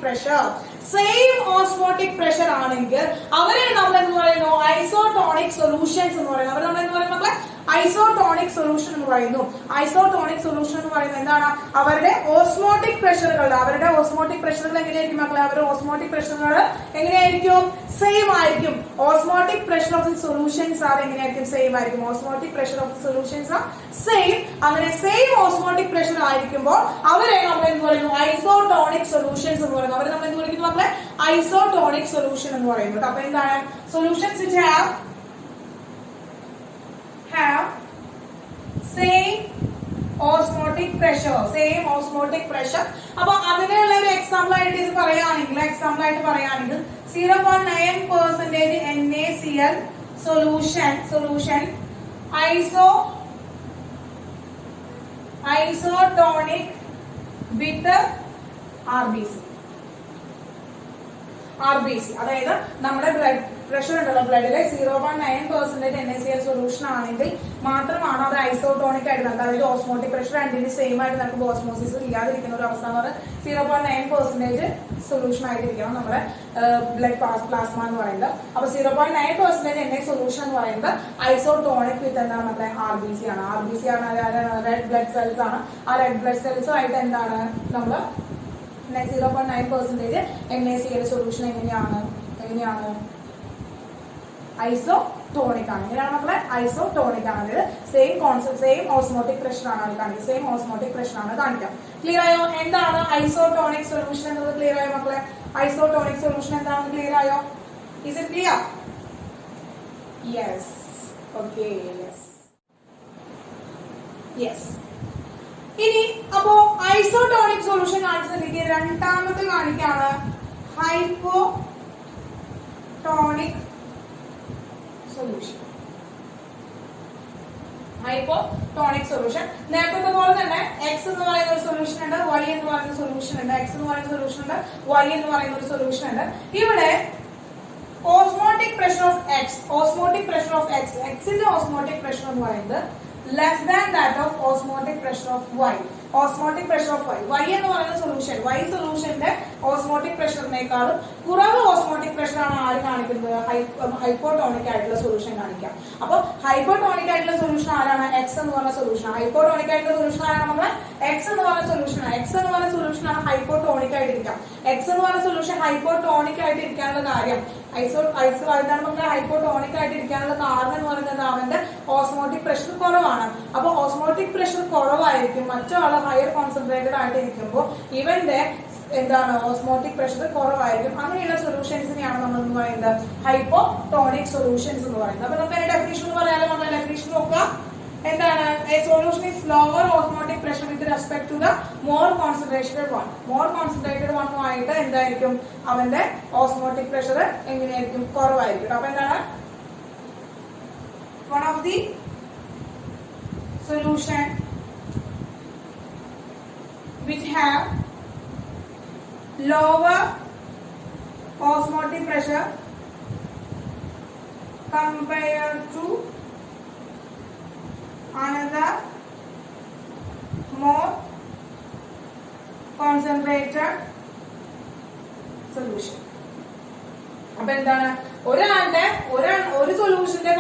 pressure ആണെങ്കിൽ അവരെ നമ്മൾ എന്ന് പറയുന്നു ഐസോടോണിക് സൊല്യൂഷൻസ് എന്ന് പറയുന്നു. അവർ നമ്മൾ എന്ന് പറയുന്നത് മക്കളെ ഐസോടോണിക് സൊല്യൂഷൻ എന്ന് പറയുന്നു. ഐസോടോണിക് സൊല്യൂഷൻ എന്ന് പറയുന്നത് എന്താണ്, അവരുടെ ഓസ്മോട്ടിക് പ്രഷറുകൾ എങ്ങനെയായിരിക്കും മക്കളെ? അവരുടെ ഓസ്മോട്ടിക് പ്രഷറുകൾ എങ്ങനെയായിരിക്കും? സെയിം ആയിരിക്കും. Osmotic pressure of the solutions are എങ്ങനെയായിരിക്കും? സെയിം ആയിരിക്കും. Osmotic pressure of the solutions are same. അങ്ങനെ സെയിം ഓസ്മോട്ടിക് പ്രഷർ ആയിരിക്കുമ്പോൾ അവരെ നമ്മൾ എന്ത് പറയുന്നു? ഐസോടോണിക് സൊല്യൂഷൻസ് എന്ന് പറയുന്നു. അവരെ നമ്മൾ എന്ത് വിളിക്കുന്നു മക്കളെ? ഐസോടോണിക് സൊല്യൂഷൻ എന്ന് പറയുന്നത്. അപ്പൊ എന്താണ്? Solutions which have same osmotic pressure. അപ്പൊ അതിനുള്ള ഒരു എക്സാമ്പിൾ ആയിട്ട് പറയുകയാണെങ്കിൽ 0.9% NaCl solution isotonic with RBC. അതായത് നമ്മുടെ ബ്ലഡ് പ്രഷർ ഉണ്ടല്ലോ, ബ്ലഡിലെ 0.9% NaCl സൊല്യൂഷൻ ആണെങ്കിൽ മാത്രമാണ് അത് ഐസോടോണിക് ആയിട്ട് നമുക്ക്, അതായത് ഓസ്മോട്ടിക് പ്രഷർ രണ്ടിന്റെ സെയിം ആയിട്ട് നമുക്ക് ഓസ്മോസിസ് ഇല്ലാതിരിക്കുന്ന ഒരു അവസ്ഥ എന്ന് പറഞ്ഞാൽ 0.9% സൊല്യൂഷൻ ആയിട്ടിരിക്കണം നമ്മുടെ ബ്ലഡ് പ്ലാസ്മ എന്ന് പറയുന്നത്. അപ്പൊ 0.9% Na സൊല്യൂഷൻ എന്ന് പറയുന്നത് ഐസോടോണിക് വിത്ത് എന്താണ് നമ്മുടെ RBC ആണ്. RBC ആണ് റെഡ് ബ്ലഡ് സെൽസ് ആണ്. ആ റെഡ് ബ്ലഡ് സെൽസും ആയിട്ട് എന്താണ് നമ്മൾ 0.9% NaCl സൊല്യൂഷൻ എങ്ങനെയാണ് ഐസോടോണിക് ആണ്. എങ്ങനെയാണ് മക്കളെ? ഐസോടോണിക് ആണ്. അതായത് same concept, same osmotic pressure ആണ് കാണിക്കുക, സെയിം ഓസ്മോട്ടിക് പ്രഷർ ആണ് കാണിക്കാം. ക്ലിയർ ആയോ? എന്താണ് ഐസോടോണിക് സൊല്യൂഷൻ എന്നത്? ക്ലിയർ ആയോ മക്കളെ? ഐസോടോണിക് സൊല്യൂഷൻ എന്താണെന്ന് ക്ലിയർ ആയോ? Is it clear? Yes, okay, yes. ഇനി അപ്പോ ഐസോടോണിക് സൊല്യൂഷൻ കാണിച്ചിട്ടുണ്ടെങ്കിൽ രണ്ടാമത്തെ കാണിക്കാണ് ഹൈപ്പോടോണിക് സൊല്യൂഷൻ. ഹൈപ്പോടോണിക് സൊല്യൂഷൻ നേരത്തെ പോലെ തന്നെ എക്സ് എന്ന് പറയുന്ന ഒരു സൊല്യൂഷൻ ഉണ്ട്, വൈ എന്ന് പറയുന്ന സൊല്യൂഷൻ ഉണ്ട്. എക്സ് എന്ന് പറയുന്ന സൊല്യൂഷൻ ഉണ്ട്, വൈ എന്ന് പറയുന്ന ഒരു സൊല്യൂഷൻ ഉണ്ട്. ഇവിടെ ഓസ്മോട്ടിക് പ്രഷർ ഓഫ് എക്സ് എക്സിന്റെ ഓസ്മോട്ടിക് പ്രഷർ എന്ന് പറയുന്നത് less than that of osmotic pressure of Y. Osmotic pressure of y എന്ന് പറയുന്ന സൊല്യൂഷൻ y സൊല്യൂഷന്റെ ഓസ്മോട്ടിക് പ്രഷറിനേക്കാളും കുറവ് ഓസ്മോട്ടിക് പ്രഷർ ആണ് ആര് കാണിക്കുന്നത് ഹൈപ്പോട്ടോണിക് ആയിട്ടുള്ള സൊല്യൂഷൻ കാണിക്കാം. അപ്പോൾ ഹൈപ്പോട്ടോണിക് ആയിട്ടുള്ള സൊല്യൂഷൻ ആരാണ് എക്സ് എന്ന് പറഞ്ഞ സൊല്യൂഷൻ. ഹൈപ്പോട്ടോണിക് ആയിട്ടുള്ള സൊല്യൂഷൻ ആരാണ് നമ്മളെ എക്സ് എന്ന് പറഞ്ഞ സൊല്യൂഷൻ ആണ്. എക്സ് എന്ന് പറഞ്ഞ സൊല്യൂഷൻ ആണ് ഹൈപ്പോട്ടോണിക് ആയിട്ടിരിക്കാം. എക്സ് എന്ന് പറഞ്ഞ സൊല്യൂഷൻ ഹൈപ്പോട്ടോണിക് ആയിട്ട് ഇരിക്കാനുള്ള കാര്യം എന്താണ് നമുക്ക് ഹൈപ്പോട്ടോണിക് ആയിട്ട് ഇരിക്കാനുള്ള കാരണം എന്ന് പറയുന്നത് അവന്റെ ഓസ്മോട്ടിക് പ്രഷർ കുറവാണ്. അപ്പൊ ഓസ്മോട്ടിക് പ്രഷർ കുറവായിരിക്കും മറ്റൊരാൾ ഹയർ കോൺസെൻട്രേറ്റഡ് ആയിട്ട് ഇരിക്കുമ്പോൾ ഇവന്റെ എന്താണ് ഓസ്മോട്ടിക് പ്രഷർ കുറവായിരിക്കും. അങ്ങനെയുള്ള സൊല്യൂഷൻസിനെയാണ് നമ്മൾ എന്ന് പറയുന്നത് ഹൈപ്പോട്ടോണിക് സൊല്യൂഷൻസ് എന്ന് പറയുന്നത്. അപ്പൊ നമുക്ക് അതിന്റെ ഡെഫിനിഷൻ എന്ന് പറയാനും നമ്മുടെ ഡെഫിനിഷൻ നോക്കാം. എന്താണ് a solution is lower osmotic pressure with respect to the more concentrated one. More concentrated വണ്ണുമായിട്ട് എന്തായിരിക്കും അവന്റെ ഓസ്മോട്ടിക് പ്രഷർ എങ്ങനെയായിരിക്കും കുറവായിരിക്കും. അപ്പൊ എന്താണ് one of the solution which have lower osmotic pressure compared to another more concentrated solution. അപ്പൊ എന്താണ് ഒരു സൊല്യൂഷന്റെ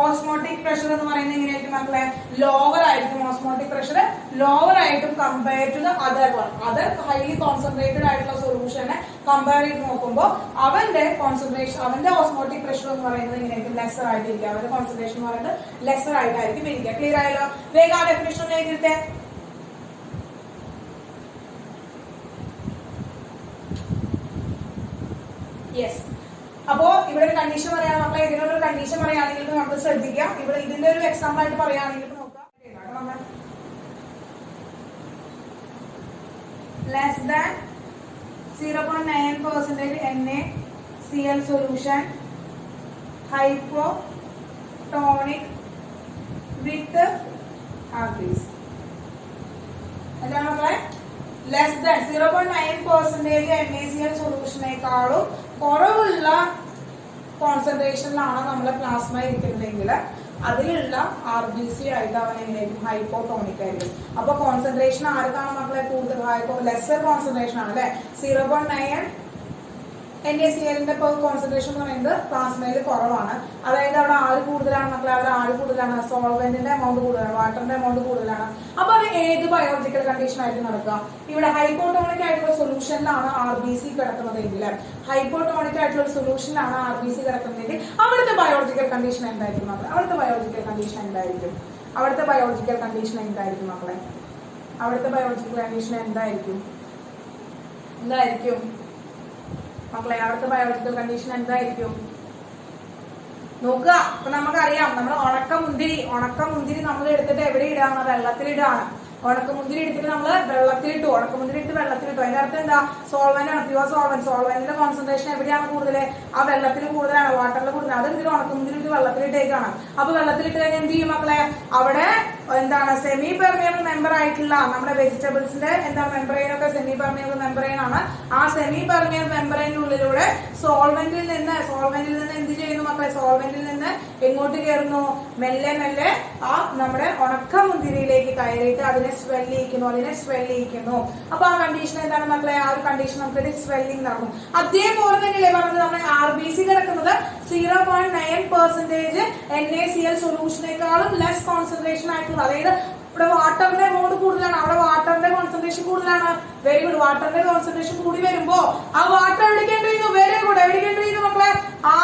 ഓസ്മോട്ടിക് പ്രഷർ എന്ന് പറയുന്നത് എങ്ങനെയായിരിക്കും മക്കളെ ലോവർ ആയിരിക്കും. ഓസ്മോട്ടിക് പ്രഷർ ലോവർ ആയിട്ടും compare to the other highly concentrated ആയിട്ടുള്ള സൊല്യൂഷനെ കമ്പയർ ചെയ്ത് നോക്കുമ്പോൾ അവന്റെ ഓസ്മോട്ടിക് പ്രഷർ എന്ന് പറയുന്നത് എങ്ങനെയായിരിക്കും ലെസർ ആയിട്ടിരിക്കുക. അവന്റെ കോൺസെൻട്രേഷൻ എന്ന് പറയുന്നത് ലെസർ ആയിട്ടായിരിക്കും ഇരിക്കുക. ക്ലിയർ ആയല്ലോ? വേഗം ആ ഡെഫിനിഷൻ ഒന്ന് എഴുതിയിട്ടേ. യെസ്. അപ്പോ ഇവിടെ ഒരു കണ്ടീഷൻ പറയാണ് മക്കളെ. ഇതിനൊരു കണ്ടീഷൻ പറയുകയാണെങ്കിൽ നമുക്ക് ശ്രദ്ധിക്കാം. ഇവിടെ ഇതിന്റെ ഒരു എക്സാമ്പിൾ ആയിട്ട് പറയുകയാണെങ്കിൽ നോക്കാം. Less than 0.9% NaCl solution hypotonic with RBC. എന്താണ് മക്കളെ? ലെസ് ദാൻ 0.9% NaCl സൊല്യൂഷനേക്കാളും കുറവുള്ള കോൺസെൻട്രേഷനിലാണ് നമ്മളെ പ്ലാസ്മ ഇരിക്കുന്നതെങ്കിൽ അതിലുള്ള RBC ആയിട്ട് അവൻ എങ്ങനെയായിരിക്കും ഹൈപ്പോട്ടോണിക് ആയിരിക്കും. അപ്പൊ കോൺസെൻട്രേഷൻ ആർക്കാണ് മക്കളെ കൂടുതൽ ലെസർ കോൺസെൻട്രേഷൻ ആണ് അല്ലെ. 0.9 NaClന്റെ കോൺസെൻട്രേഷൻ എന്ന് പറയുന്നത് പ്ലാസ്മയിൽ കുറവാണ്. അതായത് അവിടെ ആര് കൂടുതലാണ് മക്കളെ? അവിടെ ആര് കൂടുതലാണ്? സോൾവെന്റിന്റെ എമൗണ്ട് കൂടുതലാണ്, വാട്ടറിന്റെ എമൗണ്ട് കൂടുതലാണ്. അപ്പൊ അത് ഏത് ബയോളജിക്കൽ കണ്ടീഷൻ ആയിട്ട് നടക്കുക? ഇവിടെ ഹൈപ്പോട്ടോണിക് ആയിട്ടുള്ള സൊല്യൂഷനിലാണ് RBC കിടക്കുന്നതെങ്കിൽ ഹൈപ്പോട്ടോണിക് ആയിട്ടുള്ള ഒരു സൊല്യൂഷനിലാണ് RBC കിടക്കുന്നതെങ്കിൽ അവിടുത്തെ ബയോളജിക്കൽ കണ്ടീഷൻ എന്തായിരിക്കും മക്കളെ? അവിടുത്തെ ബയോളജിക്കൽ കണ്ടീഷൻ എന്തായിരിക്കും മക്കളെ? അവിടുത്തെ ബയോളജിക്കൽ കണ്ടീഷൻ എന്തായിരിക്കും മക്കളെ? അവിടുത്തെ ബയോളജിക്കൽ കണ്ടീഷൻ എന്തായിരിക്കും നോക്കുക. അപ്പൊ നമുക്കറിയാം നമ്മൾ ഉണക്കമുന്തിരി നമ്മൾ എടുത്തിട്ട് എവിടെ ഇടാണ്? വെള്ളത്തിലിടാണ്. ഉണക്കമുന്തിരി എടുത്തിട്ട് നമ്മൾ വെള്ളത്തിലിട്ടു. അതിന്റെ അർത്ഥം എന്താ? സോൾവെന്റ് ആണ്, പ്യുവർ സോൾവെന്റ്. സോൾവെന്റിന്റെ കോൺസെൻട്രേഷൻ എവിടെയാണ് കൂടുതൽ? ആ വെള്ളത്തിൽ കൂടുതലാണ്, വാട്ടറിൽ കൂടുതലാണ്. അതെന്തിനും ഉണക്കമുന്തിരി ഇട്ട് വെള്ളത്തിലിട്ടേക്കാണ്. അപ്പൊ വെള്ളത്തിലിട്ട് കഴിഞ്ഞാൽ എന്ത് ചെയ്യും മക്കളെ? അവിടെ എന്താണ് സെമി പെർമിയബിൾ മെമ്പർ ആയിട്ടുള്ള നമ്മുടെ വെജിറ്റബിൾസിന്റെ മെമ്പറൈൻ ഒക്കെ സെമി പെർമിയബിൾ മെമ്പറൈൻ ആണ്. ആ സെമി പെർമിയബിൾ മെമ്പറൈനുള്ളിലൂടെ സോൾവെന്റിൽ നിന്ന് എന്ത് ചെയ്യുന്നു മക്കളെ? സോൾവെന്റിൽ നിന്ന് എങ്ങോട്ട് കയറുന്നു? മെല്ലെ ആ നമ്മുടെ ഉണക്കമുന്തിരിയിലേക്ക് കയറിയിട്ട് അതിനെ സ്വെല്ലിയിക്കുന്നു. അപ്പൊ ആ കണ്ടീഷൻ എന്താണ് മക്കളെ? ആ ഒരു കണ്ടീഷൻ നമുക്ക് സ്വെല്ലിംഗ് നടക്കും. അതേപോലെ തന്നെയല്ലേ പറഞ്ഞത് നമ്മുടെ RBC കിടക്കുന്നത് 0.9% NaCl സൊല്യൂഷനേക്കാളും ലെസ് കോൺസെൻട്രേഷൻ ആയിട്ടുള്ള. അതായത് ഇവിടെ വാട്ടറിന്റെ എമൗണ്ട് കൂടുതലാണ്, അവിടെ വാട്ടറിന്റെ കോൺസെൻട്രേഷൻ കൂടുതലാണ്. Very good. വാട്ടറിന്റെ കോൺസെൻട്രേഷൻ കൂടി വരുമ്പോ ആ വാട്ടർ എവിടേക്ക് എൻ്റർ ചെയ്യുന്നു? Very good. എവിടേക്ക് എൻ്റർ ചെയ്യുന്നു മക്കളെ?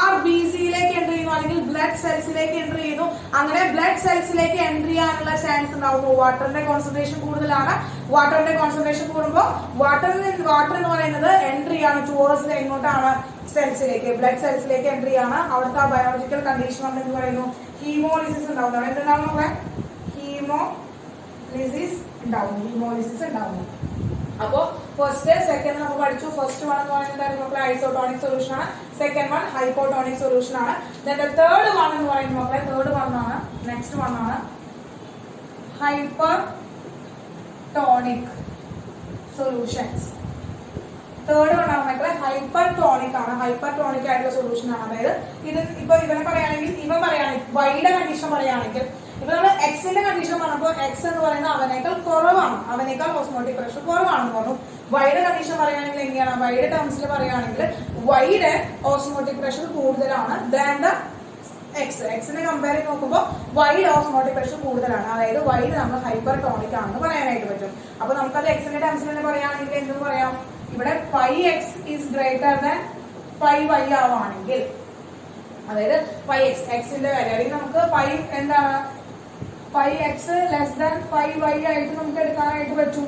RBCയിലേക്ക് എൻ്റർ ചെയ്യുന്നു, അല്ലെങ്കിൽ ബ്ലഡ് സെൽസിലേക്ക് എൻ്റർ ചെയ്യുന്നു. അങ്ങനെ ബ്ലഡ് സെൽസിലേക്ക് എൻ്റർ ചെയ്യാനുള്ള ചാൻസ് ഉണ്ടാവുന്നു. വാട്ടറിന്റെ കോൺസെൻട്രേഷൻ കൂടുതലാണ്. വാട്ടറിന്റെ കോൺസെൻട്രേഷൻ കൂടുമ്പോൾ വാട്ടർ എന്ന് പറയുന്നത് എൻ്റർ ചെയ്യാണ് ടുവേഴ്സ് എങ്ങോട്ടാണ്? സെൽസിലേക്ക്, ബ്ലഡ് സെൽസിലേക്ക് എൻ്റർ ചെയ്യാണ്. അവിടുത്തെ ആ ബയോളജിക്കൽ കണ്ടീഷൻ നമ്മൾ എന്ന് പറയുന്നു ഹീമോളിസിസ് ഉണ്ടാവുന്നതാണ്. എന്തുണ്ടാവും നമ്മളെ? ഹീമോളിസിസ് ഉണ്ടാവുന്നു. അപ്പോ ഫസ്റ്റ് സെക്കൻഡ് നമ്മൾ പഠിച്ചു. ഫസ്റ്റ് വൺ എന്ന് പറയുന്നത് മക്കളെ ഐസോട്ടോണിക് സൊല്യൂഷൻ ആണ്. സെക്കൻഡ് വൺ ഹൈപ്പോട്ടോണിക് സൊല്യൂഷൻ ആണ്. തേർഡ് വൺ എന്ന് പറയുന്നത് മക്കളെ നെക്സ്റ്റ് വൺ ആണ് ഹൈപ്പർടോണിക് സൊല്യൂഷൻസ്. തേർഡ് വൺ ആണ് മക്കളെ ഹൈപ്പർടോണിക് ആണ്. ഹൈപ്പർടോണിക് ആയിട്ടുള്ള സൊല്യൂഷൻ ആണ്. അതായത് ഇത് ഇപ്പൊ ഇവൻ പറയുകയാണെങ്കിൽ വൈയുടെ കണ്ടീഷൻ പറയുകയാണെങ്കിൽ ഇപ്പൊ നമ്മൾ എക്സിന്റെ കണ്ടീഷൻ പറഞ്ഞപ്പോൾ എക്സ് എന്ന് പറയുന്നത് അവനേക്കാൾ കുറവാണ്, അവനേക്കാൾ ഓസ്മോട്ടിക് പ്രഷർ കുറവാണെന്ന് പറഞ്ഞു. വൈയുടെ കണ്ടീഷൻ പറയുകയാണെങ്കിൽ എങ്ങനെയാണ്? വൈയുടെ ടേംസിൽ പറയുകയാണെങ്കിൽ വൈയുടെ ഓസ്മോട്ടിക് പ്രഷർ കൂടുതലാണ് ദാൻ ദ എക്സ്. എക്സിനെ കമ്പയർ ചെയ്ത് നോക്കുമ്പോൾ വൈയുടെ ഓസ്മോട്ടിക് പ്രഷർ കൂടുതലാണ്, അതായത് വൈഡ് നമ്മൾ ഹൈപ്പർ ടോണിക് ആണെന്ന് പറയാനായിട്ട് പറ്റും. അപ്പൊ നമുക്കത് എക്സിന്റെ ടേംസിൽ തന്നെ പറയുകയാണെങ്കിൽ എന്തെന്ന് പറയാം? ഇവിടെ pi X is greater than pi Y ആവുകയാണെങ്കിൽ, അതായത് പൈ എക്സ് എക്സിന്റെ വാല്യൂ അല്ലെങ്കിൽ നമുക്ക് പൈ എന്താണ് pi X less than pi Y ആയിട്ട് നമുക്ക് എടുക്കാനായിട്ട് പറ്റും.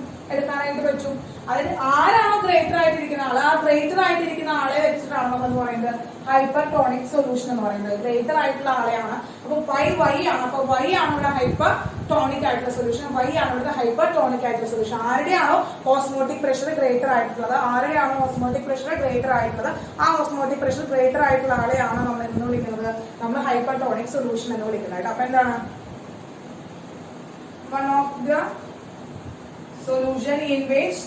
അതായത് ആരാണോ ഗ്രേറ്റർ ആയിട്ടിരിക്കുന്ന ആള്, ആ ഗ്രേറ്റർ ആയിട്ടിരിക്കുന്ന ആളെ വെച്ചിട്ടാണോ എന്ന് പറയുന്നത് ഹൈപ്പർ ടോണിക് സൊല്യൂഷൻ എന്ന് പറയുന്നത്. ഗ്രേറ്റർ ആയിട്ടുള്ള ആളെയാണ്. അപ്പൊ പൈ വൈ ആണ്, അപ്പൊ വൈ ആണ് ഇവിടെ ഹൈപ്പർ ടോണിക് ആയിട്ടുള്ള സൊല്യൂഷൻ, വൈ ആണ് ഇവിടെ ഹൈപ്പർ ടോണിക് ആയിട്ടുള്ള സൊല്യൂഷൻ. ആരുടെയാണോ ഓസ്മോട്ടിക് പ്രഷർ ഗ്രേറ്റർ ആയിട്ടുള്ളത്, ആരുടെയാണോ ഓസ്മോട്ടിക് പ്രഷർ ഗ്രേറ്റർ ആയിട്ടുള്ളത്, ആ ഓസ്മോട്ടിക് പ്രഷർ ഗ്രേറ്റർ ആയിട്ടുള്ള ആളെയാണ് നമ്മൾ എന്ന് വിളിക്കുന്നത്, നമ്മൾ ഹൈപ്പർ ടോണിക് സൊല്യൂഷൻ എന്ന് വിളിക്കുന്നത്. അപ്പൊ എന്താണ് one of the solution in which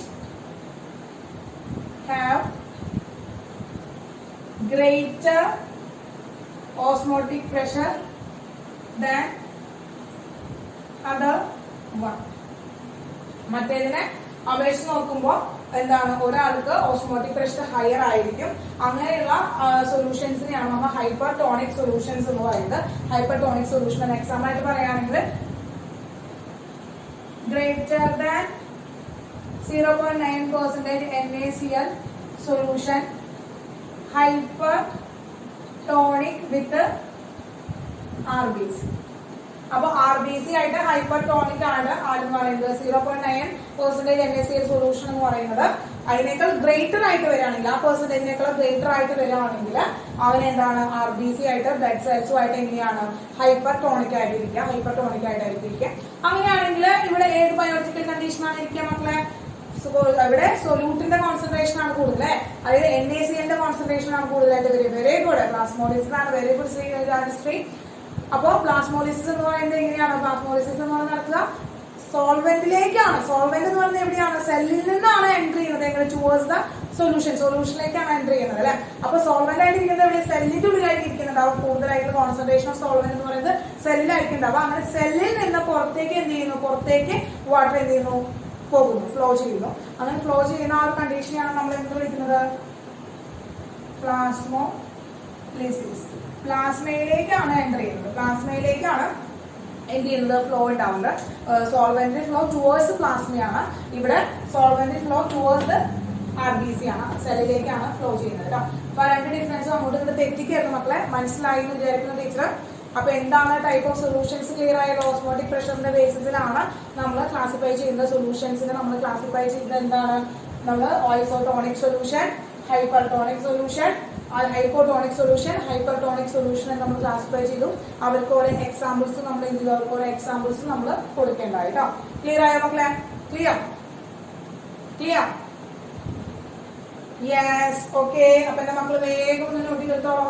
have greater osmotic pressure than other one. മറ്റേതിനെ അപേക്ഷിച്ച് നോക്കുമ്പോൾ എന്താണ് ഒരാൾക്ക് ഓസ്മോട്ടിക് പ്രഷർ ഹയർ ആയിരിക്കും. അങ്ങനെയുള്ള സൊല്യൂഷൻസിനെയാണ് നമ്മൾ ഹൈപ്പർ ടോണിക് സൊല്യൂഷൻസ് എന്ന് പറയുന്നത്. ഹൈപ്പർ ടോണിക് സൊല്യൂഷൻ എക്സാമ്പിൾ ആയിട്ട് പറയുകയാണെങ്കിൽ greater than 0.9% NaCl solution hypertonic with RBC. അപ്പൊ RBC ആയിട്ട് ഹൈപ്പർടോണിക് ആണ് ആരെന്ന് പറയുന്നത് 0.9% NaCl സൊല്യൂഷൻ എന്ന് പറയുന്നത്. അതിനേക്കാൾ ഗ്രേറ്റർ ആയിട്ട് വരികയാണെങ്കിൽ, ആ പെർസെന്റേജിനേക്കാൾ ഗ്രേറ്റർ ആയിട്ട് വരികയാണെങ്കിൽ അവൻ എന്താണ് RBC ആയിട്ട് ബ്ലഡ് സെൽസുമായിട്ട് എങ്ങനെയാണ് ഹൈപ്പർടോണിക് ആയിട്ടിരിക്കുക, അങ്ങനെയാണെങ്കിൽ ഇവിടെ ഏത് ബയോളജിക്കൽ കണ്ടീഷൻ ആണ് ഇരിക്കുക മക്കളെ? ഇവിടെ സൊല്യൂട്ടിന്റെ കോൺസെൻട്രേഷൻ ആണ് കൂടുതൽ, അതായത് NaCl കോൺസെൻട്രേഷൻ ആണ് കൂടുതലായിട്ട് വരിക. വെരി ഗുഡ്, പ്ലാസ്മോളിസിസ് ആണ് വെരി ഗുഡ് ശ്രീ. അപ്പോ പ്ലാസ്മോളിസിസ് എന്ന് പറയുന്നത് എങ്ങനെയാണ്? പ്ലാസ്മോളിസിസ് എന്ന് പറയുന്നത് നടക്കുക സോൾവെന്റിലേക്കാണ്. സോൾവെന്റ് എന്ന് പറയുന്നത് എവിടെയാണ്? സെല്ലിൽ നിന്നാണ് എൻട്രി ചെയ്യുന്നത്. എങ്ങനെ? ടുവേഴ്സ് ദ സൊല്യൂഷനിലേക്കാണ് എൻട്രി ചെയ്യുന്നത് അല്ലെ. അപ്പൊ സോൾവെന്റ് ആയിട്ട് ഇരിക്കുന്നത് എവിടെ? സെല്ലിന്റെ ഉള്ളിലായിട്ട് ഇരിക്കുന്നുണ്ടാവും. കൂടുതലായിട്ട് കോൺസെൻട്രേഷൻ ഓഫ് സോൾവെന്റ് എന്ന് പറയുന്നത് സെല്ലിലായിരിക്കുന്നുണ്ടാവും. അപ്പൊ അങ്ങനെ സെല്ലിൽ നിന്ന് പുറത്തേക്ക് എന്ത് ചെയ്യുന്നു? പുറത്തേക്ക് വാട്ടർ എന്ത് ചെയ്യുന്നു? പോകുന്നു, ഫ്ലോ ചെയ്യുന്നു. അങ്ങനെ ഫ്ലോ ചെയ്യുന്ന ആ ഒരു കണ്ടീഷനെയാണ് നമ്മൾ എന്ത് വിളിക്കുന്നത്? പ്ലാസ്മോലിസിസ്. പ്ലാസ്മയിലേക്കാണ് എൻട്രി ചെയ്യുന്നത്, പ്ലാസ്മയിലേക്കാണ് എന്ത് ചെയ്യുന്നത്? ഫ്ലോ ഉണ്ടാവുന്നത്. സോൾവെന്റ് ഫ്ലോ ടുവേഴ്സ് പ്ലാസ്മയാണ്, ഇവിടെ സോൾവെന്റ് ഫ്ലോ ടുവേഴ്സ് RBC ആണ്, സെല്ലിലേക്കാണ് ഫ്ലോ ചെയ്യുന്നത് കേട്ടോ. അപ്പൊ രണ്ട് ഡിഫറൻസ് അങ്ങോട്ട് ഇങ്ങോട്ട് തെറ്റിക്കരുത് മക്കളെ, മനസ്സിലായി എന്ന് വിചാരിക്കുന്ന ടീച്ചർ. അപ്പൊ എന്താണ് ടൈപ്പ് ഓഫ് സൊല്യൂഷൻസ് ക്ലിയർ ആയത്? ഓസ്മോട്ടിക് പ്രഷറിന്റെ ബേസിസിലാണ് നമ്മൾ ക്ലാസിഫൈ ചെയ്യുന്ന സൊല്യൂഷൻസിനെ നമ്മൾ ക്ലാസിഫൈ ചെയ്യുന്നത് എന്താണ്? നമ്മൾ isotonic solution, hypertonic solution, hypotonic solution, hypertonic solution നമ്മൾ ക്ലാസിഫൈ ചെയ്തു. അവർക്ക് ഓരോ എക്സാമ്പിൾസ് നമ്മൾ എന്ത് ചെയ്തു? അവർക്ക് ഓരോ എക്സാമ്പിൾസ് നമ്മൾ കൊടുക്കേണ്ടായി കേട്ടോ. ക്ലിയർ ആയോ മക്കളെ? ക്ലിയർ? Yes, okay. അപ്പൊ എന്റെ മക്കള് വേഗം ഒന്ന് നോട്ട് ചെയ്തോളോ.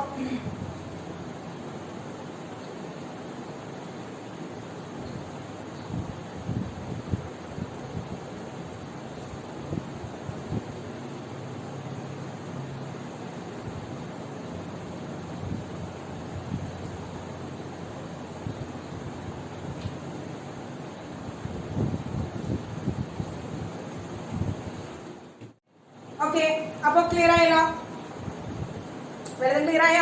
ഓക്കെ, അപ്പൊ ക്ലിയർ ആയല്ലോ? വെള്ളം ക്ലിയർ ആയ?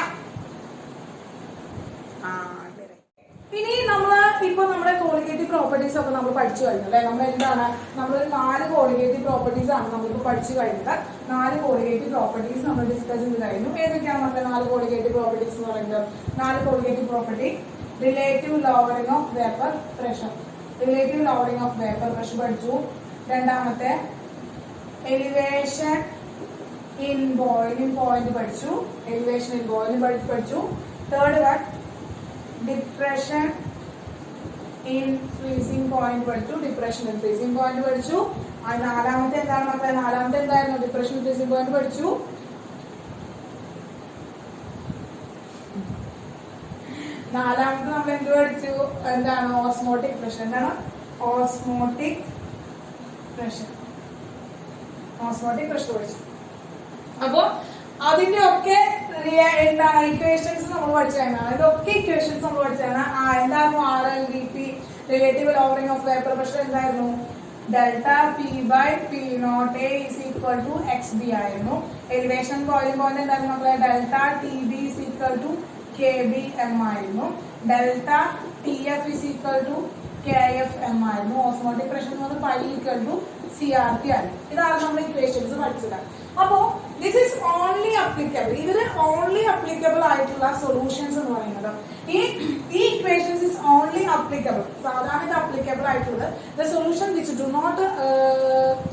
ഇനി നമ്മള് ഇപ്പൊ നമ്മുടെ കോളിഗേറ്റീവ് പ്രോപ്പർട്ടീസ് ഒക്കെ നമ്മൾ പഠിച്ചു കഴിഞ്ഞു അല്ലെ. നമ്മൾ എന്താണ്? നമ്മൾ 4 കോളിഗേറ്റീവ് പ്രോപ്പർട്ടീസ് ആണ് നമ്മളിപ്പോ പഠിച്ചു കഴിഞ്ഞത്. 4 കോളിഗേറ്റീവ് പ്രോപ്പർട്ടീസ് നമ്മൾ ഡിസ്കസ് ചെയ്ത് കഴിഞ്ഞു. ഏതൊക്കെയാണ് നമ്മുടെ 4 കോളിഗേറ്റീവ് പ്രോപ്പർട്ടീസ് എന്ന് പറയുന്നത്? 4 colligative property: relative lowering of vapour pressure. Relative lowering of vapour pressure പഠിച്ചു. രണ്ടാമത്തെ എലിവേഷൻ ഇൻ ബോയിലിംഗ് പോയിന്റ് പഠിച്ചു. എലിവേഷൻ ഇൻ ബോയിലിംഗ് പഠിച്ചു. Third one depression in freezing point പഠിച്ചു. ഡിപ്രഷൻ ഇൻ ഫ്രീസിംഗ് പോയിന്റ് പഠിച്ചു. നാലാമത്തെ എന്താണ് മക്കളെ? നാലാമത്തെ എന്തായിരുന്നു? ഡിപ്രഷൻ ഇൻ ഫ്രീസിംഗ് പോയിന്റ് പഠിച്ചു. നാലാമത്തെ നമ്മൾ എന്ത് പഠിച്ചു? എന്താണ്? Osmotic pressure. എന്താണ്? Osmotic pressure. ഓസ്മോട്ടിക് പ്രഷർ പഠിച്ചു. അപ്പോ അതിന്റെ ഒക്കെ എന്താണ് ഇക്വേഷൻസ് നമ്മൾ പഠിച്ചതാണ്, ഇതൊക്കെ ഇക്വേഷൻസ് നമ്മൾ പഠിച്ചതാണ്. എന്തായിരുന്നു RLVP, relative lowering of vapour pressure എന്തായിരുന്നു? Delta P by P nought A is equal to X B ആയിരുന്നു. എലിവേഷൻ ബോയിലിംഗ് പോയിന്റ് എന്തായിരുന്നു നമ്മളെ? Delta T B is equal to K B M ആയിരുന്നു. Delta T F is equal to K F M ആയിരുന്നു. Osmotic pressure എന്ന് പറഞ്ഞാൽ pi equal to CRT ആയിരുന്നു. ഇതാണ് നമ്മൾ ഇക്വേഷൻസ് പഠിച്ചത്. അപ്പോ ദിസ് ഈസ് ഓൺലി അപ്ലിക്കബിൾ, ഇതിൽ ഓൺലി അപ്ലിക്കബിൾ ആയിട്ടുള്ള സൊല്യൂഷൻസ് എന്ന് പറയുന്നത് ഈ ഇക്വേഷൻസ് ഇസ് ഓൺലി അപ്ലിക്കബിൾ, സാധാരണ ഇത് അപ്ലിക്കബിൾ ആയിട്ടുള്ളത് the solution which do not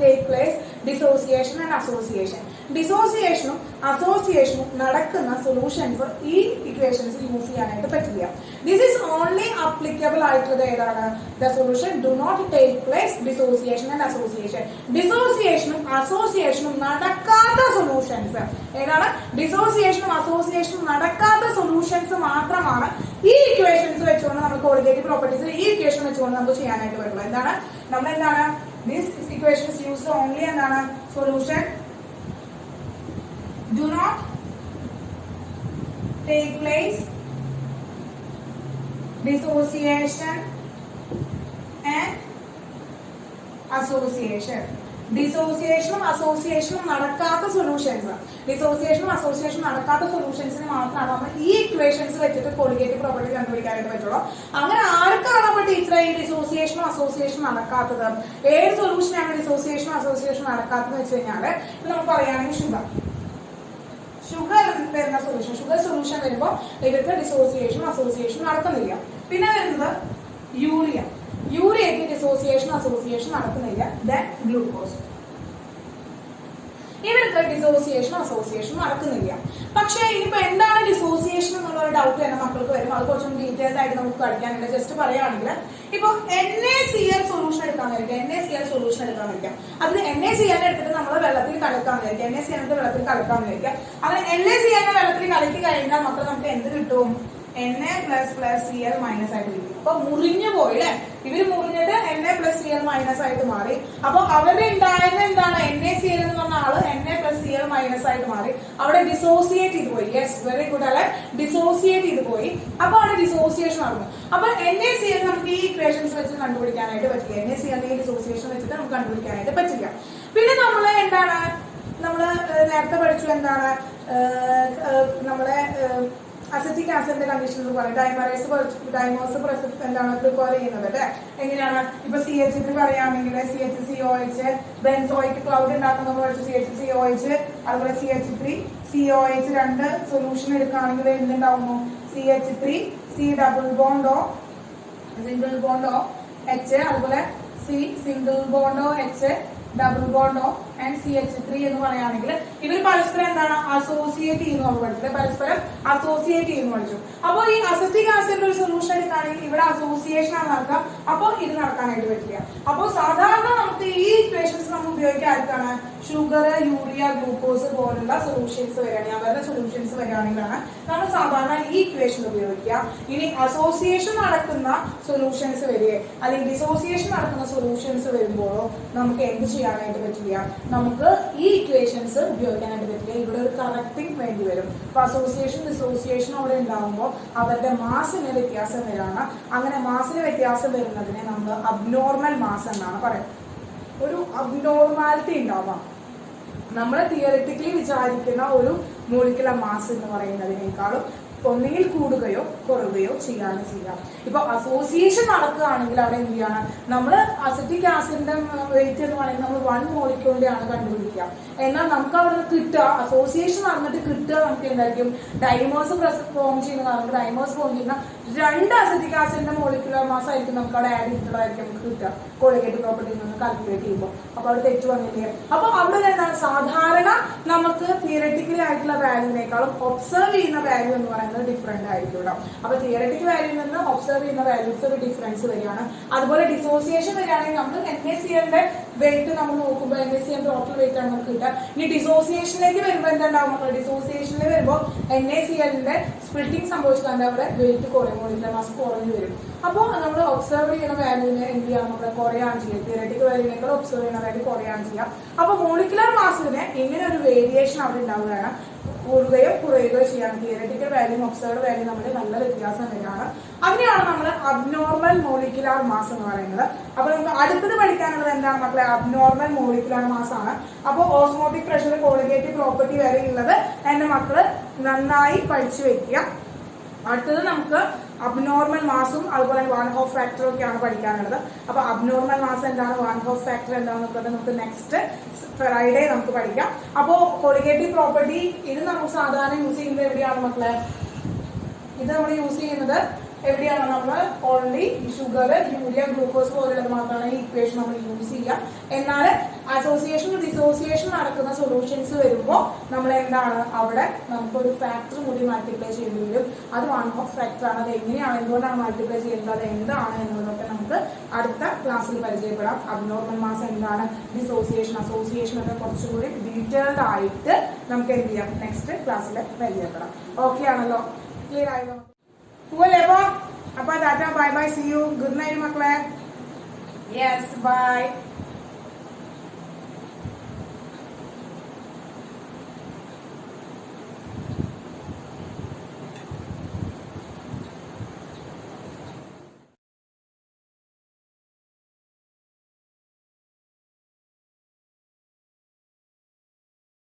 take place dissociation and association. ഡിസോസിയേഷനും അസോസിയേഷനും നടക്കുന്ന സൊല്യൂഷൻസ് ഈ ഇക്വേഷൻസ് യൂസ് ചെയ്യാനായിട്ട് പറ്റില്ല. ദിസ് ഈസ് ഓൺലി അപ്ലിക്കബിൾ ആയിട്ടുള്ളത് ഏതാണ്? The solution do not take place dissociation and association. ഡിസോസിയേഷനും അസോസിയേഷനും നടക്കാത്ത സൊല്യൂഷൻസ് ഏതാണ്? ഡിസോസിയേഷനും അസോസിയേഷനും നടക്കാത്ത സൊല്യൂഷൻസ് മാത്രമാണ് ഈ ഇക്വേഷൻസ് വെച്ചുകൊണ്ട് നമുക്ക് കോളിഗേറ്റീവ് പ്രോപ്പർട്ടീസ് ഈ ഇക്വേഷൻ വെച്ചുകൊണ്ട് നമുക്ക് ചെയ്യാനായിട്ട് പറ്റുള്ളൂ. എന്താണ് നമ്മൾ ദിസ് ഇക്വേഷൻസ് യൂസ് ഓൺലി എന്താണ്? Solution do not take place dissociation and association. ഡിസോസിയേഷനും അസോസിയേഷനും നടക്കാത്ത സൊല്യൂഷൻസ്, ഡിസോസിയേഷനും അസോസിയേഷനും നടക്കാത്ത സൊല്യൂഷൻസിന് മാത്രമാണ് നമ്മൾ ഈ ഇക്വേഷൻസ് വെച്ചിട്ട് കോളിഗേറ്റീവ് പ്രോപ്പർട്ടി കണ്ടുപിടിക്കാനായിട്ട് പറ്റുള്ളൂ. അങ്ങനെ ആർക്കാണ് അപ്പൊ ടീച്ചർ ഈ ഡിസോസിയേഷനും അസോസിയേഷനും നടക്കാത്തത്? ഏത് സൊല്യൂഷനാണ് ഡിസോസിയേഷനും അസോസിയേഷനും നടക്കാത്തതെന്ന് വെച്ച് കഴിഞ്ഞാൽ നമുക്ക് പറയുകയാണെങ്കിൽ ഷുഗർ വരുന്ന സൊല്യൂഷൻ, ഷുഗർ സൊല്യൂഷൻ വരുമ്പോൾ ഇവർക്ക് ഡിസോസിയേഷനും അസോസിയേഷനും നടക്കുന്നില്ല. പിന്നെ വരുന്നത് യൂറിയക്ക് ഡിസോസിയേഷൻ അസോസിയേഷൻ നടക്കുന്നില്ല. ദെൻ ഗ്ലൂക്കോസ്, ഇവർക്ക് ഡിസോസിയേഷൻ അസോസിയേഷൻ നടക്കുന്നില്ല. പക്ഷേ ഇനിയിപ്പോ എന്താണ് ഡിസോസിയേഷൻ എന്നുള്ള ഒരു ഡൗട്ട് തന്നെ മക്കൾക്ക് വരും. അത് കുറച്ചും ഡീറ്റെയിൽഡ് ആയിട്ട് നമുക്ക് പഠിക്കാനുണ്ട്. ജസ്റ്റ് പറയുകയാണെങ്കിൽ ഇപ്പൊ NaCl സൊല്യൂഷൻ എടുക്കാന്നിരിക്കാം, NaCl സൊല്യൂഷൻ എടുക്കാന്നിരിക്കാം. അതിൽ NaCl എടുത്തിട്ട് നമ്മൾ വെള്ളത്തിൽ കലക്കാന്നിരിക്കാം, NaCl വെള്ളത്തിൽ കലക്കാന്നിരിക്കാം. അങ്ങനെ NaCl വെള്ളത്തിൽ കലക്കി കഴിഞ്ഞാൽ മക്കൾ നമുക്ക് എന്ത് കിട്ടും? Na++Cl- ആയിട്ട് കിട്ടും. അപ്പൊ മുറിഞ്ഞു പോയി അല്ലെ, ഇവര് മുറിഞ്ഞിട്ട് Na+Cl- ആയിട്ട് മാറി. അപ്പൊ അവരുടെ ഉണ്ടായിരുന്ന എന്താണ്? NaCl എന്ന് പറഞ്ഞ ആള് Na+Cl- ആയിട്ട് മാറി. അവിടെ ഡിസോസിയേറ്റ് ചെയ്ത് പോയി. യെസ്, വെരി ഗുഡ് അല്ലെ, ഡിസോസിയേറ്റ് ചെയ്ത് പോയി. അപ്പൊ അവിടെ ഡിസോസിയേഷൻ നടന്നു. അപ്പൊ NaCl നമുക്ക് ഈ ഇക്വേഷൻസ് വെച്ച് കണ്ടുപിടിക്കാനായിട്ട് പറ്റില്ല. NaCl ഈ ഡിസോസിയേഷൻ വെച്ചിട്ട് നമുക്ക് കണ്ടുപിടിക്കാനായിട്ട് പറ്റില്ല. പിന്നെ നമ്മള് നേരത്തെ പഠിച്ചു എന്താണ് നമ്മളെ അസറ്റിക് ആസിഡിന്റെ കണ്ടീഷൻ എന്ന് പറയും. ഡൈമേഴ്സ് എന്താണ് പ്രിപ്പയർ ചെയ്യുന്നത് അല്ലെ? എങ്ങനെയാണ്? ഇപ്പൊ CH3 പറയുകയാണെങ്കിൽ CHCOH, ബെൻസോയിക് ക്ലൗഡ് ഉണ്ടാക്കുന്ന CHCOH, അതുപോലെ CH3COH രണ്ട് സൊല്യൂഷൻ എടുക്കുകയാണെങ്കിൽ എന്തുണ്ടാവുന്നു? CH3 C ഡബിൾ ബോണ്ടോ സിംഗിൾ ബോണ്ടോ H, അതുപോലെ C സിംഗിൾ ബോണ്ടോ H ഡബിൾ ബോണ്ടോ ആൻഡ് CH3 എന്ന് പറയുകയാണെങ്കിൽ ഇവർ പരസ്പരം എന്താണ്? അസോസിയേറ്റ് ചെയ്യുന്നു. നമ്മൾ പഠിച്ചത് പരസ്പരം അസോസിയേറ്റ് ചെയ്യുന്നു പഠിച്ചു. അപ്പൊ ഈ അസറ്റിക് ആസിഡിന്റെ ഒരു സൊല്യൂഷൻ എടുക്കുകയാണെങ്കിൽ ഇവിടെ അസോസിയേഷൻ ആണ് നടക്കുക. അപ്പോൾ ഇത് നടക്കാനായിട്ട് പറ്റില്ല. അപ്പോൾ സാധാരണ നമുക്ക് ഈ ഇക്വേഷൻസ് നമ്മൾ ഉപയോഗിക്കാതിരിക്കാണ് ഷുഗർ, യൂറിയ, ഗ്ലൂക്കോസ് പോലുള്ള സൊല്യൂഷൻസ് വരികയാണെങ്കിൽ അവരുടെ സൊല്യൂഷൻസ് വരികയാണെങ്കിലാണ് നമ്മൾ സാധാരണ ഈ ഇക്വേഷൻ ഉപയോഗിക്കുക. ഇനി അസോസിയേഷൻ നടക്കുന്ന സൊല്യൂഷൻസ് വരികയെ അല്ലെങ്കിൽ ഡിസോസിയേഷൻ നടക്കുന്ന സൊല്യൂഷൻസ് വരുമ്പോഴോ നമുക്ക് എന്ത് ചെയ്യാനായിട്ട് പറ്റില്ല? നമുക്ക് ഈ ഇക്വേഷൻസ് ഉപയോഗിക്കാനായിട്ട് പറ്റില്ല. ഇവിടെ ഒരു കറക്റ്റിംഗ് വേണ്ടി വരും. അപ്പൊ അസോസിയേഷൻ ഡിസോസിയേഷൻ അവിടെ ഉണ്ടാകുമ്പോൾ അവരുടെ മാസിന് വ്യത്യാസം വരാണ്. അങ്ങനെ മാസിന് വ്യത്യാസം വരുന്നതിനെ നമ്മൾ അബ്നോർമൽ മാസ് എന്നാണ് പറയുന്നത്. ഒരു അബ്നോർമാലിറ്റി ഉണ്ടാവാം. നമ്മൾ തിയറിറ്റിക്കലി വിചാരിക്കുന്ന ഒരു മോളിക്കുലർ മാസ് എന്ന് പറയുന്നതിനേക്കാളും ഒന്നുകിൽ കൂടുകയോ കുറയുകയോ ചെയ്യാൻ ചെയ്യാം. ഇപ്പൊ അസോസിയേഷൻ നടക്കുകയാണെങ്കിൽ അവിടെ എന്ത് ചെയ്യണം? നമ്മൾ അസറ്റിക് ആസിഡിന്റെ വെയിറ്റ് എന്ന് പറയുന്നത് നമ്മൾ 1 മോളിക്യൂളിന്റെയാണ് കണ്ടുപിടിക്കുക. എന്നാൽ നമുക്ക് അവിടെ കിട്ടുക അസോസിയേഷൻ നടന്നിട്ട് കിട്ടുക നമുക്ക് എന്തായിരിക്കും? ഡൈമേഴ്സ് ഫോം ചെയ്യുന്ന കാരണം ഡൈമേഴ്സ് ഫോം ചെയ്യുന്ന 2 അസറ്റിക് ആസിഡിന്റെ മോളിക്കുലർ മാസ് ആയിരിക്കും നമുക്ക് അവിടെ ആഡ് ചെയ്തിട്ടുള്ളതായിരിക്കും നമുക്ക് കിട്ടുക കോളിഗേറ്റീവ് പ്രോപ്പർട്ടിയിൽ നിന്ന് കാൽക്കുലേറ്റ് ചെയ്യുമ്പോൾ. അപ്പൊ അവിടെ തെറ്റ് വന്നില്ലേ? അപ്പൊ അവിടെ എന്താണ്? സാധാരണ നമുക്ക് തിയററ്റിക്കലി ആയിട്ടുള്ള വാല്യൂവിനേക്കാളും ഒബ്സർവ് ചെയ്യുന്ന വാല്യൂ എന്ന് പറയുന്നത് ഡിഫറെന്റ് ആയിരിക്കും. അപ്പൊ തിയററ്റിക്കൽ വാല്യൂവിൽ നിന്ന് ഒബ്സർവ് ചെയ്യുന്ന വാല്യൂസ് ഒരു ഡിഫറൻസ് വരികയാണ്. അതുപോലെ ഡിസോസിയേഷൻ വരികയാണെങ്കിൽ നമ്മൾ NaClന്റെ വെയിറ്റ് നമ്മൾ നോക്കുമ്പോൾ NaCl ടോട്ടൽ വെയിറ്റ് ആണ് നമുക്ക് കിട്ടുക. ഇനി ഡിസോസിയേഷനിലേക്ക് വരുമ്പോൾ എന്തുണ്ടാവും? ഡിസോസിയേഷനിൽ വരുമ്പോൾ NaClന്റെ സ്പ്ലിറ്റിംഗ് സംഭവിച്ചാൽ അവിടെ വെയിറ്റ് കുറയും, മോളിക്കുലർ മാസ് കുറഞ്ഞു വരും. അപ്പോൾ നമ്മൾ ഒബ്സർവ് ചെയ്യുന്ന വാല്യൂവിനെ എന്ത് ചെയ്യാം? നമ്മൾ കുറയാണ് ചെയ്യുക. തിയററ്റിക്കൽ വാല്യൂവിനേക്കാൾ ഒബ്സർവ് ചെയ്യുന്ന വാല്യൂ കുറയാണ് ചെയ്യുക. അപ്പൊ മോളിക്കുലർ മാസിന് ഇങ്ങനെ ഒരു വേരിയേഷൻ അവിടെ ഉണ്ടാവുകയാണ്. കൂടുകയോ കുറയുകയോ ചെയ്യാണ്. തിയററ്റിക്കൽ വാല്യൂ ഒബ്സർവ്ഡ് വാല്യൂ തമ്മിൽ നല്ല വ്യത്യാസം വരികയാണ്. അതിനെയാണ് നമ്മൾ അബ്നോർമൽ മോളിക്കുലാർ മാസ് എന്ന് പറയുന്നത്. അപ്പൊ നമുക്ക് അടുത്തത് പഠിക്കാനുള്ളത് എന്താണ് മക്കളെ? അബ്നോർമൽ മോളിക്കുലാർ മാസ് ആണ്. അപ്പോൾ ഓസ്മോട്ടിക് പ്രഷർ കോളിഗേറ്റീവ് പ്രോപ്പർട്ടി വരെ ഉള്ളത് എന്റെ മക്കള് നന്നായി പഠിച്ചു വെക്കുക. അടുത്തത് നമുക്ക് അബ്നോർമൽ മാസും അതുപോലെ വൺ ഹോഫ് ഫാക്ടറും ഒക്കെയാണ് പഠിക്കാനുള്ളത്. അപ്പൊ അബ്നോർമൽ മാസ് എന്താണ്, വൺ ഹോഫ് ഫാക്ടർ എന്താണെന്നൊക്കെ നമുക്ക് നെക്സ്റ്റ് ഫ്രൈഡേ നമുക്ക് പഠിക്കാം. അപ്പോ കോളിഗേറ്റീവ് പ്രോപ്പർട്ടി ഇത് നമുക്ക് സാധാരണ യൂസ് ചെയ്യുന്നത് എവിടെയാണ് മക്കളെ? ഇത് നമ്മൾ യൂസ് ചെയ്യുന്നത് എവിടെയാണ്? നമ്മൾ ഓൺലി ഷുഗർ, യൂരിയ, ഗ്ലൂക്കോസ് പോലുള്ളത് മാത്രമാണ് ഈ ഇക്വേഷൻ നമ്മൾ യൂസ് ചെയ്യുക. എന്നാൽ അസോസിയേഷൻ ഡിസോസിയേഷൻ നടക്കുന്ന സൊല്യൂഷൻസ് വരുമ്പോൾ നമ്മൾ എന്താണ് അവിടെ നമുക്കൊരു ഫാക്ടർ കൂടി മൾട്ടിപ്ലൈ ചെയ്യേണ്ടി വരും. അത് വൺ ഓഫ് ഫാക്ടർ ആണ്. അത് എങ്ങനെയാണ്, എന്തുകൊണ്ടാണ് മൾട്ടിപ്ലൈ ചെയ്യുന്നത്, അത് എന്താണ് എന്നുള്ളതൊക്കെ നമുക്ക് അടുത്ത ക്ലാസ്സിൽ പരിചയപ്പെടാം. അബ്നോർമൽ മാസ് എന്താണ്, ഡിസോസിയേഷൻ, അസോസിയേഷൻ ഒക്കെ കുറച്ചുകൂടി ഡീറ്റെയിൽഡ് ആയിട്ട് നമുക്ക് എന്ത് ചെയ്യാം, നെക്സ്റ്റ് ക്ലാസ്സിൽ പരിചയപ്പെടാം. ഓക്കെ ആണല്ലോ? ക്ലിയർ ആയല്ലോ? പോവല്ലേ അപ്പൊ tata, bye bye, see you, good night മക്കളെ. Yes, by.